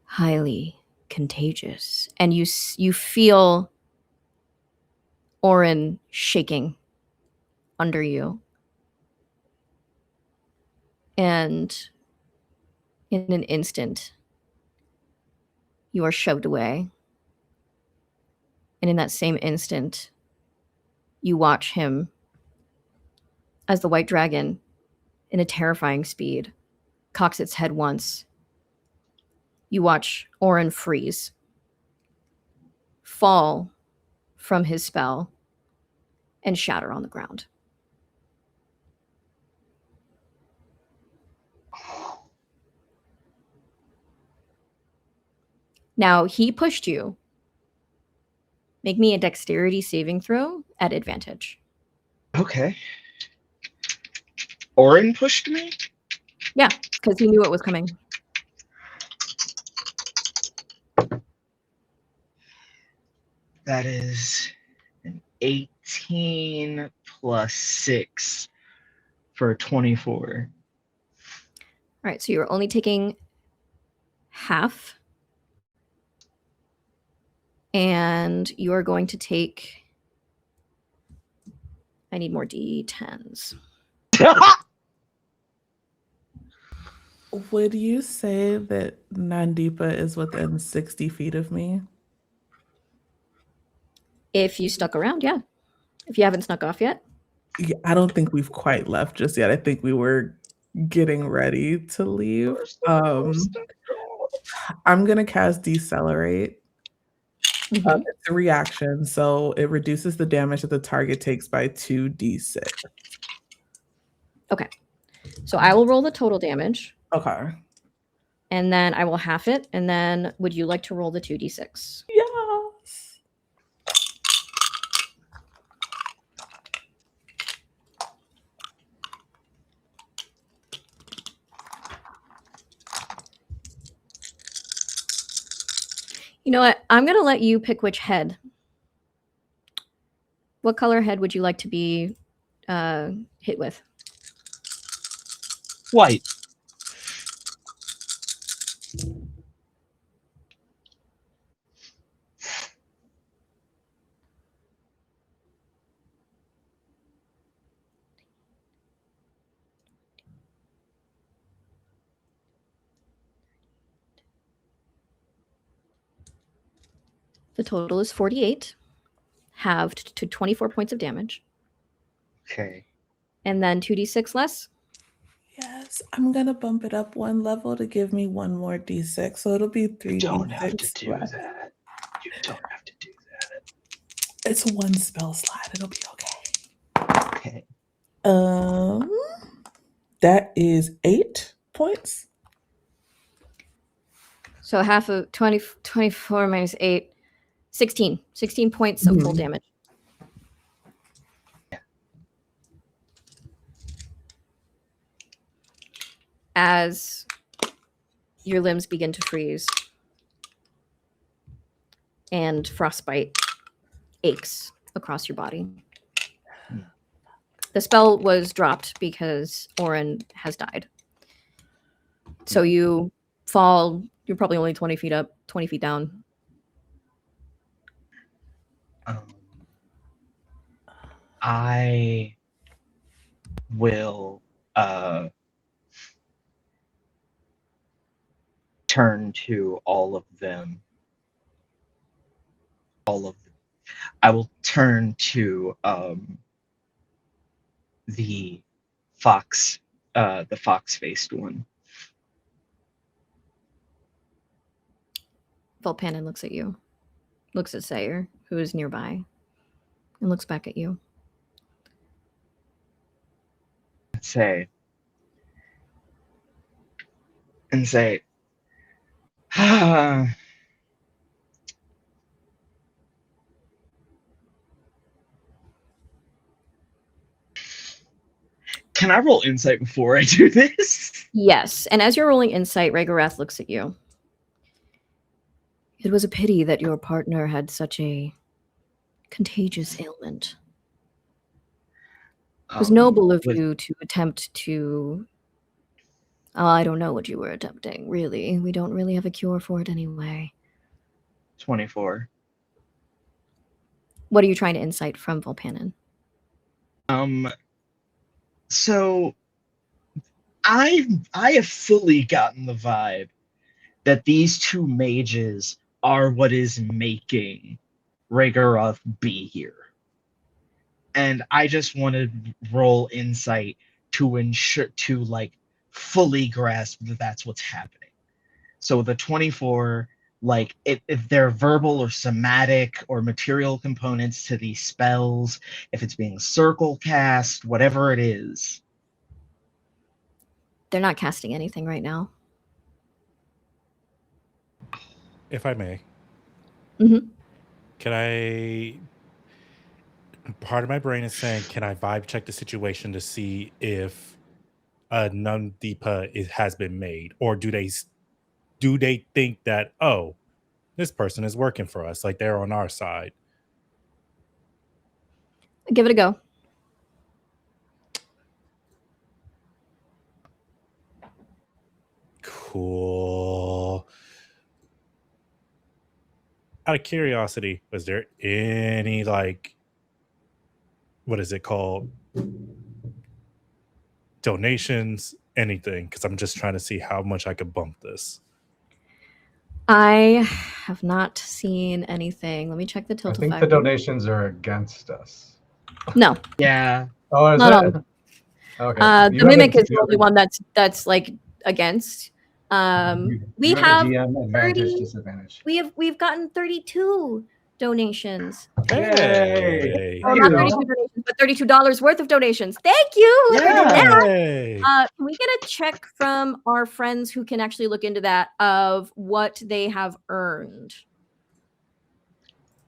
A: Highly contagious. And you feel Oren shaking under you. And in an instant, you are shoved away. And in that same instant, you watch him as the white dragon, in a terrifying speed, cocks its head once. You watch Oren freeze, fall from his spell, and shatter on the ground. Now, he pushed you. Make me a dexterity saving throw at advantage.
E: Okay. Orin pushed me?
A: Yeah, because he knew it was coming.
E: That is an 18 plus 6 for 24.
A: All right, so you're only taking half. And you are going to take... I need more D10s.
C: Would you say that Nandipa is within 60 feet of me?
A: If you stuck around, yeah. If you haven't snuck off yet.
C: Yeah, I don't think we've quite left just yet. I think we were getting ready to leave. I'm gonna cast Decelerate. It's a reaction, so it reduces the damage that the target takes by 2d6.
A: Okay. So I will roll the total damage.
C: Okay.
A: And then I will half it. And then would you like to roll the 2d6?
C: Yes.
A: You know what? I'm going to let you pick which head. What color head would you like to be hit with?
E: White.
A: The total is 48, halved to 24 points of damage.
E: Okay.
A: And then 2d6 less.
C: Yes, I'm gonna bump it up one level to give me one more d6, so it'll be 3d6.
E: You don't have to do
C: less.
E: that. You don't have to do that.
C: It's one spell slot. It'll be okay.
E: Okay.
C: That is 8 points.
A: So half of 24 minus 8, 16. 16 points of full damage. As your limbs begin to freeze and frostbite aches across your body. The spell was dropped because Orin has died. So you fall, you're probably only 20 feet up, 20 feet down.
E: I will turn to all of them. I will turn to the fox-faced one.
A: Volpanin looks at you, looks at Sayer, who is nearby, and looks back at you.
E: Say, can I roll insight before I do this?
A: Yes, and as you're rolling insight, Rhaegorath looks at you. It was a pity that your partner had such a contagious ailment. It was noble of you to attempt to... I don't know what you were attempting, really. We don't really have a cure for it anyway.
E: 24.
A: What are you trying to insight from Volpanin?
E: So I have fully gotten the vibe that these two mages are what is making Rhaegaroth be here. And I just want to roll insight to ensure to like fully grasp that that's what's happening. So the 24, like if they're verbal or somatic or material components to these spells, if it's being circle cast, whatever it is.
A: They're not casting anything right now.
B: if I may,
A: Mhm.
B: can I? Part of my brain is saying, can I vibe check the situation to see if a Nandipa has been made, or do they think that, oh, this person is working for us, like they're on our side?
A: Give it a go.
B: Cool. Out of curiosity, was there any, like, what is it called, donations, anything? Because I'm just trying to see how much I could bump this.
A: I have not seen anything. Let me check the
D: I
A: Tiltify.
D: think the donations are against us.
A: No,
E: Yeah.
D: Oh, is
A: Not
D: it?
A: all.
D: Okay.
A: The mimic is the only one that's like against. We
D: you have
A: have
D: a DM advantage,
A: 30
D: disadvantage.
A: we've gotten 32 donations.
B: Hey.
A: Well,
D: Thank
A: not
D: you.
A: 32 donations, but $32 worth of donations. Thank you for doing that.
B: Hey.
A: Can we get a check from our friends who can actually look into that of what they have earned?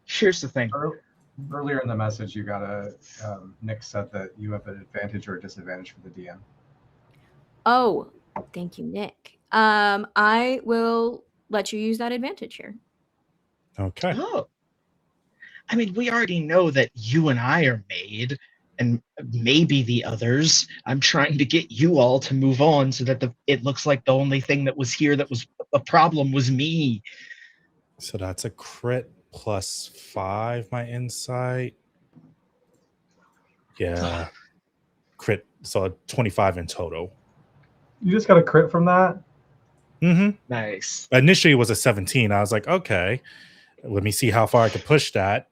E: Here's the thing.
D: Earlier in the message, you got Nick said that you have an advantage or a disadvantage for the DM.
A: Oh, thank you, Nick. I will let you use that advantage here.
B: Okay.
E: Oh. I mean, we already know that you and I are made, and maybe the others. I'm trying to get you all to move on so that it looks like the only thing that was here that was a problem was me.
B: So that's a crit plus 5, my insight. Yeah. Crit. So 25 in total.
D: You just got a crit from that?
B: Mm-hmm.
E: Nice.
B: Initially, it was a 17. I was like, okay, let me see how far I could push that.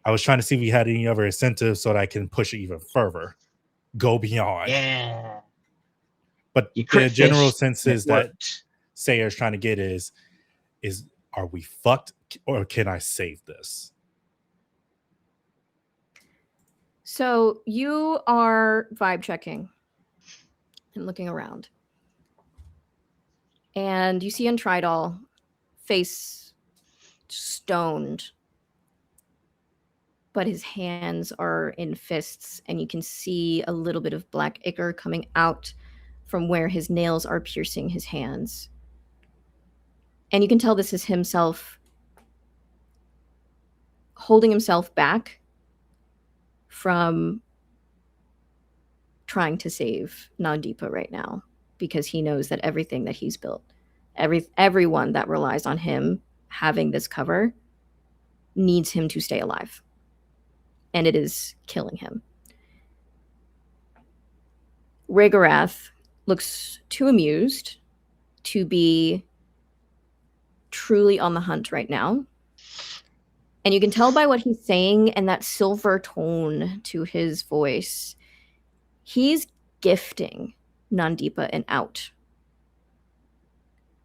B: I was trying to see if we had any other incentives so that I can push it even further, go beyond.
E: Yeah.
B: But
E: You
B: the
E: crit
B: general
E: fish,
B: sense
E: and
B: is
E: it
B: that
E: worked.
B: Sayer's trying to get is are we fucked, or can I save this?
A: So you are vibe checking and looking around. And you see Untridal, face stoned, but his hands are in fists, and you can see a little bit of black ichor coming out from where his nails are piercing his hands. And you can tell this is himself holding himself back from trying to save Nandipa right now, because he knows that everything that he's built, everyone that relies on him having this cover needs him to stay alive. And it is killing him. Ragorath looks too amused to be truly on the hunt right now. And you can tell by what he's saying and that silver tone to his voice, he's gifting Nandipa an out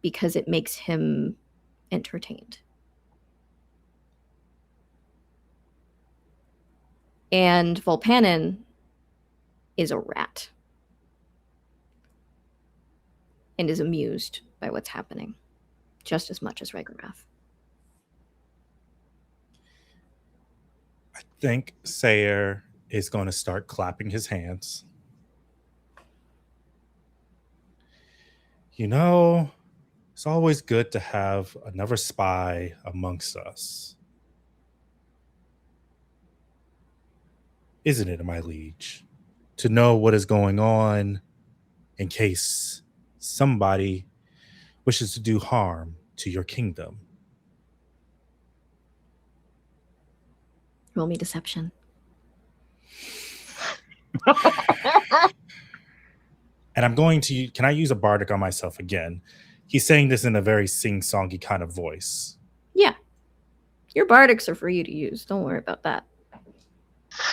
A: because it makes him entertained. And Volpanin is a rat and is amused by what's happening just as much as Ragorath.
B: I think Sayer is going to start clapping his hands. You know, it's always good to have another spy amongst us. Isn't it, my liege? To know what is going on in case somebody wishes to do harm to your kingdom.
A: Roll me deception.
B: And I'm going to, can I use a bardic on myself again? He's saying this in a very sing-songy kind of voice.
A: Yeah. Your bardics are for you to use. Don't worry about that.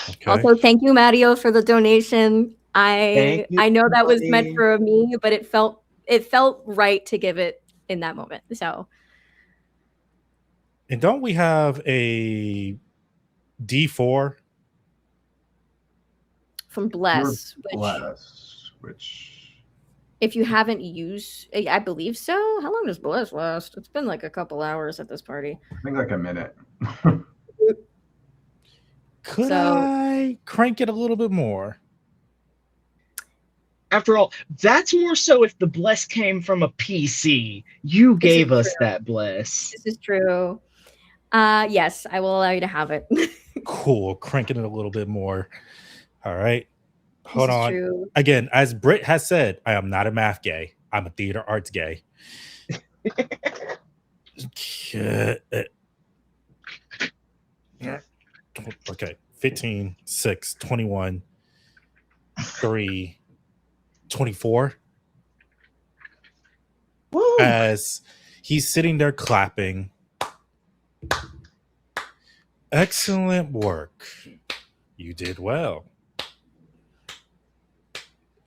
B: Okay.
A: Also, thank you, Matteo, for the donation. I know that was meant
E: buddy.
A: for me, but it felt right to give it in that moment. So,
B: And don't we have a D4?
A: from Bless,
D: Bless, which
A: If you haven't used, I believe so. How long does Bless last? It's been like a couple hours at this party.
D: I think like a minute.
B: Could
A: So-
B: I crank it a little bit more?
E: After all, that's more so if the bless came from a PC. You
A: This is
E: gave us
A: true.
E: that bless.
A: This is true. Yes, I will allow you to have it.
B: Cool. Cranking it a little bit more. All right. Hold
A: This is
B: on.
A: true.
B: Again, as Britt has said, I am not a math gay. I'm a theater arts gay. Okay. 15, 6, 21, 3, 24.
E: Woo!
B: As he's sitting there clapping. Excellent work. You did well.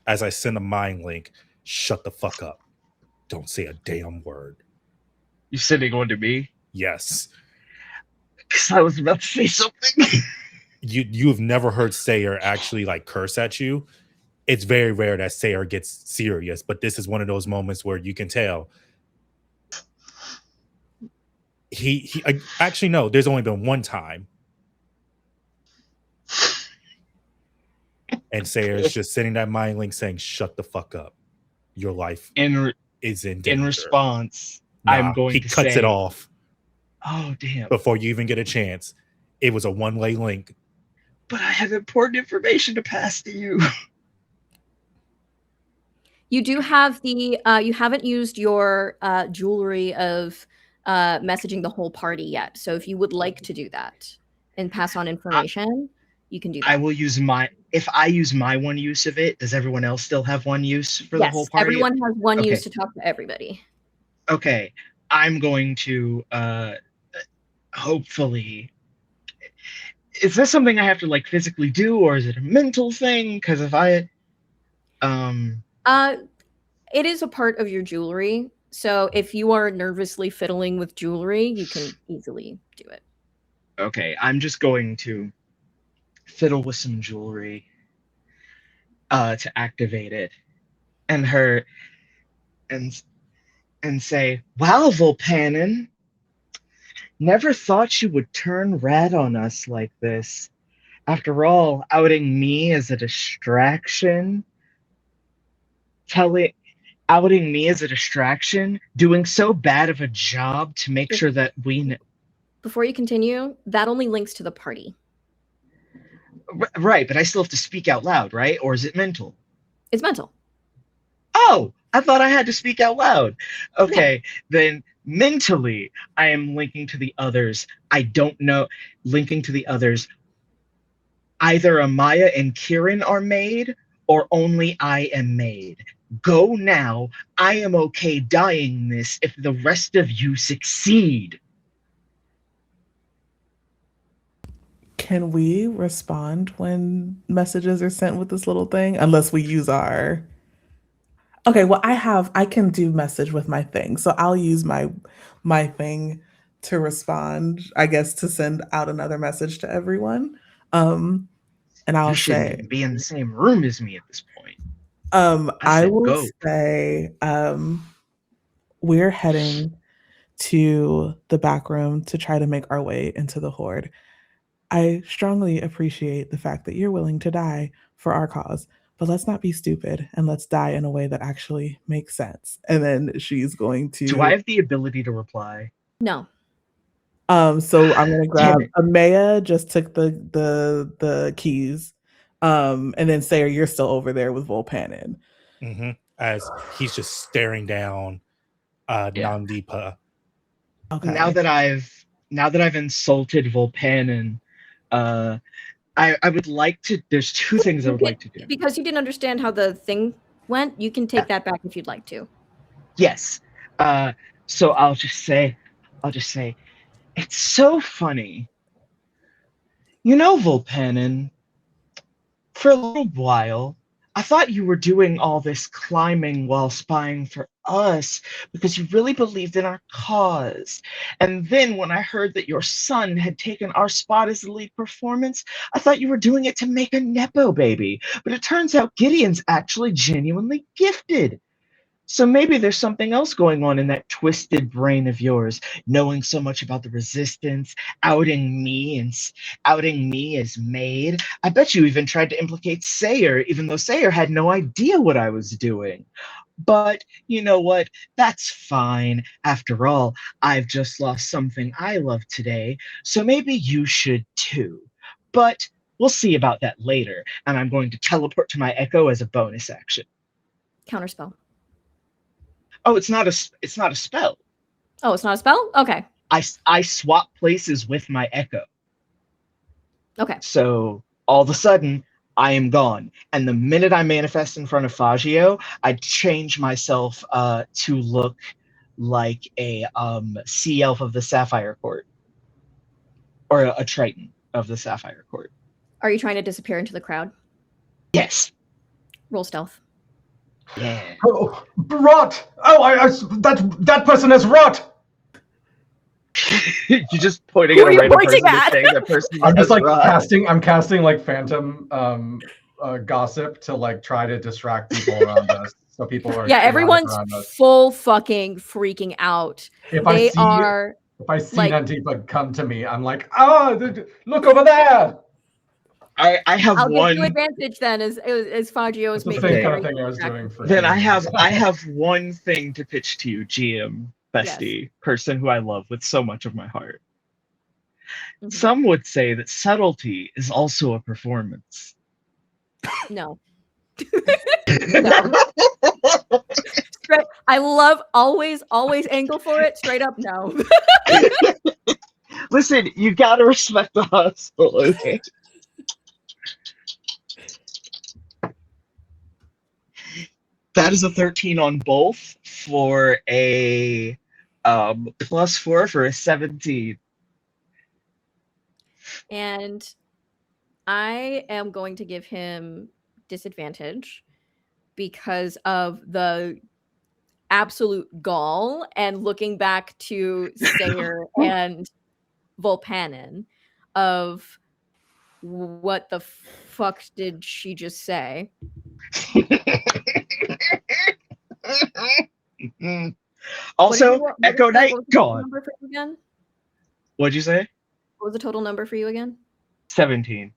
B: As I send a mind link, shut the fuck up. Don't say a damn word.
E: You sending one to me?
B: Yes.
E: Because I was about to say something.
B: You have never heard Sayer actually like curse at you. It's very rare that Sayer gets serious, but this is one of those moments where you can tell. He actually no, there's only been one time. And Sayer's just sitting that mind link saying, shut the fuck up. Your life is in danger.
E: In response,
B: Nah,
E: I'm going
B: he
E: to
B: cuts
E: say,
B: it off
E: oh, damn.
B: before you even get a chance. It was a one-way link.
E: But I have important information to pass to you.
A: You do have the you haven't used your jewelry of messaging the whole party yet. So if you would like to do that and pass on information, you can do that.
E: I will use my, if I use my one use of it, does everyone else still have one use for the whole party?
A: Everyone has one
E: Okay.
A: use to talk to everybody.
E: Okay. I'm going to hopefully, is this something I have to like physically do, or is it a mental thing? Because if I
A: It is a part of your jewelry. So if you are nervously fiddling with jewelry, you can easily do it.
E: okay, I'm just going to fiddle with some jewelry to activate it, and her and say, "Wow, Volpanin, never thought you would turn red on us like this. After all, outing me as a distraction, outing me as a distraction, doing so bad of a job to make sure that we."
A: Before you continue, that only links to the party.
E: Right, but I still have to speak out loud, right? Or is it mental?
A: It's mental.
E: Oh, I thought I had to speak out loud. Okay, then mentally, I am linking to the others. I don't know. Linking to the others. Either Amaya and Kieran are made, or only I am made. Go now. I am okay dying this if the rest of you succeed.
C: Can we respond when messages are sent with this little thing? Unless we use our. Okay, well, I can do message with my thing. So I'll use my thing to respond, I guess, to send out another message to everyone. And I'll
E: You shouldn't
C: say,
E: even be in the same room as me at this point.
C: I
E: said
C: will
E: go.
C: say, we're heading to the back room to try to make our way into the horde. I strongly appreciate the fact that you're willing to die for our cause, but let's not be stupid and let's die in a way that actually makes sense. And then she's going to.
E: Do I have the ability to reply?
A: No.
C: So I'm gonna grab
E: Damn it.
C: Amaya just took the keys. And then Sayer, you're still over there with Volpanin.
B: As he's just staring down Nandipa.
C: Okay.
E: Now that I've insulted Volpanin, I would like to. There's two things I would like to do.
A: Because you didn't understand how the thing went, you can take that back if you'd like to.
E: Yes. So I'll just say, it's so funny. You know, Volpanin, for a little while, I thought you were doing all this climbing while spying for us because you really believed in our cause. And then when I heard that your son had taken our spot as the lead performance, I thought you were doing it to make a Nepo baby. But it turns out Gideon's actually genuinely gifted. So maybe there's something else going on in that twisted brain of yours, knowing so much about the resistance, outing me and outing me as maid. I bet you even tried to implicate Sayer, even though Sayer had no idea what I was doing. But you know what? That's fine. After all, I've just lost something I love today, so maybe you should too. But we'll see about that later, and I'm going to teleport to my Echo as a bonus action.
A: Counterspell.
E: Oh, it's not a spell.
A: Oh, it's not a spell? Okay.
E: I swap places with my Echo.
A: Okay.
E: So all of a sudden, I am gone. And the minute I manifest in front of Fagio, I change myself to look like a sea elf of the Sapphire Court. Or a Triton of the Sapphire Court.
A: Are you trying to disappear into the crowd?
E: Yes.
A: Roll stealth.
E: Yeah.
D: Oh, rot! Oh, that person is rot!
E: You're just pointing
A: Who
E: at
A: are
E: a
A: you
E: random
A: pointing
E: person
A: at?
E: and saying that person
D: I'm just
E: has
D: like
E: rot.
D: casting like phantom gossip to like try to distract people around us. So people are
A: Yeah,
D: chaotic
A: everyone's
D: around us.
A: full fucking freaking out.
D: If
A: They
D: I see
A: are like-
D: Nantipa come to me, I'm like, look over there.
E: I have
A: I'll
E: one.
A: give you advantage then as Fagio is
D: That's the
A: making
D: same
A: a
D: kind of
A: very
D: thing I was doing
A: distracting
D: for.
E: Then I
D: GM.
E: have one thing to pitch to you, GM bestie, person who I love with so much of my heart.
A: Mhm.
E: Some would say that subtlety is also a performance.
A: No. No. I love always angle for it. Straight up, no.
E: Listen, you gotta respect the hustle, okay? That is a 13 on both for a +4 for a 17.
A: And I am going to give him disadvantage because of the absolute gall and looking back to Sayer and Volpanin of what the fuck did she just say?
E: Also, Echo Knight
A: what was the total
E: gone.
A: number for you again?
E: What'd you say?
A: What was the total number for you again?
E: 17.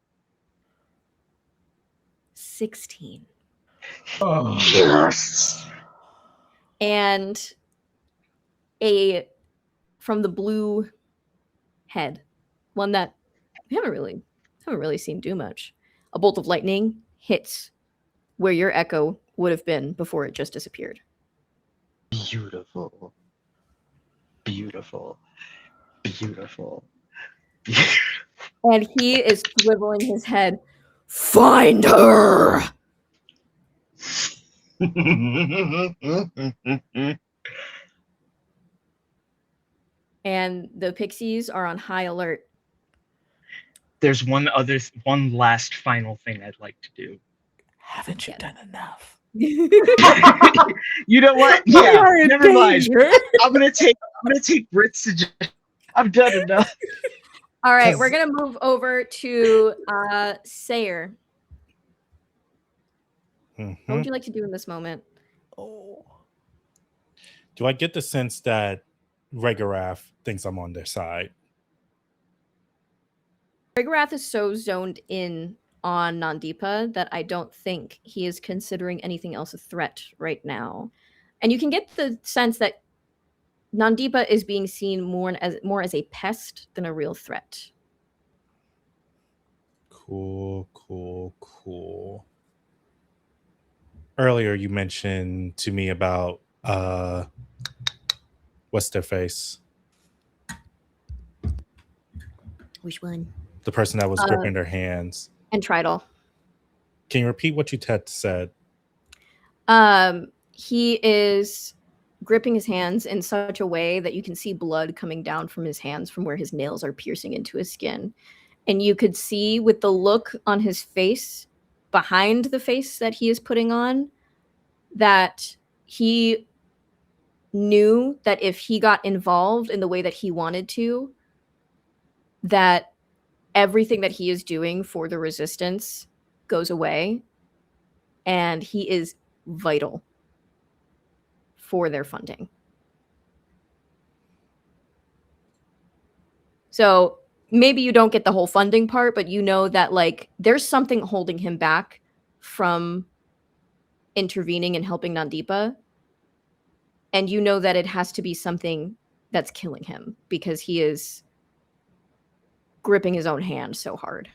A: 16.
D: Oh.
E: Yes.
A: And from the blue head, one that we haven't really seen do much. A bolt of lightning hits where your echo would have been before it just disappeared.
E: Beautiful. Beautiful. Beautiful.
A: And he is swiveling his head. Find her! And the pixies are on high alert.
E: There's one last final thing I'd like to do.
C: Haven't you done enough?
E: You know what?
C: We
E: Yeah,
C: are in
E: never mind.
C: danger.
E: I'm gonna take Brit's suggestion. I've done enough.
A: All right,
D: 'Cause-
A: we're gonna move over to Sayer. What would you like to do in this moment?
C: Oh.
B: Do I get the sense that Regorath thinks I'm on their side?
A: Rigorath is so zoned in on Nandipa that I don't think he is considering anything else a threat right now. And you can get the sense that Nandipa is being seen more as a pest than a real threat.
B: Cool. Earlier you mentioned to me about what's their face?
A: Which one?
B: The person that was gripping their hands.
A: And Tridal.
B: Can you repeat what you said?
A: He is gripping his hands in such a way that you can see blood coming down from his hands from where his nails are piercing into his skin. And you could see with the look on his face, behind the face that he is putting on, that he knew that if he got involved in the way that he wanted to, that everything that he is doing for the resistance goes away. And he is vital. for their funding. So maybe you don't get the whole funding part, but you know that like there's something holding him back from intervening and helping Nandipa. And you know that it has to be something that's killing him because he is gripping his own hand so hard.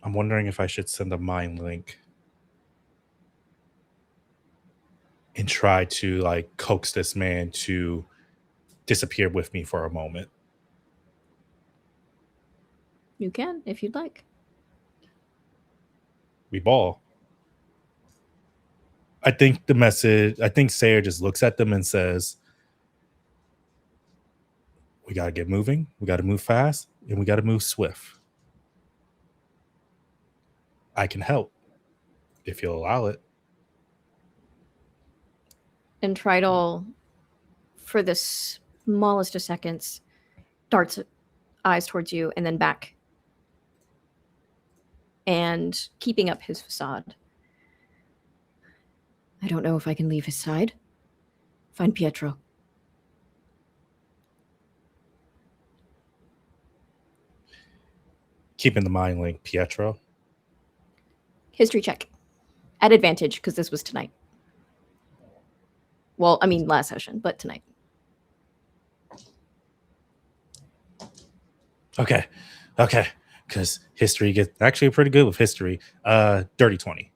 B: I'm wondering if I should send a mind link and try to like coax this man to disappear with me for a moment.
A: You can, if you'd like.
B: We ball. I think Sayer just looks at them and says, we got to get moving. We got to move fast and we got to move swift. I can help if you'll allow it.
A: And Tridal, for the smallest of seconds, darts eyes towards you and then back. And keeping up his facade. I don't know if I can leave his side. Find Pietro.
B: Keeping the mind link, Pietro.
A: History check. At advantage, because this was tonight. Well, I mean last session, but tonight.
B: Okay. Because history gets actually pretty good with history. Dirty 20.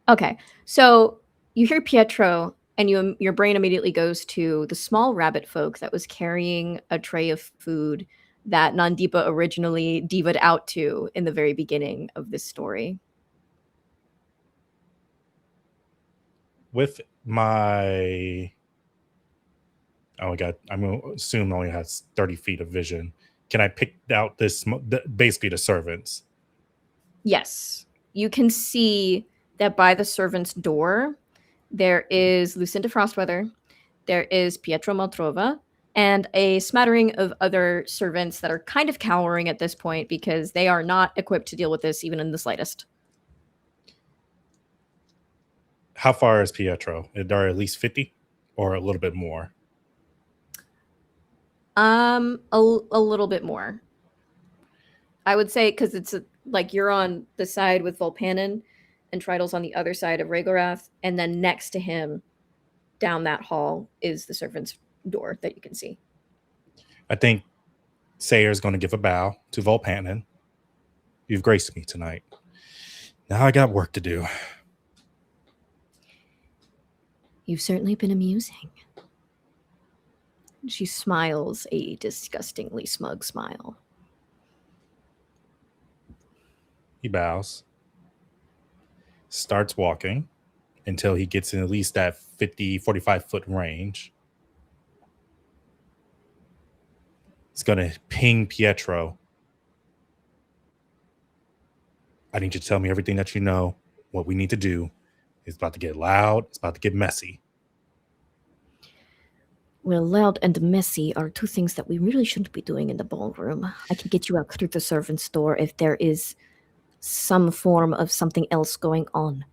A: Okay. So you hear Pietro and your brain immediately goes to the small rabbit folk that was carrying a tray of food that Nandipa originally diva'd out to in the very beginning of this story.
B: With my... Oh my God. I'm going to assume only has 30 feet of vision. Can I pick out basically the servants?
A: Yes. You can see that by the servants' door, there is Lucinda Frostweather, there is Pietro Maltrova, and a smattering of other servants that are kind of cowering at this point because they are not equipped to deal with this even in the slightest.
B: How far is Pietro? Are there at least 50 or a little bit more?
A: A little bit more. I would say because it's like you're on the side with Volpanin and Tridal's on the other side of Ragorath, and then next to him down that hall is the servant's door that you can see.
B: I think Sayer's going to give a bow to Volpanin. You've graced me tonight. Now I got work to do.
A: You've certainly been amusing. She smiles a disgustingly smug smile.
B: He bows. Starts walking until he gets in at least that 45 foot range. He's going to ping Pietro. I need you to tell me everything that you know, what we need to do. It's about to get loud. It's about to get messy.
A: Well, loud and messy are two things that we really shouldn't be doing in the ballroom. I can get you out through the servant's door if there is some form of something else going on.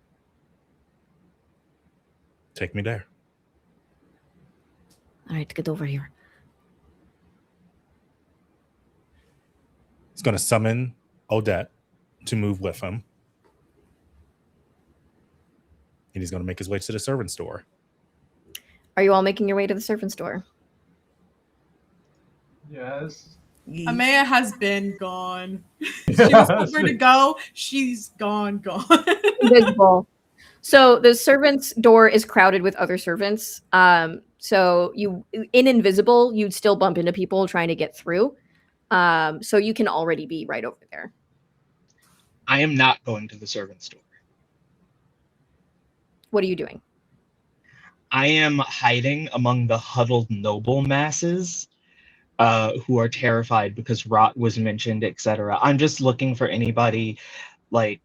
B: Take me there.
A: All right, get over here.
B: He's going to summon Odette to move with him. And he's going to make his way to the servant's door.
A: Are you all making your way to the servant's door?
D: Yes.
F: Amaya has been gone. She was over to go. She's gone.
A: Invisible. So the servant's door is crowded with other servants. So you, in invisible, you'd still bump into people trying to get through. So you can already be right over there.
E: I am not going to the servant's door.
A: What are you doing?
E: I am hiding among the huddled noble masses who are terrified because rot was mentioned, etc. I'm just looking for anybody, like,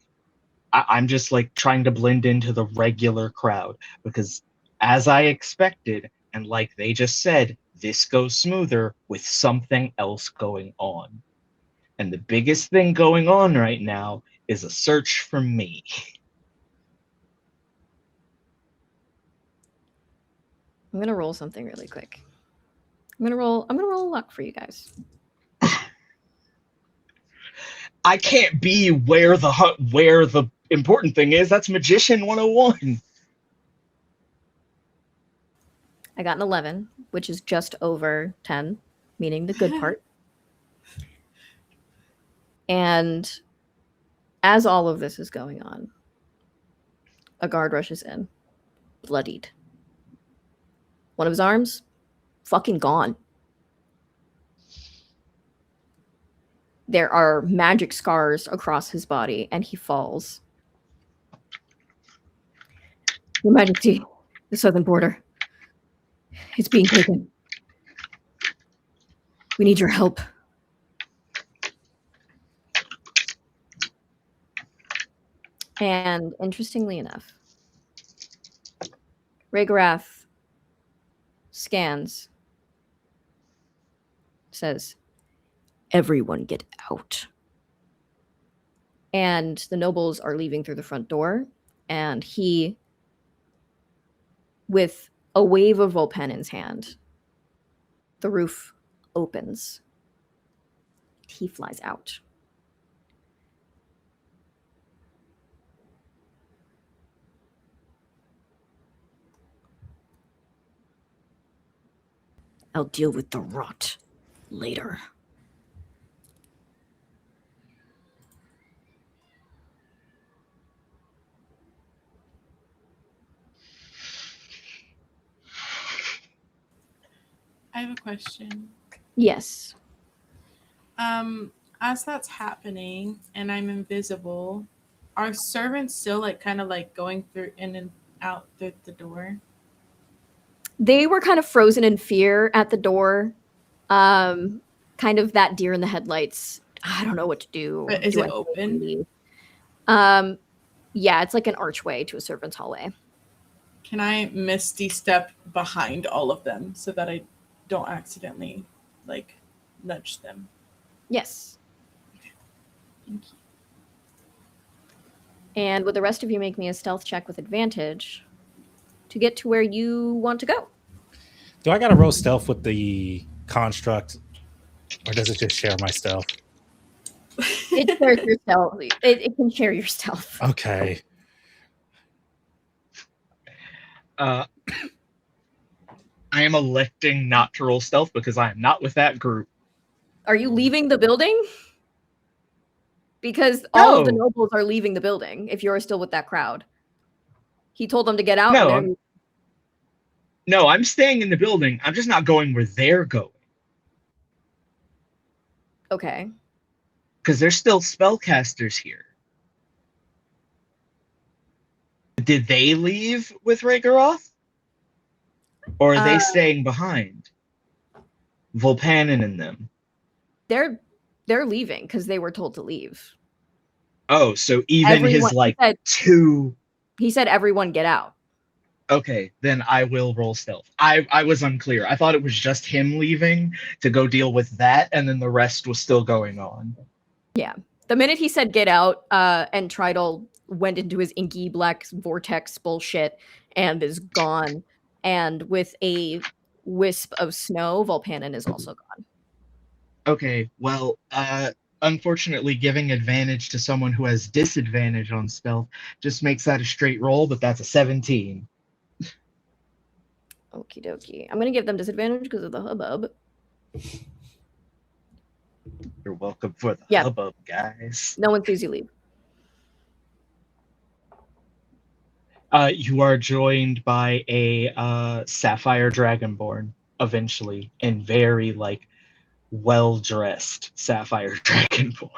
E: I'm just like trying to blend into the regular crowd because as I expected, and like they just said, this goes smoother with something else going on. And the biggest thing going on right now is a search for me.
A: I'm gonna roll something really quick. I'm gonna roll a luck for you guys.
E: I can't be where the important thing is. That's Magician 101.
A: I got an 11, which is just over 10, meaning the good part. And as all of this is going on, a guard rushes in, bloodied. One of his arms, fucking gone. There are magic scars across his body, and he falls. Your Majesty, the southern border. It's being taken. We need your help. And interestingly enough, Rhaegarth scans, says, everyone get out. And the nobles are leaving through the front door, and he, with a wave of Volpennon's hand, the roof opens. He flies out. I'll deal with the rot later.
F: I have a question.
A: Yes.
F: As that's happening and I'm invisible, are servants still like kind of like going through in and out through the door?
A: They were kind of frozen in fear at the door. Kind of that deer in the headlights. I don't know what to do.
F: But is
A: Do
F: it
A: I
F: open?
A: leave? Yeah, it's like an archway to a servant's hallway.
F: Can I misty step behind all of them so that I don't accidentally like nudge them?
A: Yes.
F: Thank you.
A: And would the rest of you make me a stealth check with advantage to get to where you want to go?
B: Do I gotta roll stealth with the construct, or does it just share my stealth?
A: It shares your stealth. It can share your stealth.
B: Okay.
E: I am electing not to roll stealth because I am not with that group.
A: Are you leaving the building? Because all of the
E: No.
A: nobles are leaving the building if you're still with that crowd. He told them to get out.
E: No,
A: and
E: No, I'm staying in the building. I'm just not going where they're going.
A: Okay.
E: Because there's still spellcasters here. Did they leave with Rhaegaroth? Or are they staying behind? Volpannon and them.
A: They're leaving because they were told to leave.
E: Oh, so even his two...
A: He said everyone get out.
E: Okay, then I will roll stealth. I was unclear. I thought it was just him leaving to go deal with that, and then the rest was still going on.
A: Yeah. The minute he said get out, and Tridal went into his inky black vortex bullshit and is gone. And with a wisp of snow, Volpannon is also gone.
E: Okay, well, unfortunately, giving advantage to someone who has disadvantage on stealth just makes that a straight roll, but that's a 17.
A: Okie dokie. I'm going to give them disadvantage because of the hubbub.
E: You're welcome for the hubbub, guys.
A: No one sees you leave.
E: You are joined by a sapphire dragonborn eventually, and very well-dressed sapphire dragonborn.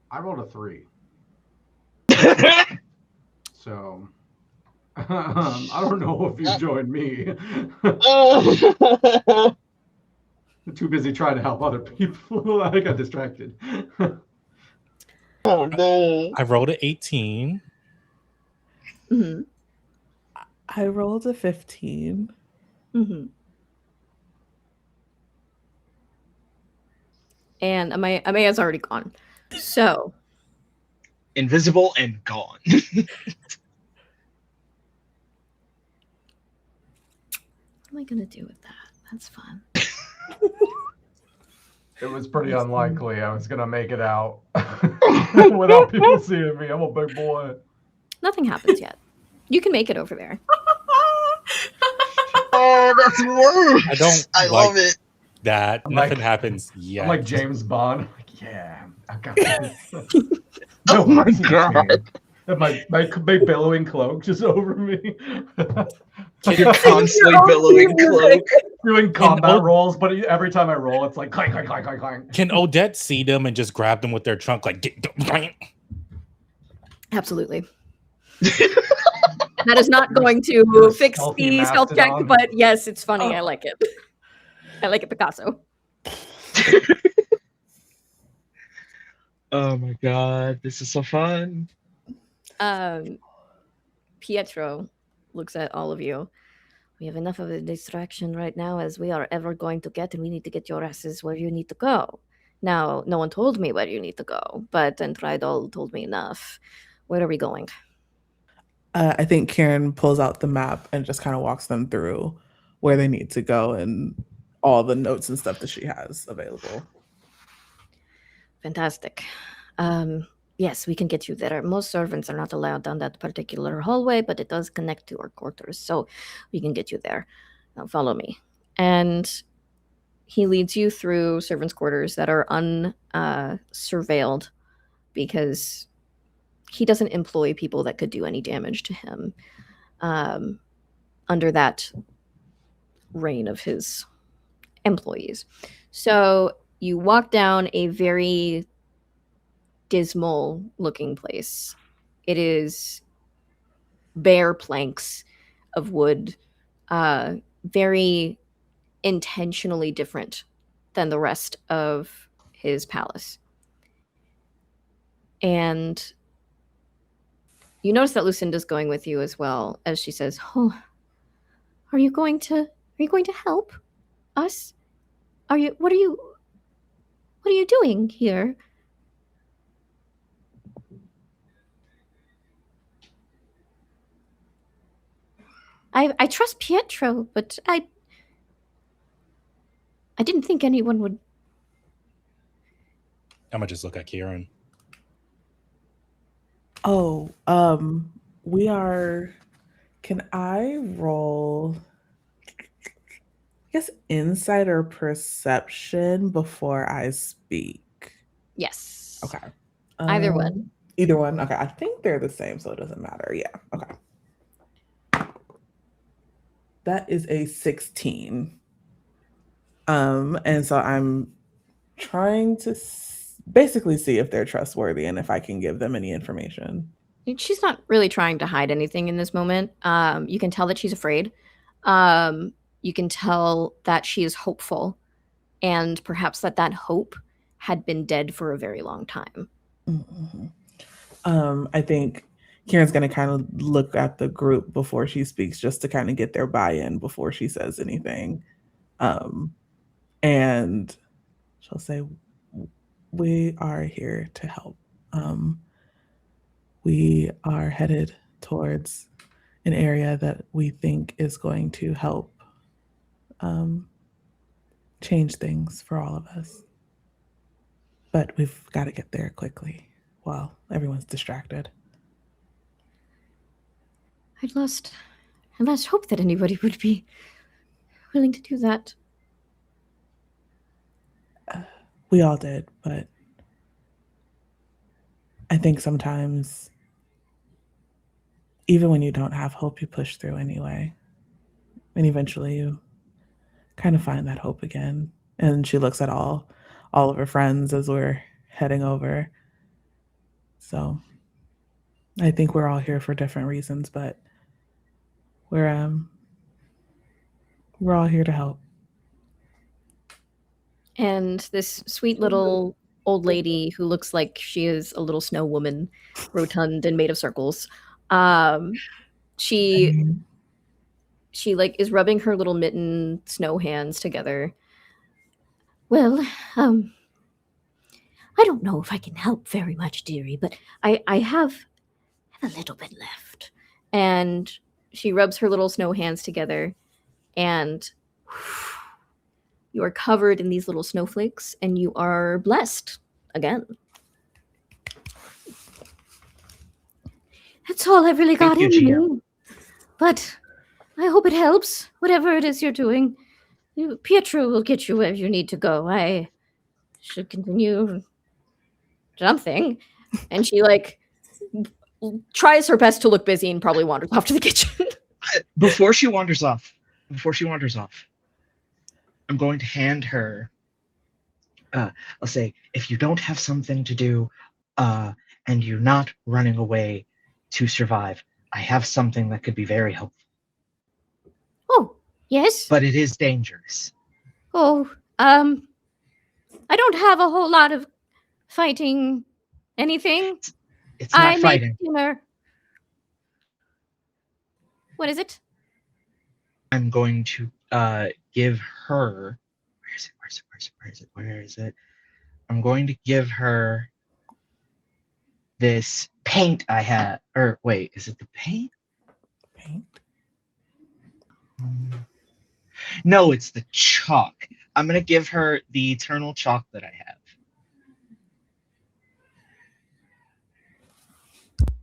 D: I rolled a 3. So I don't know if you joined me. I'm too busy trying to help other people. I got distracted.
E: Oh no!
B: I rolled an 18.
A: Mm-hmm.
C: I rolled a 15.
A: Mm-hmm. And Amaya's already gone. So
E: invisible and gone.
A: am I gonna do with that? That's fun.
D: It was pretty unlikely I was gonna make it out without people seeing me. I'm a big boy.
A: Nothing happens yet. You can make it over there.
E: Oh, that's worse.
B: I don't
E: I
B: like
E: love it.
B: that.
D: I'm
B: Nothing
D: like-
B: happens
D: I'm
B: yet.
D: like James Bond. I'm like, yeah, I got this.
E: Oh
D: one
E: my
D: sees me.
E: God.
D: And my billowing cloak just over me.
E: Your constantly billowing cloak.
D: Doing combat
B: Od-
D: rolls, but every time I roll, it's like clank, clank, clank, clank, clank.
B: Can Odette see them and just grab them with their trunk? Like,
A: Absolutely. That is not going to fix
D: Stealthy
A: the stealth check,
D: mastodon.
A: but yes, it's funny. I like it. I like it, Picasso.
E: Oh my God, this is so fun.
A: Pietro looks at all of you. We have enough of a distraction right now as we are ever going to get, and we need to get your asses where you need to go. Now, no one told me where you need to go, but Entridol told me enough. Where are we going?
C: I think Kieran pulls out the map and just kind of walks them through where they need to go and all the notes and stuff that she has available.
A: Fantastic. Yes, we can get you there. Most servants are not allowed down that particular hallway, but it does connect to our quarters, so we can get you there. Now follow me. And he leads you through servants' quarters that are unsurveilled because he doesn't employ people that could do any damage to him under that reign of his employees. So you walk down a very dismal looking place. It is bare planks of wood, very intentionally different than the rest of his palace. And you notice that Lucinda's going with you as well, as she says, "Oh, are you going to help us? What are you doing here?" I trust Pietro, but I didn't think anyone would.
B: I'm gonna just look at Kieran.
C: Oh, we are. Can I roll? I guess insight or perception before I speak.
A: Yes.
C: Okay.
A: Either one.
C: Either one. Okay. I think they're the same, so it doesn't matter. Yeah. Okay. That is a 16. And so I'm trying to basically see if they're trustworthy and if I can give them any information.
A: She's not really trying to hide anything in this moment. You can tell that she's afraid. You can tell that she is hopeful, and perhaps that hope had been dead for a very long time.
C: Mm-hmm. I think Kieran's going to kind of look at the group before she speaks, just to kind of get their buy-in before she says anything. And she'll say, "We are here to help. We are headed towards an area that we think is going to help change things for all of us. But we've got to get there quickly while everyone's distracted."
A: I'd lost hope that anybody would be willing to do that.
C: We all did, but I think sometimes, even when you don't have hope, you push through anyway. And eventually you kind of find that hope again. And she looks at all of her friends as we're heading over. So I think we're all here for different reasons, but we're all here to help.
A: And this sweet little old lady who looks like she is a little snow woman, rotund and made of circles. She like is rubbing her little mitten snow hands together. "Well, I don't know if I can help very much, dearie, but I have a little bit left." And she rubs her little snow hands together, and you are covered in these little snowflakes, and you are blessed again. That's all I've really got
E: Thank
A: in
E: you, GM.
A: me. But I hope it helps, whatever it is you're doing. Pietro will get you where you need to go. I should continue something. And she, like, tries her best to look busy and probably wanders off to the kitchen.
E: Before she wanders off, I'm going to hand her. I'll say, if you don't have something to do, and you're not running away to survive, I have something that could be very helpful.
A: Oh, yes?
E: But it is dangerous.
A: Oh, I don't have a whole lot of fighting anything.
E: It's not
A: I make
E: fighting.
A: dinner. What is it?
E: I'm going to give her. Where is it? I'm going to give her this paint I have. Or wait, is it the paint?
C: Paint.
E: No, it's the chalk. I'm going to give her the eternal chalk that I have.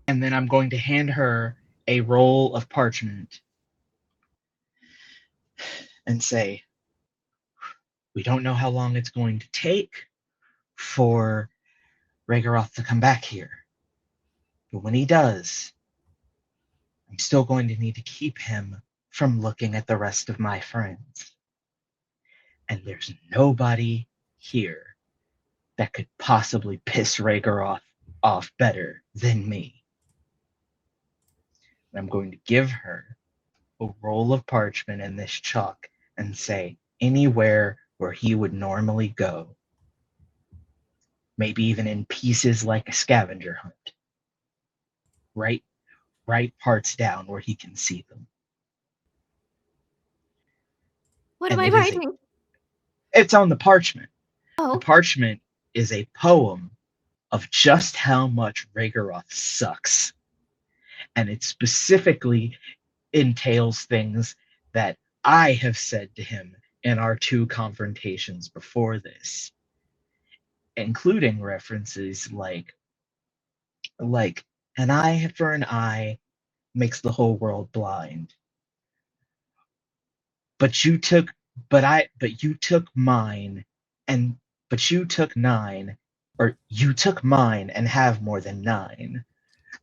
E: And then I'm going to hand her a roll of parchment and say, we don't know how long it's going to take for Rhaegaroth to come back here. But when he does, I'm still going to need to keep him from looking at the rest of my friends. And there's nobody here that could possibly piss Rhaegaroth off better than me. And I'm going to give her a roll of parchment and this chalk and say, anywhere where he would normally go, maybe even in pieces like a scavenger hunt, right parts down where he can see them.
A: What
E: And
A: am I
E: it is
A: writing?
E: It's on the parchment. The
A: Oh,
E: parchment is a poem of just how much Rhaegaroth sucks. And it specifically entails things that I have said to him in our 2 confrontations before this, including references like an eye for an eye makes the whole world blind. But you took mine, and but you took 9, or you took mine and have more than 9.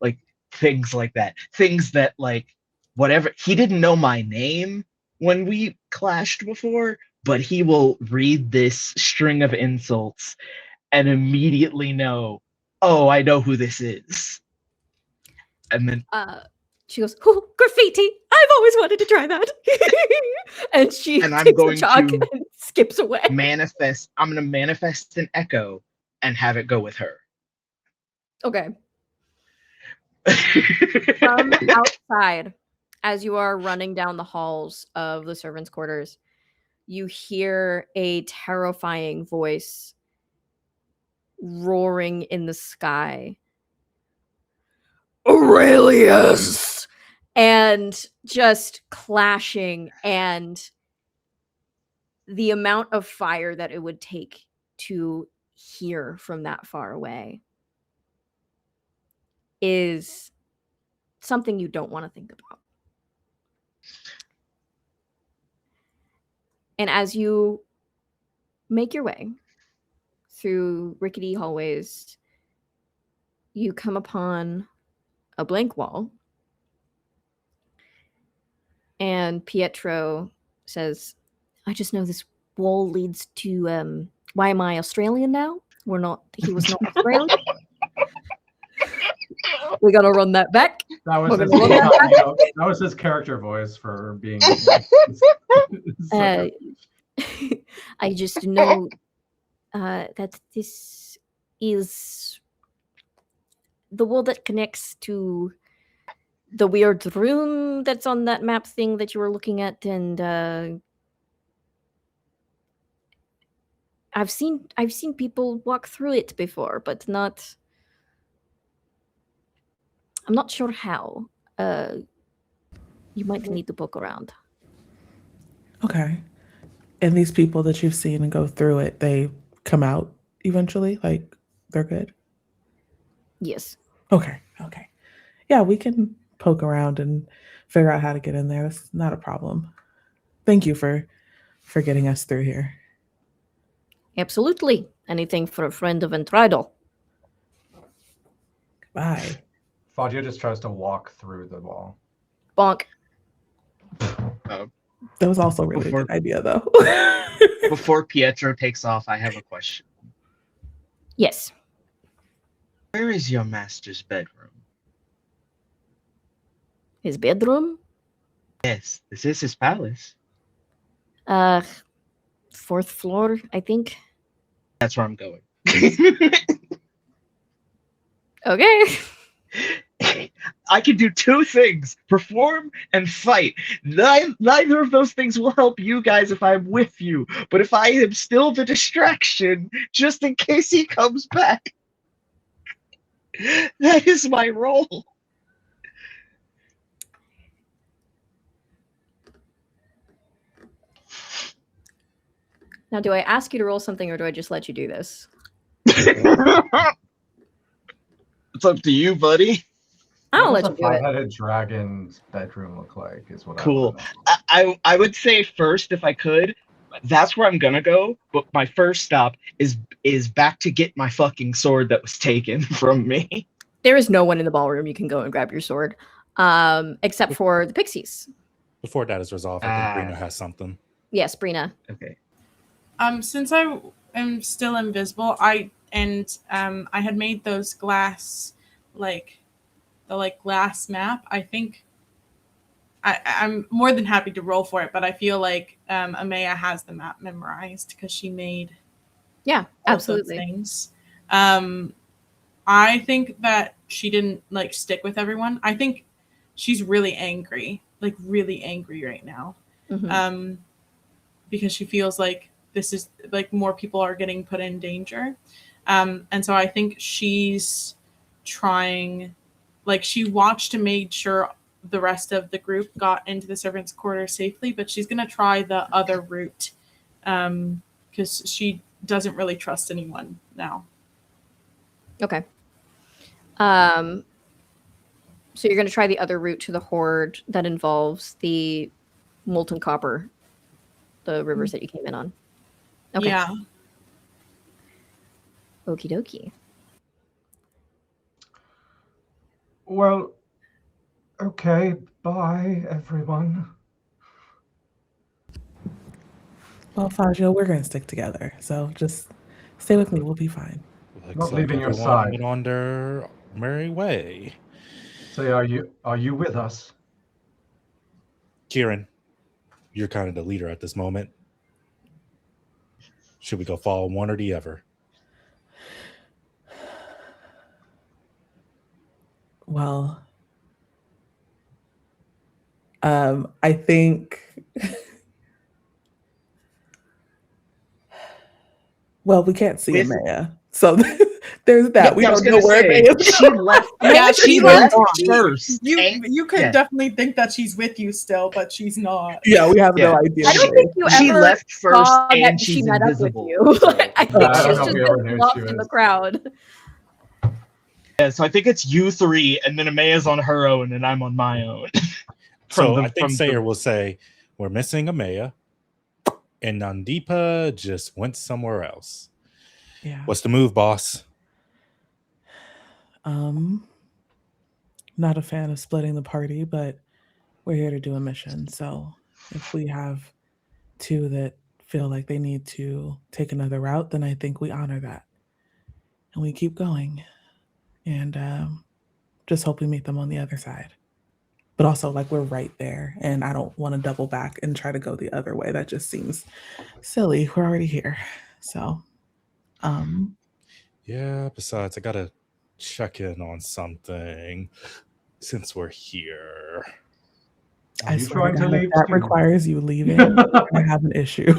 E: Like things like that. Things that, like, whatever, he didn't know my name when we clashed before, but he will read this string of insults and immediately know, oh, I know who this is. And then
A: she goes, oh, graffiti. I've always wanted to try that. And she
E: And I'm
A: takes the
E: going
A: chalk
E: to
A: and skips away.
E: I'm going to manifest an echo and have it go with her.
A: Okay. From outside, as you are running down the halls of the servants' quarters, you hear a terrifying voice roaring in the sky. Aurelius! And just clashing, and the amount of fire that it would take to hear from that far away is something you don't want to think about. And as you make your way through rickety hallways, you come upon a blank wall. And Pietro says, I just know this wall leads to, why am I Australian now? He was not Australian. We're going to run that back.
D: That was
A: We're
D: his,
A: gonna run that back.
D: that was his character voice for being.
A: I just know that this is the wall that connects to the weird room that's on that map thing that you were looking at, and I've seen people walk through it before, but not. I'm not sure how. You might need to poke around.
C: Okay. And these people that you've seen and go through it, they come out eventually? Like, they're good?
A: Yes.
C: Okay. Okay. Yeah, we can poke around and figure out how to get in there. It's not a problem. Thank you for getting us through here.
A: Absolutely. Anything for a friend of Entrado.
C: Bye.
D: Fagio just tries to walk through the wall.
A: Bonk.
C: That was also really
E: Before-
C: a good idea, though.
E: Before Pietro takes off, I have a question.
A: Yes.
E: Where is your master's bedroom?
A: His bedroom?
E: Yes, this is his palace.
A: Fourth floor, I think.
E: That's where I'm going.
A: Okay.
E: I can do two things: perform and fight. Neither of those things will help you guys if I'm with you. But if I am still the distraction, just in case he comes back, that is my role.
A: Now, do I ask you to roll something or do I just let you do this?
E: It's up to you, buddy.
A: I'll
D: What
A: let
D: does
A: you
D: a
A: do it.
D: five-headed dragon's bedroom look like? Is what
E: Cool.
D: I want
E: I would say first, if I could, that's where I'm gonna go. But my first stop is back to get my fucking sword that was taken from me.
A: There is no one in the ballroom. You can go and grab your sword, except for the pixies.
B: Before that is resolved, I think Brina has something.
A: Yes, Brina.
E: Okay.
F: Since I am still invisible, I had made those glass, the glass map. I think I'm more than happy to roll for it, but I feel like Amaya has the map memorized because she made
A: Yeah,
F: all of those
A: absolutely.
F: things. I think that she didn't stick with everyone. I think she's really angry right now.
A: Mhm.
F: Because she feels like this is more people are getting put in danger. And so I think she's trying, she watched and made sure the rest of the group got into the servants' quarters safely, but she's going to try the other route because she doesn't really trust anyone now.
A: Okay. So you're going to try the other route to the horde that involves the molten copper, the rivers that you came in on. Okay.
F: Yeah.
A: Okie dokie.
D: Well, okay. Bye, everyone.
C: Well, Fagio, we're going to stick together. So just stay with me. We'll be fine.
B: Looks
D: Not
B: like
D: leaving your
B: everyone
D: side.
B: went on their merry way.
D: Say, are you with us?
B: Kieran, you're kind of the leader at this moment. Should we go follow one or the other?
C: Well, I think. Well, we can't see
E: With-
C: Amaya, so there's that.
E: Yeah,
C: We
E: I was
C: don't know
E: gonna
C: where
E: say,
C: Amaya is.
E: she left.
F: Yeah,
E: she
F: she
E: left
F: left
E: first.
F: You could
E: yeah.
F: definitely think that she's with you still, but she's not.
C: Yeah, we have no
E: Yeah.
C: idea.
A: I don't think you
E: She
A: ever
E: left first,
A: saw
E: and
A: that
E: she's
A: she met
E: invisible.
A: up with you. I
D: I
A: think
D: don't
A: she's
D: know
A: just
D: if we ever
A: been
D: knew
A: lost
D: she
A: in the
D: was.
A: crowd.
E: Yeah, so I think it's you three, and then Amaya's on her own, and I'm on my own.
B: I think Sayer will say, we're missing Amaya, and Nandipa just went somewhere else.
C: Yeah.
B: What's the move, boss?
C: Not a fan of splitting the party, but we're here to do a mission. So if we have two that feel like they need to take another route, then I think we honor that. And we keep going. And just hope we meet them on the other side. But also, we're right there. And I don't want to double back and try to go the other way. That just seems silly. We're already here. So,
B: Yeah, besides, I gotta check in on something since we're here.
D: Are
C: I
D: you
C: swear to
D: trying to
C: God, if
D: leave
C: that
D: too?
C: requires you leaving, I have an issue.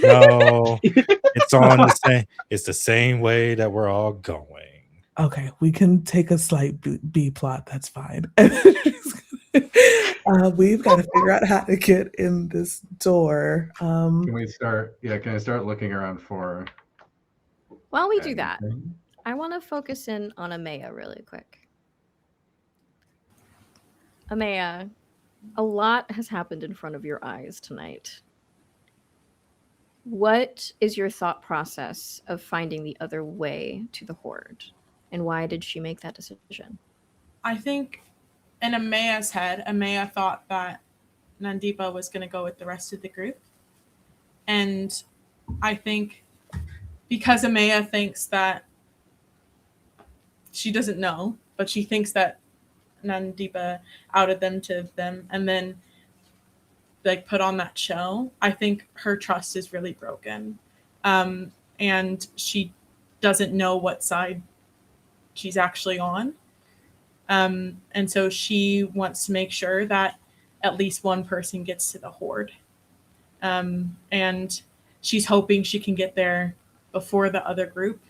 B: No, it's on the same. It's the same way that we're all going.
C: Okay, we can take a slight B plot. That's fine. We've got to figure out how to get in this door.
D: Can we start? Yeah, can I start looking around for?
A: While we do that,
D: anything?
A: I want to focus in on Amaya really quick. Amaya, a lot has happened in front of your eyes tonight. What is your thought process of finding the other way to the Horde? And why did she make that decision?
F: I think in Amaya's head, Amaya thought that Nandipa was going to go with the rest of the group. And I think because Amaya thinks that she doesn't know, but she thinks that Nandipa outed them to them and then like put on that show, I think her trust is really broken. And she doesn't know what side she's actually on. And so she wants to make sure that at least one person gets to the Horde. And she's hoping she can get there before the other group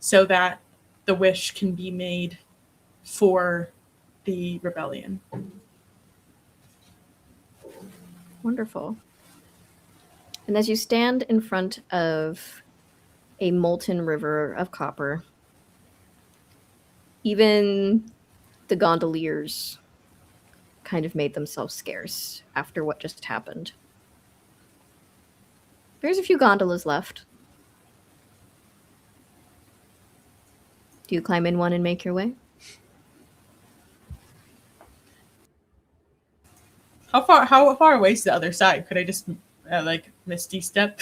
F: so that the wish can be made for the rebellion.
A: Wonderful. And as you stand in front of a molten river of copper, even the gondoliers kind of made themselves scarce after what just happened. There's a few gondolas left. Do you climb in one and make your way?
F: How far away is the other side? Could I just like misty step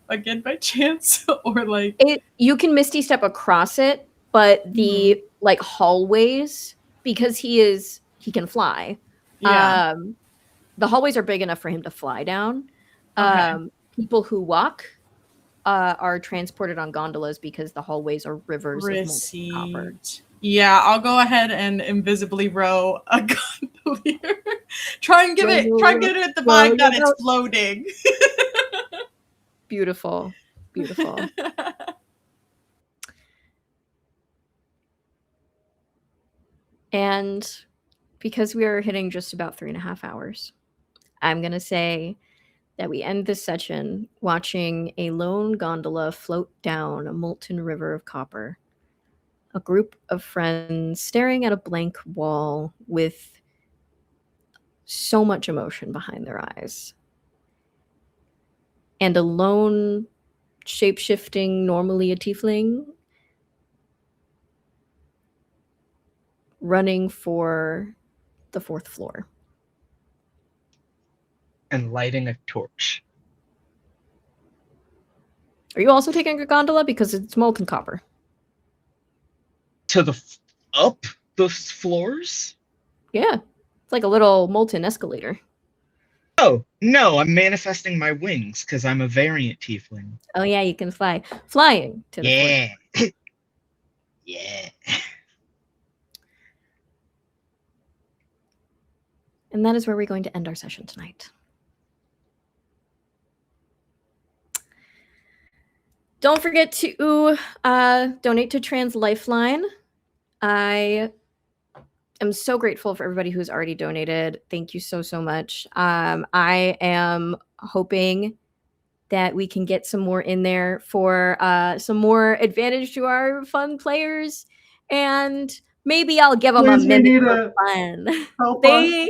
F: again by chance, or like
A: You can misty step across it, but the like hallways, because he can fly.
F: yeah?
A: The hallways are big enough for him to fly down.
F: Okay.
A: People who walk are transported on gondolas because the hallways are rivers of molten copper.
F: Received. Yeah, I'll go ahead and invisibly row a gondolier. Try and give it the vibe that it's floating.
A: Beautiful. Beautiful. And because we are hitting just about 3.5 hours, I'm going to say that we end this session watching a lone gondola float down a molten river of copper. A group of friends staring at a blank wall with so much emotion behind their eyes. And a lone, shape-shifting, normally a tiefling, running for the 4th floor.
E: And lighting a torch.
A: Are you also taking a gondola? Because it's molten copper.
E: To the up those floors?
A: Yeah. It's like a little molten escalator.
E: Oh, no, I'm manifesting my wings because I'm a variant tiefling.
A: Oh yeah, you can fly. Flying to the
E: Yeah. Yeah.
A: And that is where we're going to end our session tonight. Don't forget to donate to Trans Lifeline. I am so grateful for everybody who's already donated. Thank you so, so much. I am hoping that we can get some more in there for some more advantage to our fun players. And maybe I'll give them
D: Please,
A: a
D: we
A: mimic
D: need
A: for
D: a
A: fun.
D: help us.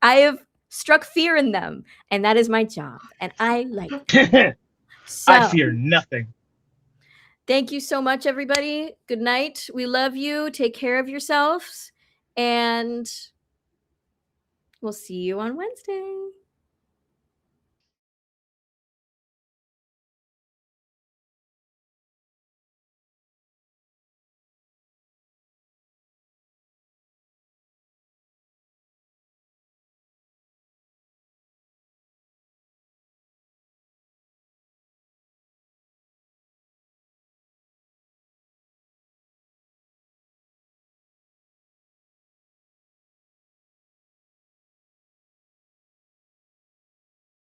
A: I have struck fear in them, and that is my job. And I like it. So,
E: I fear nothing.
A: thank you so much, everybody. Good night. We love you. Take care of yourselves. And we'll see you on Wednesday.